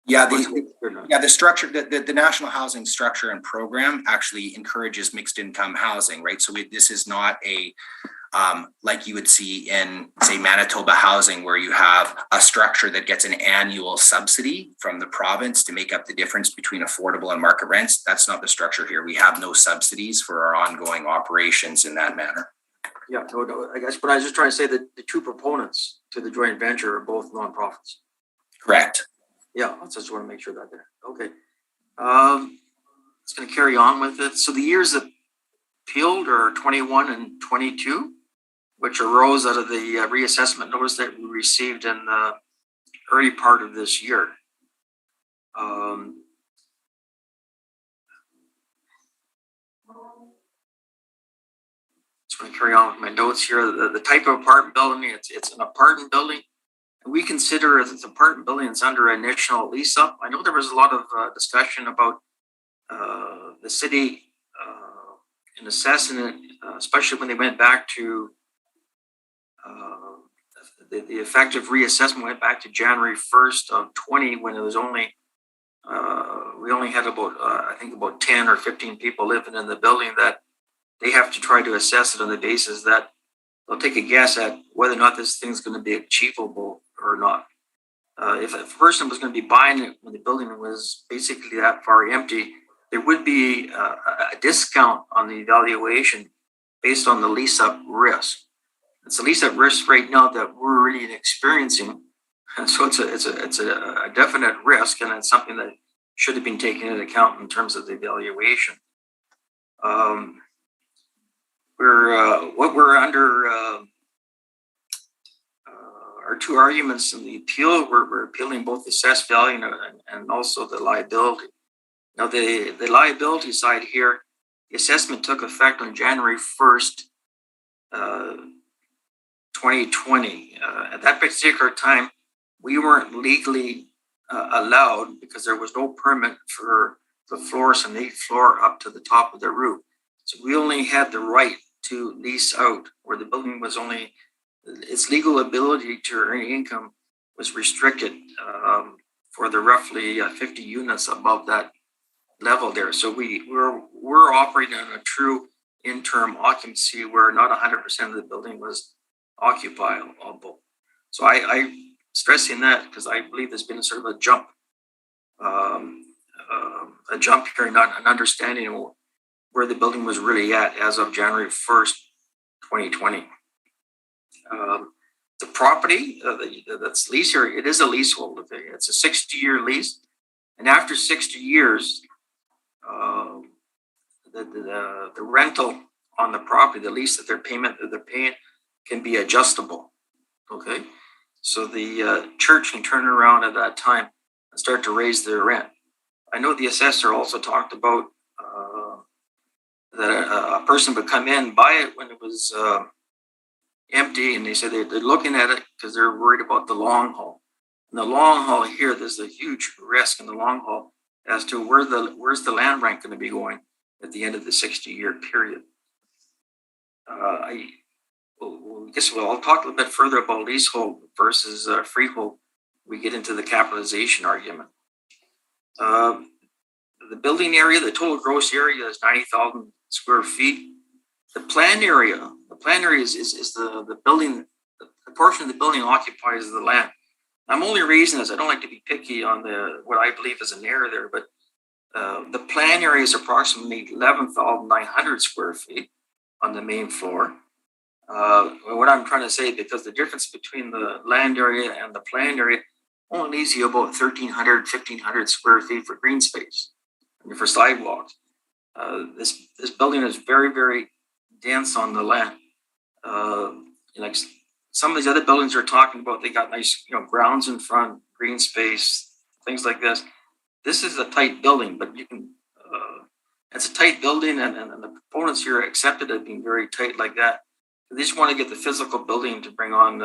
Yeah, the structure, the National Housing Structure and Program actually encourages mixed income housing, right? So this is not a, like you would see in, say, Manitoba housing, where you have a structure that gets an annual subsidy from the province to make up the difference between affordable and market rents. That's not the structure here. We have no subsidies for our ongoing operations in that manner. Yeah, no, I guess, but I was just trying to say that the two proponents to the joint venture are both nonprofits. Correct. Yeah, I just want to make sure that there. Okay. It's going to carry on with it. So the years appealed are 21 and 22, which arose out of the reassessment notice that we received in the early part of this year. Just going to carry on with my notes here. The type of apartment building, it's an apartment building. We consider it as apartment buildings under initial lease up. I know there was a lot of discussion about the city in assessing it, especially when they went back to the effective reassessment went back to January 1st of 20, when it was only we only had about I think about 10 or 15 people living in the building, that they have to try to assess it on the basis that they'll take a guess at whether or not this thing's going to be achievable or not. If a person was going to be buying it when the building was basically that far empty, there would be a discount on the valuation based on the lease-up risk. It's a lease-up risk right now that we're really experiencing, and so it's a definite risk, and it's something that should have been taken into account in terms of the valuation. We're under. Our two arguments in the appeal, we're appealing both the assessed value and also the liability. Now, the liability side here, the assessment took effect on January 1st, 2020. At that particular time, we weren't legally allowed, because there was no permit for the floors from the 8th floor up to the top of the roof. So we only had the right to lease out, where the building was only, its legal ability to earn income was restricted for the roughly 50 units above that level there. So we're operating on a true interim occupancy where not 100% of the building was occupiable. So I stressing that because I believe there's been sort of a jump here, not an understanding of where the building was really at as of January 1st, 2020. the property that's lease here, it is a leasehold. It's a 60-year lease, and after 60 years, the rental on the property, the lease that they're paying, can be adjustable. Okay, so the church can turn around at that time and start to raise their rent. I know the assessor also talked about that a person would come in, buy it when it was empty, and they said they're looking at it because they're worried about the long haul. In the long haul here, there's a huge risk in the long haul as to where's the land rent going to be going at the end of the 60-year period. I guess I'll talk a little bit further about leasehold versus freehold. We get into the capitalization argument. The building area, the total gross area is 90,000 square feet. The planned area is the building, the portion of the building occupies the land. I'm only raising this, I don't like to be picky on what I believe is an error there, but the planned area is approximately 11,900 square feet on the main floor. What I'm trying to say, because the difference between the land area and the planned area only leaves you about 1,300, 1,500 square feet for green space and for sidewalks. This building is very, very dense on the land. Like some of these other buildings are talking about, they got nice, grounds in front, green space, things like this. This is a tight building, but you can, it's a tight building, and the proponents here accepted it being very tight like that. They just want to get the physical building to bring on,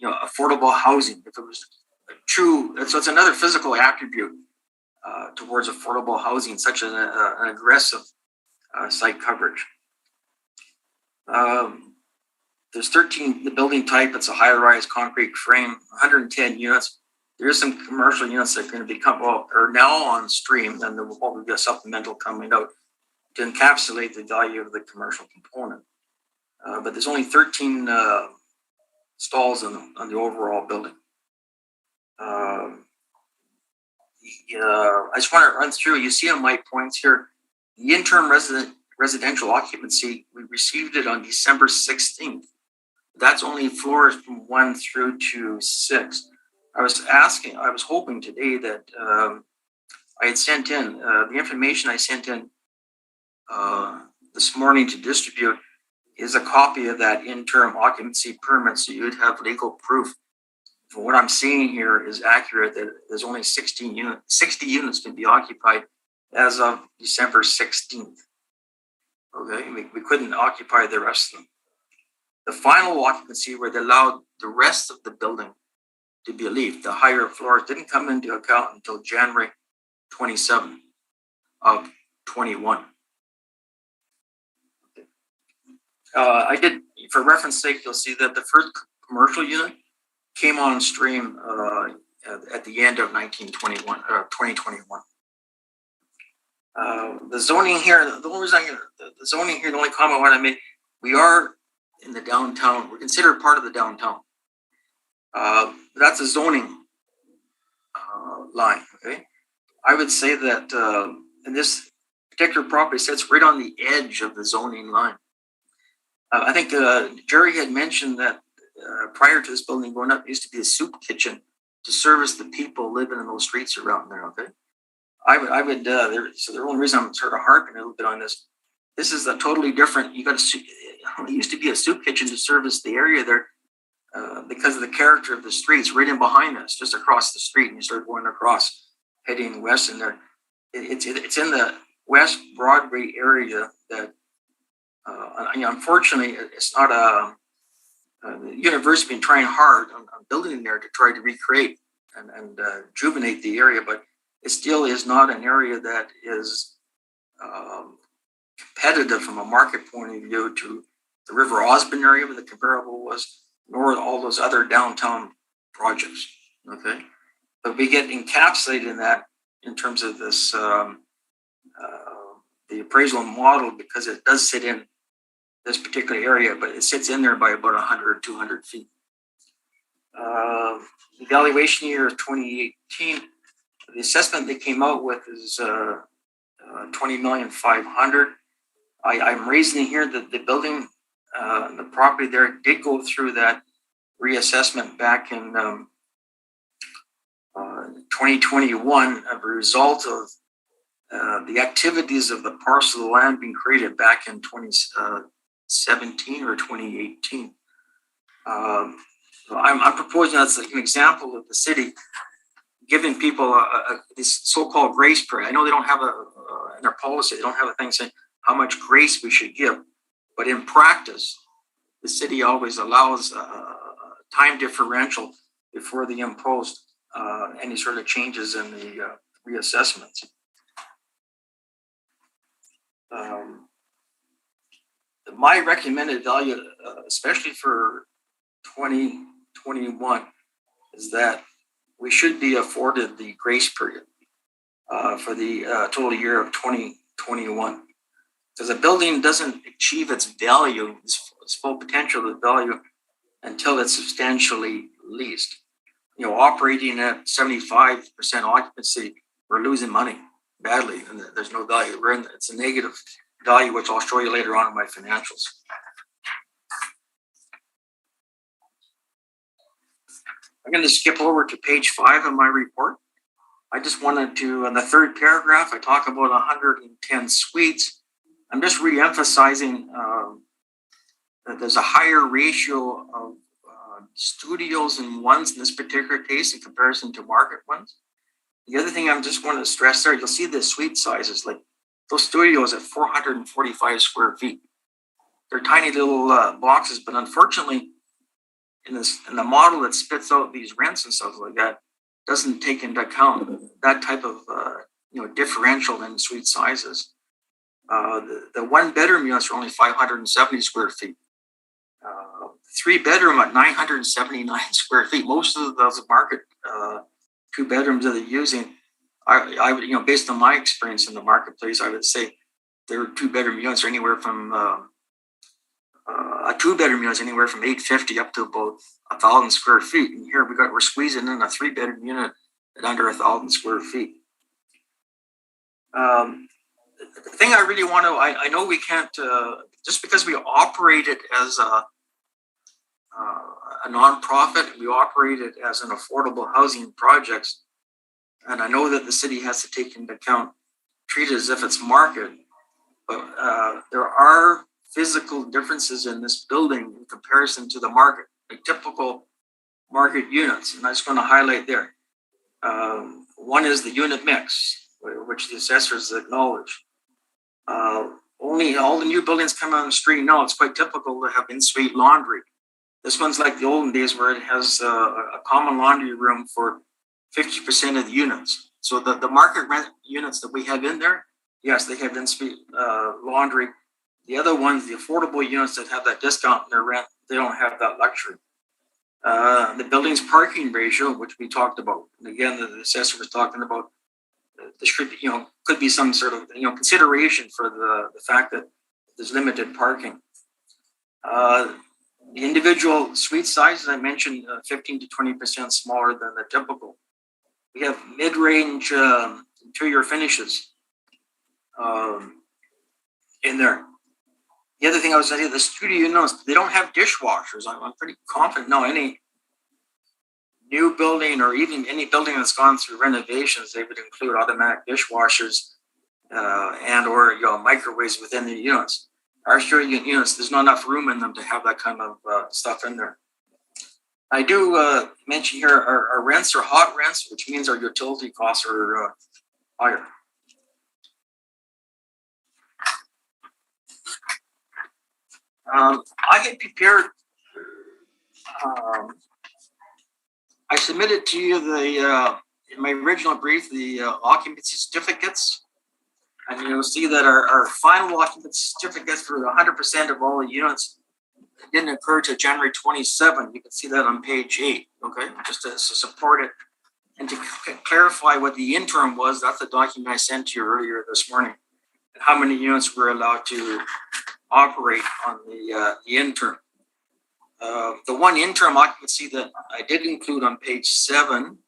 affordable housing. If it was true, so it's another physical attribute towards affordable housing, such an aggressive site coverage. There's 13, the building type, it's a high-rise concrete frame, 110 units. There is some commercial units that are going to are now on stream, and there will probably be a supplemental coming out to encapsulate the value of the commercial component. But there's only 13 stalls on the overall building. I just want to run through, you see on my points here, the interim residential occupancy, we received it on December 16th. That's only floors from 1 through to 6. I was hoping today that I had sent in the information I sent in this morning to distribute is a copy of that interim occupancy permit, so you'd have legal proof. For what I'm seeing here is accurate, that there's only 60 units can be occupied as of December 16th. Okay, we couldn't occupy the rest of them. The final occupancy where they allowed the rest of the building to be leased, the higher floors, didn't come into account until January 27th of 21. I did, for reference sake, you'll see that the first commercial unit came on stream at the end of 2021. The zoning here, the only comment I want to make, we are in the downtown. We're considered part of the downtown. That's a zoning line, okay? I would say that in this particular property sits right on the edge of the zoning line. I think Jerry had mentioned that prior to this building going up, it used to be a soup kitchen to service the people living in those streets around there, okay? So the only reason I'm sort of harping a little bit on this is a totally different, it used to be a soup kitchen to service the area there because of the character of the streets right in behind us, just across the street, and you start going across, heading west in there. It's in the West Broadway area that, unfortunately, it's not the university been trying hard on building in there to try to recreate and rejuvenate the area, but it still is not an area that is competitive from a market point of view to the River Osborne area where the comparable was, nor all those other downtown projects, okay? But we get encapsulated in that in terms of this, the appraisal model, because it does sit in this particular area, but it sits in there by about 100 or 200 feet. The valuation year of 2018, the assessment they came out with is $20,500,000. I'm raising here that the building the property there did go through that reassessment back in 2021 as a result of the activities of the parcel of land being created back in 2017 or 2018. I'm proposing that's like an example of the city giving people this so-called grace period. I know they don't have in their policy, they don't have a thing saying how much grace we should give, but in practice, the city always allows time differential before they impose any sort of changes in the reassessments. My recommended value, especially for 2021, is that we should be afforded the grace period for the total year of 2021. Because a building doesn't achieve its value, its full potential of value, until it's substantially leased. You know, operating at 75% occupancy, we're losing money badly, and there's no value. It's a negative value, which I'll show you later on in my financials. I'm going to skip over to page 5 of my report. I just wanted to, in the third paragraph, I talk about 110 suites. I'm just re-emphasizing that there's a higher ratio of studios and ones in this particular case in comparison to market ones. The other thing I'm just want to stress there, you'll see the suite sizes, like those studios at 445 square feet. They're tiny little boxes, but unfortunately, in the model that spits out these rents and stuff like that, doesn't take into account that type of differential in suite sizes. The one bedroom units are only 570 square feet. 3 bedroom at 979 square feet. Most of those market 2 bedrooms that they're using, I would, based on my experience in the marketplace, I would say their 2 bedroom units are anywhere from a 2 bedroom unit is anywhere from 850 up to about 1,000 square feet. And here we're squeezing in a 3 bedroom unit at under 1,000 square feet. The thing I really want to, I know we can't, just because we operate it as a nonprofit, we operate it as an affordable housing projects, and I know that the city has to take into account, treat it as if it's market, but there are physical differences in this building in comparison to the market, like typical market units, and I just want to highlight there. One is the unit mix, which the assessors acknowledge. Only all the new buildings come on the street now, it's quite typical to have in-suite laundry. This one's like the olden days where it has a common laundry room for 50% of the units. So the market rent units that we have in there, yes, they have in-suite laundry. The other ones, the affordable units that have that discount in their rent, they don't have that luxury. The building's parking ratio, which we talked about, and again, the assessor was talking about, there should be, could be some sort of, consideration for the fact that there's limited parking. The individual suite sizes I mentioned, 15 to 20% smaller than the typical. We have mid-range interior finishes in there. The other thing I was saying, the studio units, they don't have dishwashers. I'm pretty confident. No, any new building or even any building that's gone through renovations, they would include automatic dishwashers and or microwaves within the units. Our studio units, there's not enough room in them to have that kind of stuff in there. I do mention here our rents are hot rents, which means our utility costs are higher. I had prepared, I submitted to you in my original brief, the occupancy certificates. And you'll see that our final occupancy certificates for 100% of all the units didn't occur to January 27. You can see that on page 8, okay? Just to support it. And to clarify what the interim was, that's the document I sent to you earlier this morning. And how many units were allowed to operate on the interim. The one interim occupancy that I did include on page 7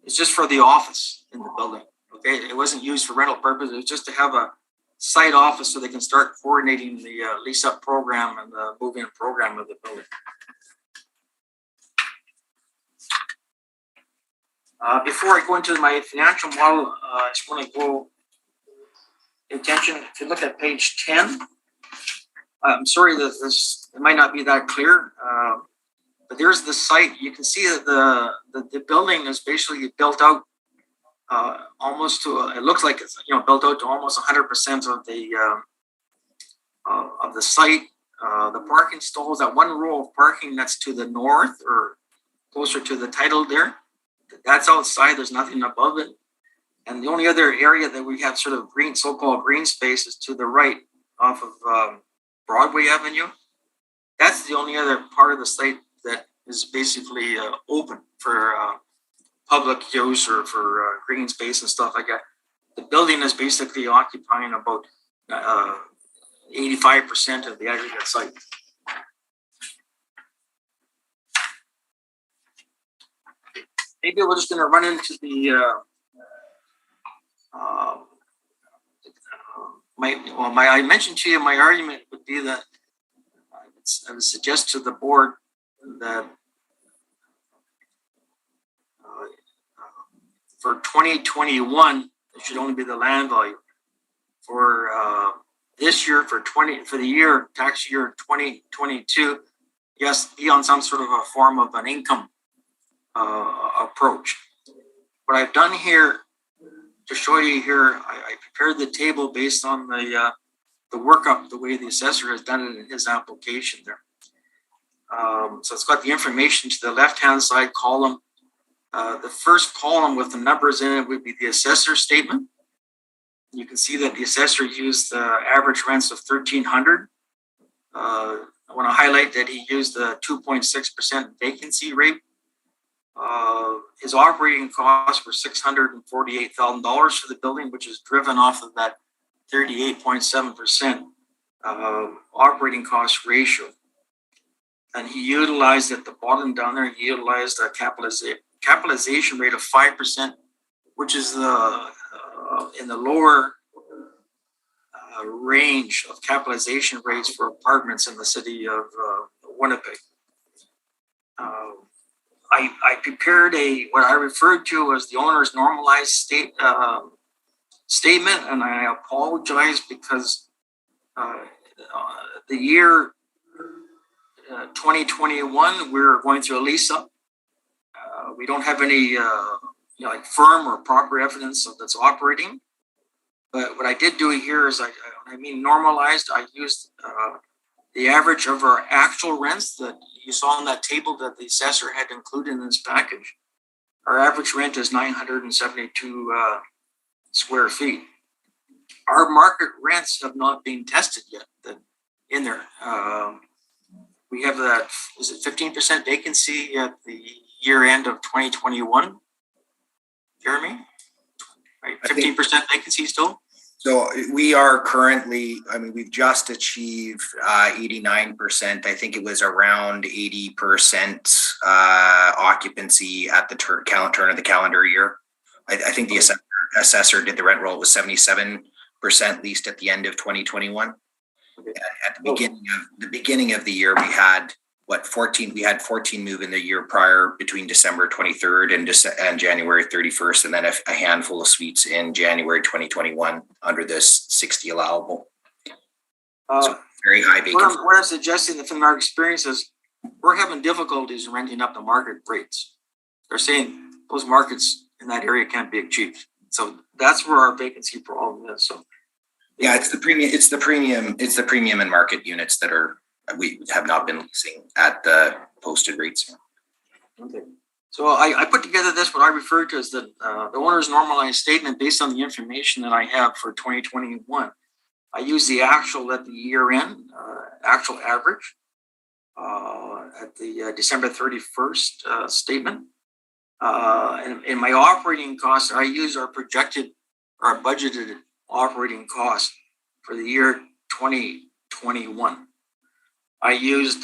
is just for the office in the building. Okay, it wasn't used for rental purposes. It was just to have a site office so they can start coordinating the lease up program and the move-in program of the building. Before I go into my financial model, I just want to go attention. If you look at page 10, I'm sorry that it might not be that clear, but there's the site. You can see that the building is basically built out almost to. It looks like it's built out to almost 100% of the site. The parking stalls, that one row of parking that's to the north or closer to the title there, that's outside. There's nothing above it. And the only other area that we have sort of green, so-called green space, is to the right off of Broadway Avenue. That's the only other part of the site that is basically open for public use or for green space and stuff like that. The building is basically occupying about 85% of the aggregate site. Maybe we're just going to run into the I mentioned to you my argument would be that I would suggest to the board that for 2021 it should only be the land value. For this year, for the year tax year 2022, yes, be on some sort of a form of an income approach. What I've done here to show you here, I prepared the table based on the workup, the way the assessor has done it in his application there. So it's got the information to the left-hand side column. The first column with the numbers in it would be the assessor statement. You can see that the assessor used average rents of $1,300. I want to highlight that he used the 2.6% vacancy rate. His operating costs were $648,000 for the building, which is driven off of that 38.7% operating cost ratio. And he utilized at the bottom down there, he utilized a capitalization rate of 5%, which is in the lower range of capitalization rates for apartments in the city of Winnipeg. I prepared what I referred to as the owner's normalized statement, and I apologize because the year 2021 we're going through a lease up. We don't have any like firm or proper evidence of that's operating. But what I did do here is I mean normalized. I used the average of our actual rents that you saw on that table that the assessor had included in this package. Our average rent is 972 square feet. Our market rents have not been tested yet in there. We have that, is it 15% vacancy at the year end of 2021? Jeremy? Right, 15% vacancy still? So we are currently, we've just achieved 89%. I think it was around 80% occupancy at the turn of the calendar year. I think the assessor did the rent roll. It was 77% leased at the end of 2021. Okay. At the beginning of the year, we had 14. We had 14 move in the year prior between December 23rd and January 31st, and then a handful of suites in January 2021 under this 60 allowable. So very high vacancy. What I'm suggesting that from our experiences, we're having difficulties renting up the market rates. They're saying those markets in that area can't be achieved. So that's where our vacancy problem is. So yeah, it's the premium and market units that we have not been leasing at the posted rates. Okay. So I put together what I refer to as the owner's normalized statement based on the information that I have for 2021. I use the actual at the year end, actual average at the December 31st statement. And in my operating costs, I use our projected or budgeted operating cost for the year 2021. I used,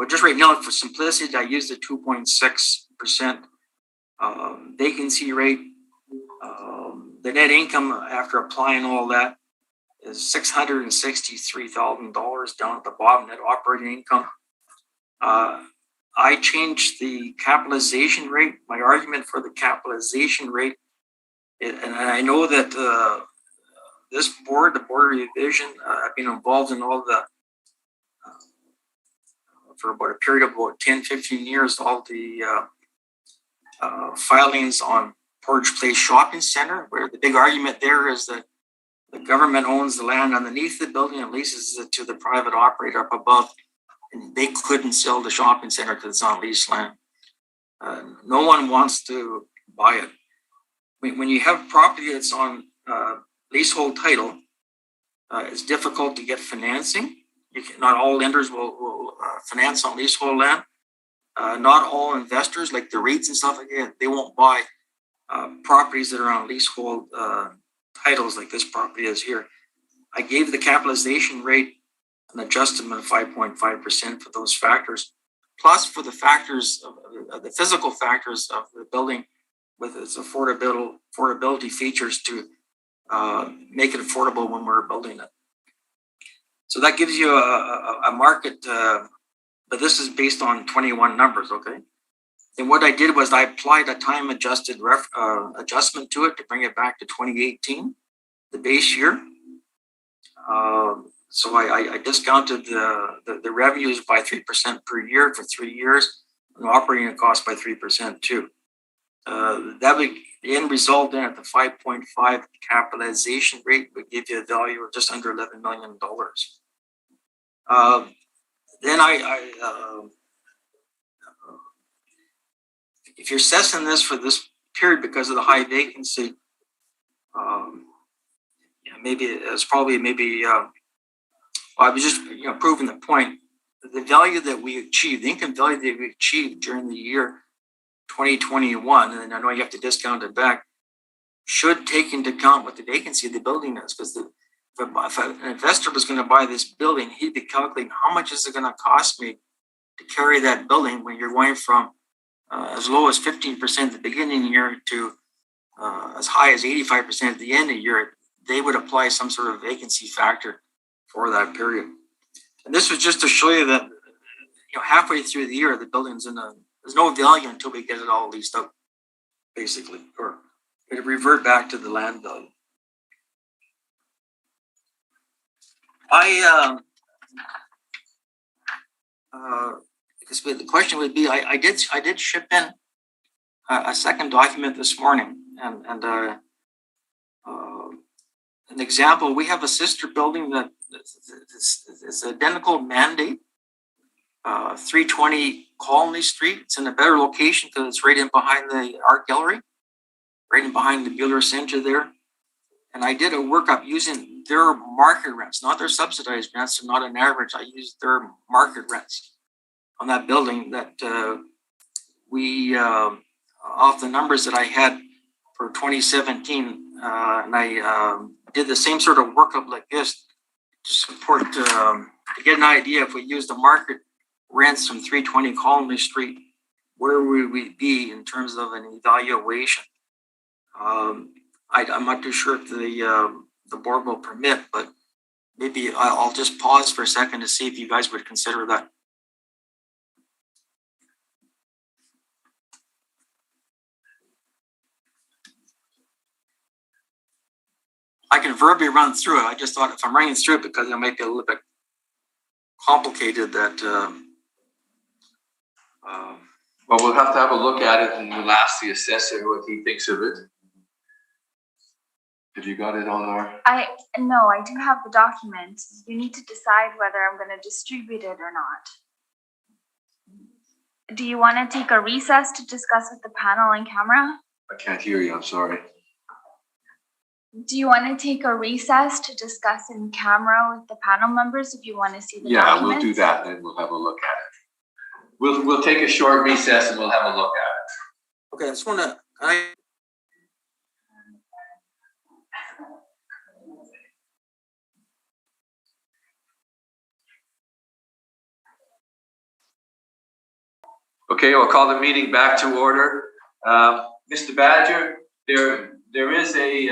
just right now for simplicity, I used the 2.6% vacancy rate. the net income after applying all that is $663,000 down at the bottom, net operating income. I changed the capitalization rate. My argument for the capitalization rate, and I know that this board, the Board of Revision, I've been involved in all the, for about a period of about 10, 15 years, all the filings on Portage Place Shopping Center, where the big argument there is that the government owns the land underneath the building and leases it to the private operator up above, and they couldn't sell the shopping center because it's on leased land. No one wants to buy it. When you have property that's on leasehold title, it's difficult to get financing. Not all lenders will finance on leasehold land. Not all investors, like the REITs and stuff like that, they won't buy properties that are on leasehold titles like this property is here. I gave the capitalization rate an adjustment of 5.5% for those factors, plus for the factors of the physical factors of the building with its affordability features to make it affordable when we're building it. So that gives you a market, but this is based on 21 numbers, okay? And what I did was I applied a time adjusted adjustment to it to bring it back to 2018, the base year. So I discounted the revenues by 3% per year for 3 years, and operating costs by 3% too. That would, the end result then at the 5.5 capitalization rate would give you a value of just under $11 million. Then if you're assessing this for this period because of the high vacancy, maybe it's probably I was just proving the point. The value that we achieved, the income value that we achieved during the year 2021, and I know you have to discount it back, should take into account what the vacancy of the building is. Because if an investor was going to buy this building, he'd be calculating how much is it going to cost me to carry that building when you're going from as low as 15% at the beginning of the year to as high as 85% at the end of the year. They would apply some sort of vacancy factor for that period. And this was just to show you that halfway through the year, the building's there's no value until we get it all leased out, basically, or it revert back to the land value. Because the question would be, I did ship in a second document this morning, and an example. We have a sister building that is identical mandate, 320 Colony Street. It's in a better location because it's right in behind the art gallery, right in behind the Bueller Center there. And I did a workup using their market rents, not their subsidized rents, and not an average. I used their market rents on that building that we, off the numbers that I had for 2017, and I did the same sort of workup like this to support, to get an idea if we use the market rents from 320 Colony Street, where would we be in terms of an evaluation? I'm not too sure if the board will permit, but maybe I'll just pause for a second to see if you guys would consider that. I can verbally run through it. I just thought if I'm running through it because it might be a little bit complicated that. Well, we'll have to have a look at it and we'll ask the assessor what he thinks of it. Have you got it on our? No, I do have the document. You need to decide whether I'm going to distribute it or not. Do you want to take a recess to discuss with the panel and camera? I can't hear you, I'm sorry. Do you want to take a recess to discuss in camera with the panel members if you want to see the documents? We'll do that, then we'll have a look at it. We'll take a short recess and we'll have a look at it. Okay, I just want to. Okay, I'll call the meeting back to order. Mr. Badger, there is a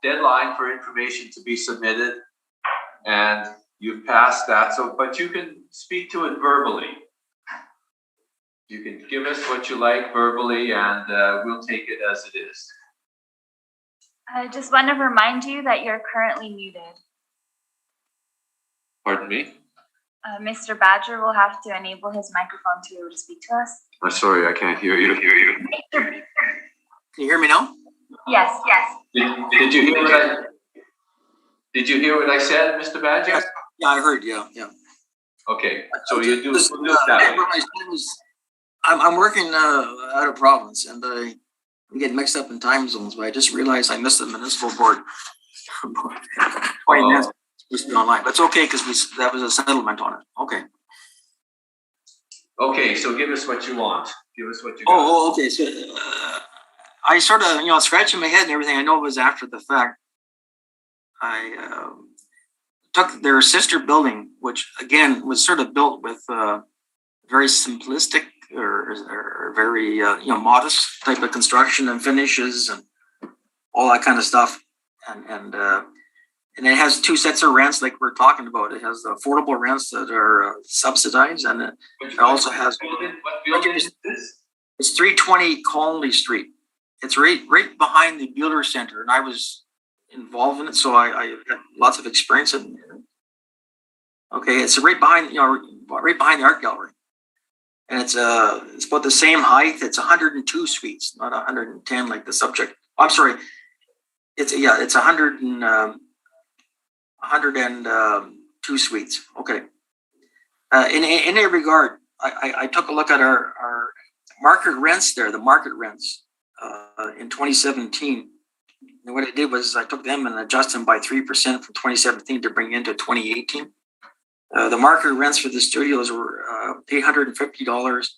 deadline for information to be submitted, and you've passed that. So, but you can speak to it verbally. You can give us what you like verbally, and we'll take it as it is. I just want to remind you that you're currently muted. Pardon me? Mr. Badger will have to enable his microphone to be able to speak to us. I'm sorry, I can't hear you. Can you hear me now? Yes, yes. Did you hear what I said, Mr. Badger? Yes. Yeah, I heard. Yeah. Okay, so you do Just, that. what I said was, I'm working out of province, and I get mixed up in time zones. But I just realized I missed the municipal board. 20 minutes supposed to be online, but it's okay because that was a settlement on it. Okay. Okay, so give us what you want. Give us what you got. Oh, okay. So I sort of, scratching my head and everything. I know it was after the fact. I took their sister building, which again was sort of built with very simplistic or very modest type of construction and finishes and all that kind of stuff, and it has two sets of rents like we're talking about. It has the affordable rents that are subsidized, and it also has. What building is this? It's 320 Colony Street. It's right behind the Bueller Center, and I was involved in it, so I had lots of experience in it. Okay, it's right behind the art gallery, and it's about the same height. It's 102 suites, not 110 like the subject. I'm sorry, it's 102 suites. Okay. In any regard, I took a look at our market rents there, the market rents in 2017. And what I did was I took them and adjusted them by 3% from 2017 to bring into 2018. The market rents for the studios were $850,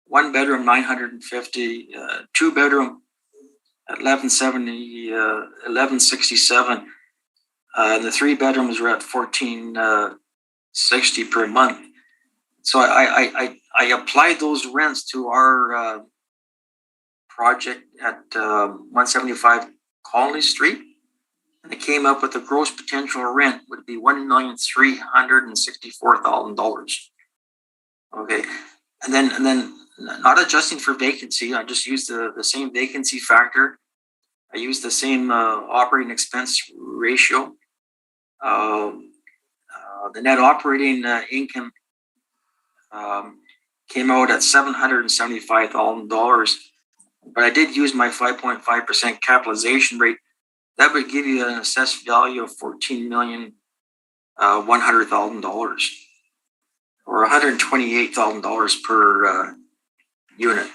one bedroom $950, two bedroom $1,170, $1,167. And the three bedrooms were at $1,460 per month. So I applied those rents to our project at 175 Colony Street, and it came up with the gross potential rent would be $1,364,000. Okay, and then not adjusting for vacancy, I just used the same vacancy factor. I used the same operating expense ratio. The net operating income came out at $775,000, but I did use my 5.5% capitalization rate. That would give you an assessed value of $14,100,000, or $128,000 per unit.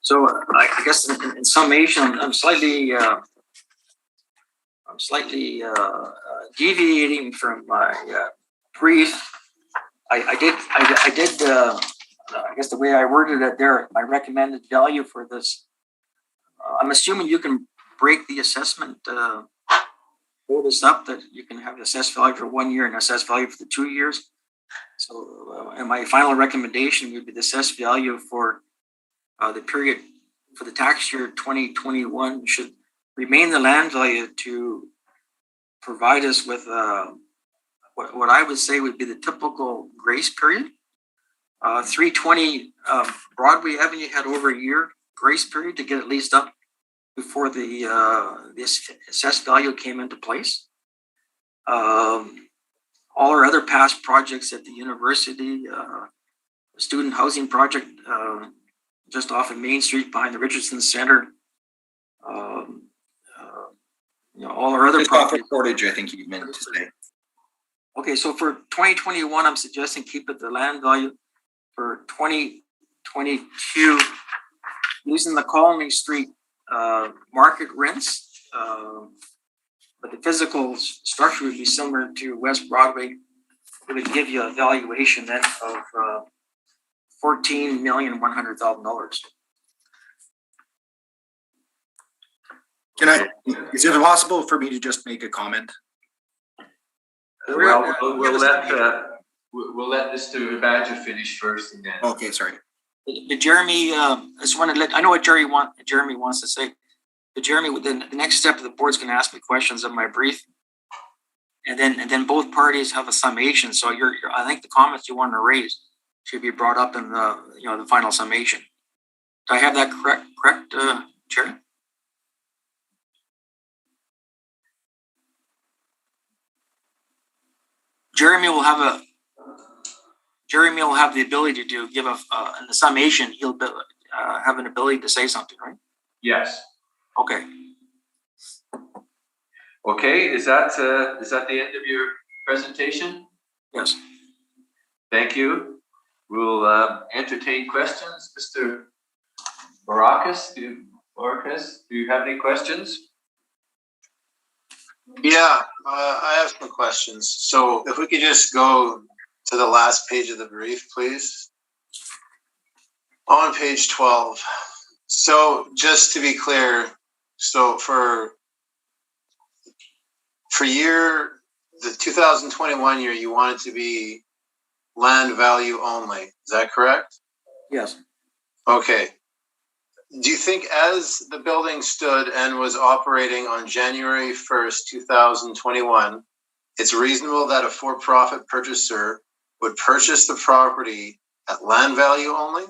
So I guess in summation, I'm slightly deviating from my brief. I did. I guess the way I worded it there, my recommended value for this. I'm assuming you can break the assessment notice up, that you can have the assessed value for 1 year and assessed value for the 2 years. So, and my final recommendation would be the assessed value for the period for the tax year 2021 should remain the land value to provide us with what I would say would be the typical grace period. 320 Broadway Avenue had over a year grace period to get it leased up before the assessed value came into place. All our other past projects at the university, student housing project just off of Main Street behind the Richardson Center. All our other properties. Portage, I think you meant to say. Okay, so for 2021, I'm suggesting keep it the land value. For 2022, using the Colony Street market rents, but the physical structure would be similar to West Broadway. It would give you a valuation then of $14,100,000. Is it possible for me to just make a comment? Well, we'll let Mr. Badger finish first and then. Okay, sorry. But Jeremy, I just want to I know what Jeremy wants to say. But Jeremy, the next step of the board's going to ask me questions of my brief. And then both parties have a summation. So I think the comments you want to raise should be brought up in the final summation. Do I have that correct, Chair? Jeremy will have the ability to give in the summation. He'll have an ability to say something, right? Yes. Okay. Okay, is that the end of your presentation? Yes. Thank you. We'll entertain questions. Mr. Baracus, do you have any questions? Yeah, I have some questions. So if we could just go to the last page of the brief, please. On page 12. So just to be clear, so for the 2021 year, you want it to be land value only. Is that correct? Yes. Okay. Do you think as the building stood and was operating on January 1st, 2021, it's reasonable that a for-profit purchaser would purchase the property at land value only?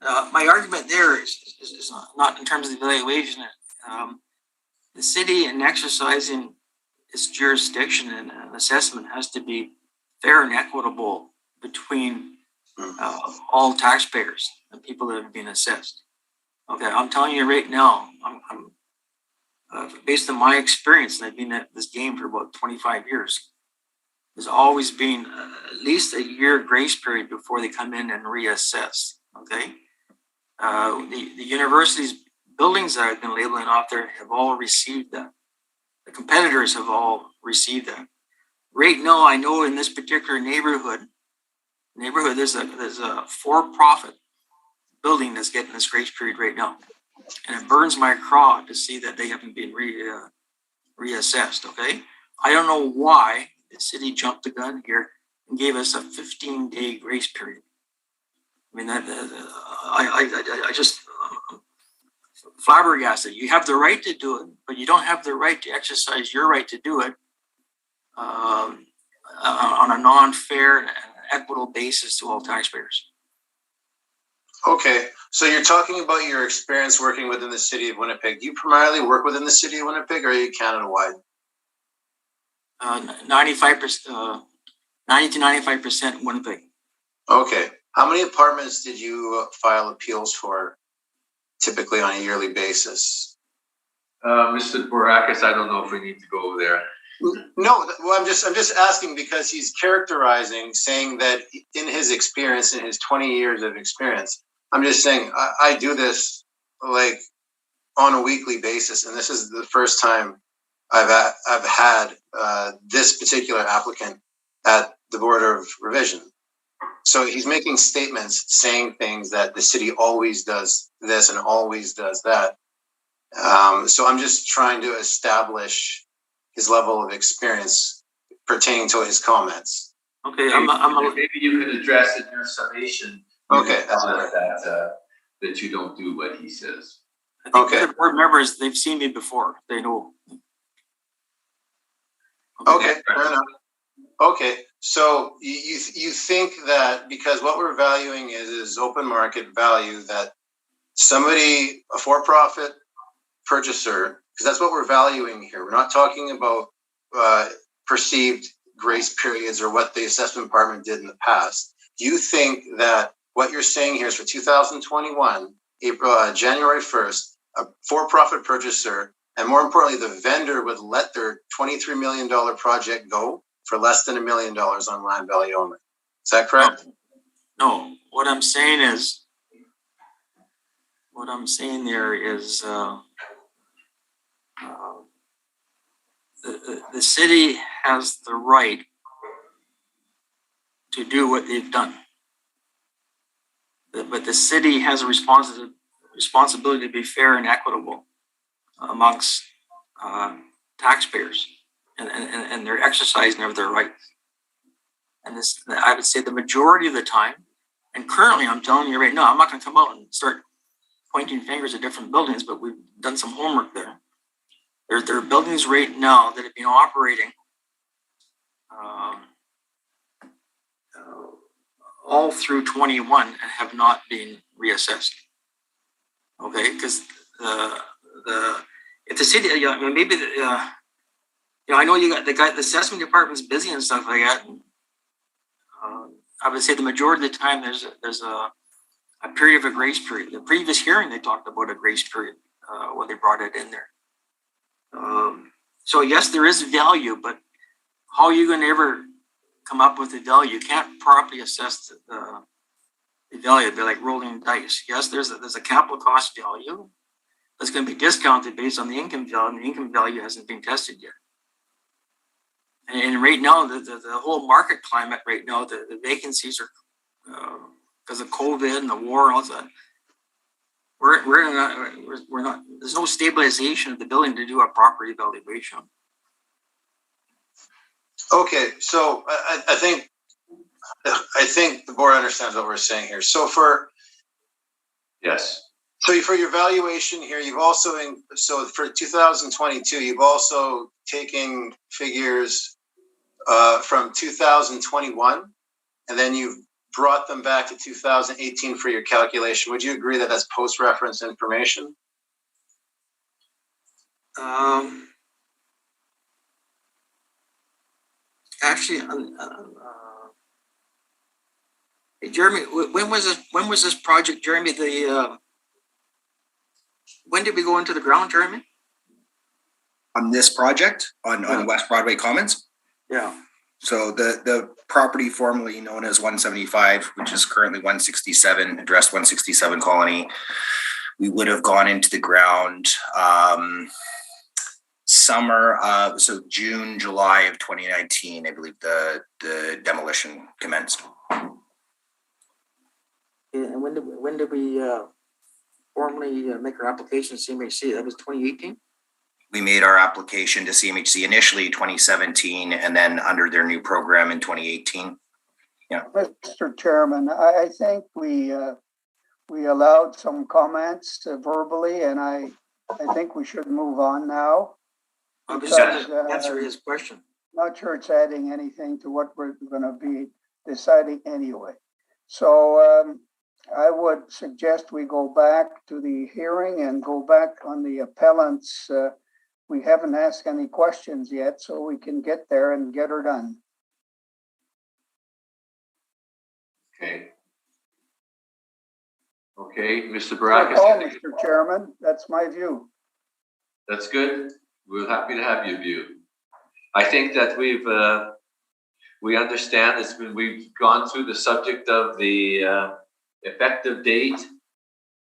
My argument there is not in terms of the evaluation. The city, in exercising its jurisdiction and assessment, has to be fair and equitable between all taxpayers and people that have been assessed. Okay, I'm telling you right now, I'm based on my experience, and I've been at this game for about 25 years. There's always been at least a year grace period before they come in and reassess. Okay, the university's buildings that I've been labeling off there have all received that. The competitors have all received that. Right now, I know in this particular neighborhood, there's a for-profit building that's getting this grace period right now, and it burns my craw to see that they haven't been reassessed. Okay, I don't know why the city jumped the gun here and gave us a 15-day grace period. I mean, I just flabbergasted. You have the right to do it, but you don't have the right to exercise your right to do it on a non-fair and equitable basis to all taxpayers. Okay, so you're talking about your experience working within the city of Winnipeg. Do you primarily work within the city of Winnipeg, or are you Canada-wide? 95%, 90 to 95% Winnipeg. Okay, how many apartments did you file appeals for, typically on a yearly basis? Mr. Baracus, I don't know if we need to go there. No, well, I'm just asking because he's characterizing, saying that in his experience, in his 20 years of experience, I'm just saying I do this like on a weekly basis, and this is the first time I've had this particular applicant at the Board of Revision. So he's making statements saying things that the city always does this and always does that. So I'm just trying to establish his level of experience pertaining to his comments. Okay, maybe you could address in your summation. Okay, that you don't do what he says. I think the board members, they've seen me before. They know. Okay, fair enough. Okay, so you think that because what we're valuing is open market value, that somebody, a for-profit purchaser, because that's what we're valuing here. We're not talking about perceived grace periods or what the assessment department did in the past. Do you think that what you're saying here is for 2021, January 1st, a for-profit purchaser, and more importantly, the vendor would let their $23 million project go for less than $1 million on land value only? Is that correct? No. What I'm saying there is the city has the right to do what they've done. But the city has a responsibility to be fair and equitable amongst taxpayers. and their exercising of their rights. And this, I would say the majority of the time, and currently I'm telling you right now, I'm not going to come out and start pointing fingers at different buildings, but we've done some homework there. There are buildings right now that have been operating all through 21 and have not been reassessed. Okay, because if the city, you know, maybe you know, I know you got the assessment department's busy and stuff like that. I would say the majority of the time there's a period of a grace period. The previous hearing they talked about a grace period when they brought it in there. So yes, there is value, but how are you going to ever come up with the value? You can't properly assess the value. It'd be like rolling dice. Yes, there's a capital cost value that's going to be discounted based on the income value, and the income value hasn't been tested yet. And right now, the whole market climate right now, the vacancies are because of COVID and the war and all that. We're not. There's no stabilization of the building to do a proper evaluation. Okay, so I think the board understands what we're saying here. So Yes. So for your valuation here, you've also so for 2022, you've also taken figures from 2021, and then you've brought them back to 2018 for your calculation. Would you agree that that's post-reference information? Actually, hey, Jeremy, when was this project, Jeremy? When did we go into the ground, Jeremy? On this project on West Broadway Commons. Yeah. So the property formerly known as 175, which is currently 167, address 167 Colony, we would have gone into the ground summer of, so June, July of 2019, I believe the demolition commenced. And when did we formally make our application to CMHC? That was 2018? We made our application to CMHC initially 2017, and then under their new program in 2018. Yeah. Mr. Chairman, I think we allowed some comments verbally, and I think we should move on now. I'm just going to answer his question. Not sure it's adding anything to what we're going to be deciding anyway. So I would suggest we go back to the hearing and go back on the appellants. We haven't asked any questions yet, so we can get there and get her done. Okay. Okay, Mr. Good Baracus. call, Mr. Chairman. That's my view. That's good. We're happy to have your view. I think that we understand it's been, we've gone through the subject of the effective date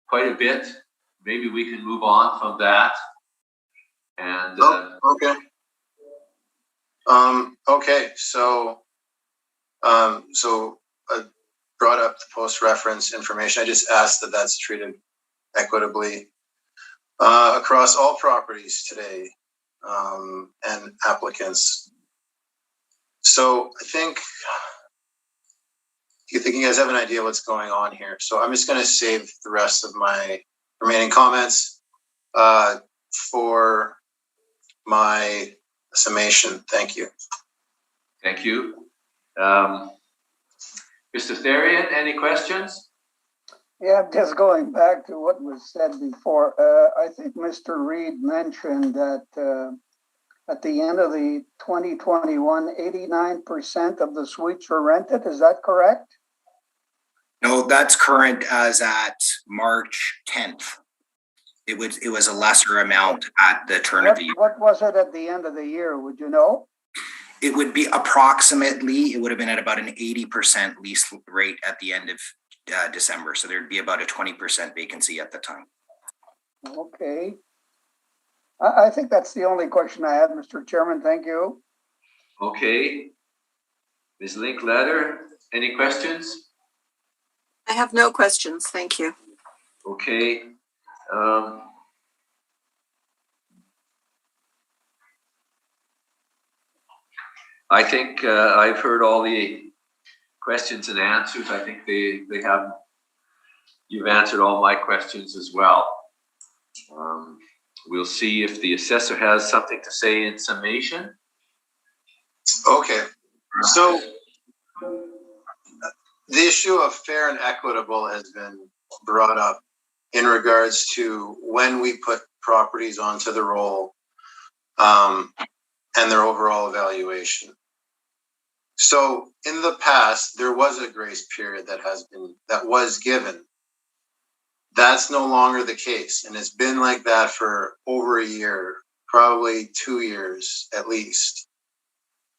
quite a bit. Maybe we can move on from that. And okay. Okay, so I brought up the post-reference information. I just asked that that's treated equitably across all properties today and applicants. So I think you guys have an idea what's going on here. So I'm just going to save the rest of my remaining comments for my summation. Thank you. thank you. Mr. Therian, any questions? Yeah, just going back to what was said before, I think Mr. Reed mentioned that at the end of the 2021, 89% of the suites were rented. Is that correct? No, that's current as at March 10th. It was a lesser amount at the turn of the year. What was it at the end of the year? Would you know? It would be approximately, it would have been at about an 80% lease rate at the end of December. So there'd be about a 20% vacancy at the time. Okay. I think that's the only question I had, Mr. Chairman. Thank you. Okay. Ms. Linkletter, any questions? I have no questions. Thank you. Okay. I think I've heard all the questions and answers. I think you've answered all my questions as well. We'll see if the assessor has something to say in summation. Okay, so the issue of fair and equitable has been brought up in regards to when we put properties onto the roll and their overall evaluation. So in the past, there was a grace period that was given. That's no longer the case, and it's been like that for over a year, probably 2 years at least.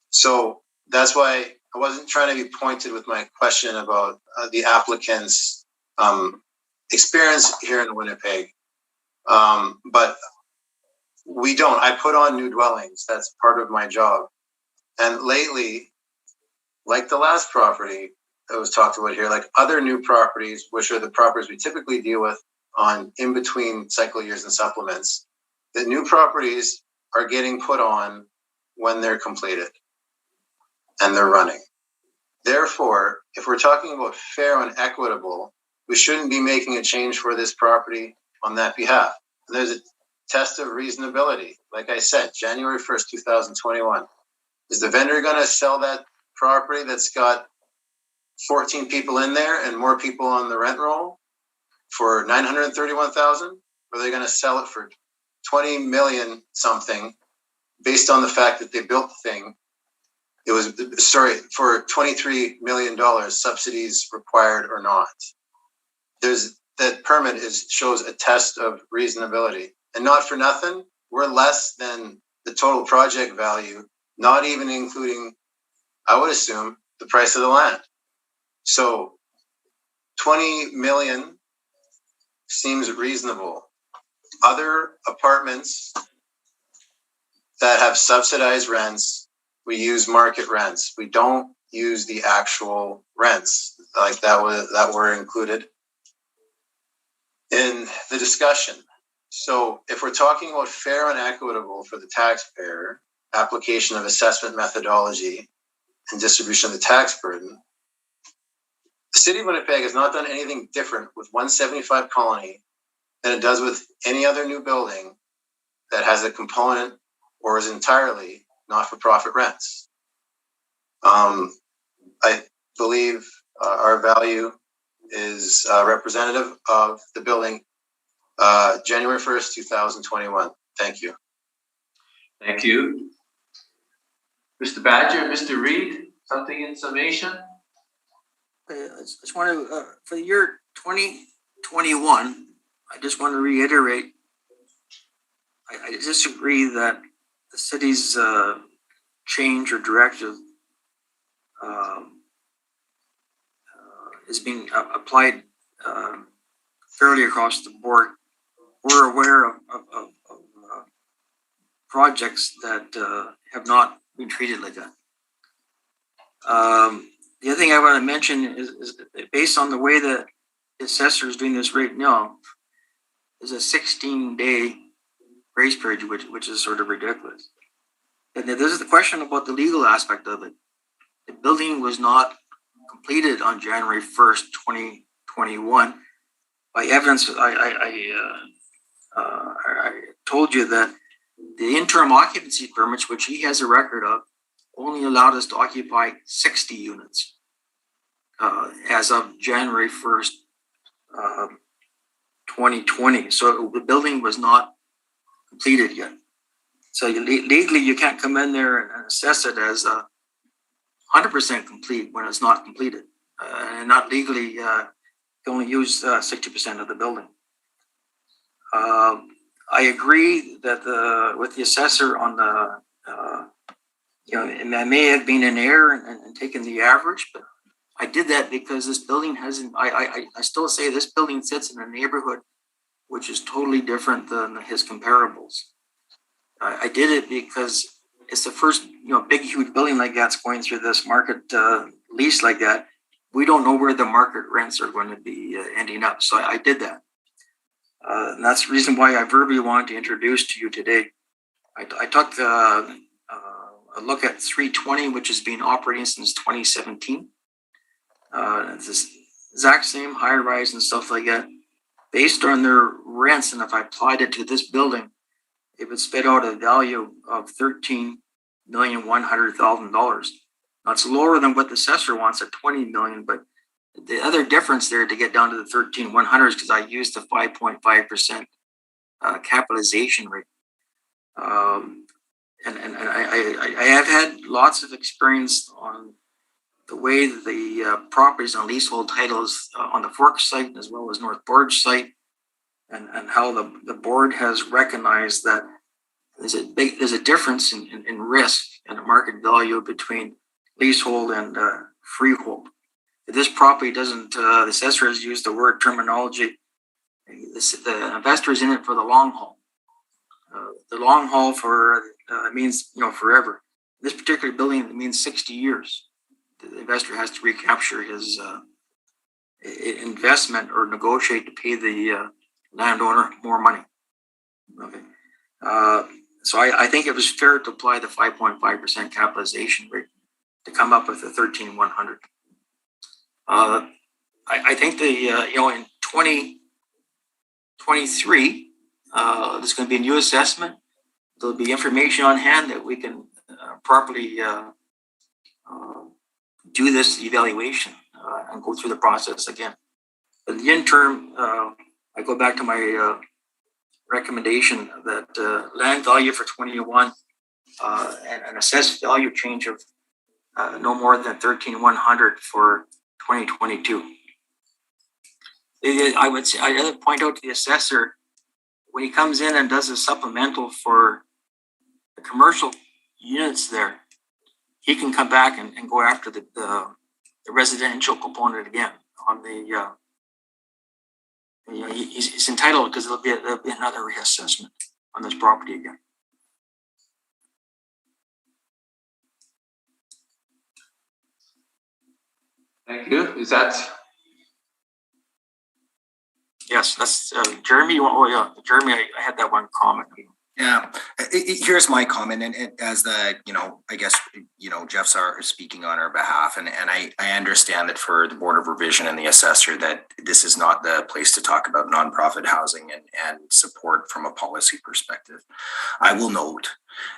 So that's why I wasn't trying to be pointed with my question about the applicant's experience here in Winnipeg. But we don't. I put on new dwellings. That's part of my job. And lately, like the last property that was talked about here, like other new properties, which are the properties we typically deal with on in between cycle years and supplements, the new properties are getting put on when they're completed and they're running. Therefore, if we're talking about fair and equitable, we shouldn't be making a change for this property on that behalf. And there's a test of reasonability. Like I said, January 1st, 2021. Is the vendor going to sell that property that's got 14 people in there and more people on the rent roll for $931,000? Or are they going to sell it for 20 million something based on the fact that they built the thing? It was, for $23 million, subsidies required or not. That permit shows a test of reasonability. And not for nothing, we're less than the total project value, not even including, I would assume, the price of the land. So 20 million seems reasonable. Other apartments that have subsidized rents, we use market rents. We don't use the actual rents like that were included in the discussion. So if we're talking about fair and equitable for the taxpayer, application of assessment methodology and distribution of the tax burden, the city of Winnipeg has not done anything different with 175 Colony than it does with any other new building that has a component or is entirely not-for-profit rents. I believe our value is representative of the building January 1st, 2021. Thank you. Thank you. Mr. Badger, Mr. Reed, something in summation? I just want to, for the year 2021, I just want to reiterate, I disagree that the city's change or directive is being applied fairly across the board. We're aware of projects that have not been treated like that. The other thing I want to mention is based on the way that the assessor is doing this right now, is a 16-day grace period, which is sort of ridiculous. And this is the question about the legal aspect of it. The building was not completed on January 1st, 2021. By evidence, I told you that the interim occupancy permits, which he has a record of, only allowed us to occupy 60 units as of January 1st, 2020. So the building was not completed yet. So legally, you can't come in there and assess it as 100% complete when it's not completed. And not legally, you only use 60% of the building. I agree that with the assessor on the, it may have been an error and taken the average, but I did that because this building hasn't, I still say this building sits in a neighborhood which is totally different than his comparables. I did it because it's the first, big, huge building like that's going through this market lease like that. We don't know where the market rents are going to be ending up. So I did that. And that's the reason why I verbally wanted to introduce to you today. I took look at 320, which has been operating since 2017. It's this exact same high rise and stuff like that. Based on their rents, and if I applied it to this building, it would spit out a value of $13,100,000. That's lower than what the assessor wants at 20 million, but the other difference there to get down to the 13,100 is because I used the 5.5% capitalization rate. And I have had lots of experience on the way that the properties on leasehold titles on the Fork site as well as North Borge site, and how the board has recognized that there's a difference in risk and market value between leasehold and freehold. If this property doesn't, the assessor has used the word terminology, the investor is in it for the long haul. The long haul for means forever. This particular building, it means 60 years. The investor has to recapture his investment or negotiate to pay the landowner more money. Okay, so I think it was fair to apply the 5.5% capitalization rate to come up with the 13,100. I think the in 2023 there's going to be a new assessment. There'll be information on hand that we can properly do this evaluation and go through the process again. But in the interim, I go back to my recommendation that land value for 21 and an assessed value change of no more than 13,100 for 2022. I would say I'd rather point out to the assessor when he comes in and does a supplemental for the commercial units there, he can come back and go after the residential component again on the he's entitled because there'll be another reassessment on this property again. Thank you. Is that? Yes, that's Jeremy. Jeremy, I had that one comment. Yeah, here's my comment, and as the, I guess, Jeff's speaking on our behalf, and I understand that for the Board of Revision and the assessor that this is not the place to talk about nonprofit housing and support from a policy perspective. I will note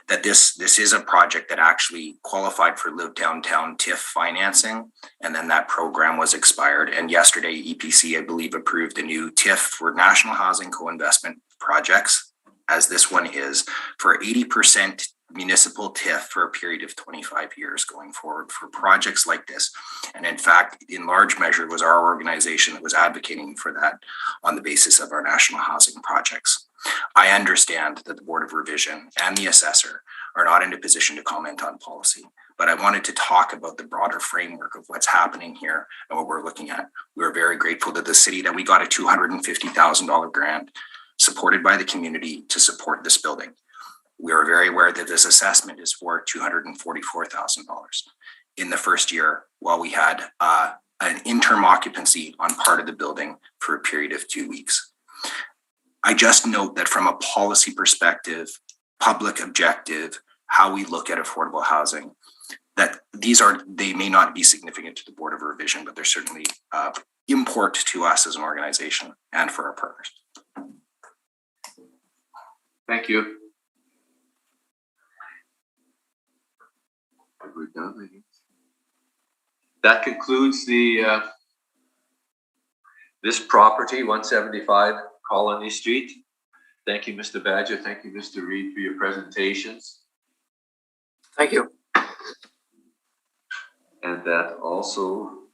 that this is a project that actually qualified for Live Downtown TIF financing, and then that program was expired. And yesterday, EPC, I believe, approved a new TIF for national housing co-investment projects, as this one is, for 80% municipal TIF for a period of 25 years going forward for projects like this. And in fact, in large measure, it was our organization that was advocating for that on the basis of our national housing projects. I understand that the Board of Revision and the assessor are not in a position to comment on policy, but I wanted to talk about the broader framework of what's happening here and what we're looking at. We're very grateful to the city that we got a $250,000 grant supported by the community to support this building. We are very aware that this assessment is for $244,000 in the first year, while we had an interim occupancy on part of the building for a period of 2 weeks. I just note that from a policy perspective, public objective, how we look at affordable housing, that they may not be significant to the Board of Revision, but they're certainly import to us as an organization and for our partners. Thank you. We're done. That concludes the this property, 175 Colony Street. Thank you, Mr. Badger. Thank you, Mr. Reed, for your presentations. Thank you. And that also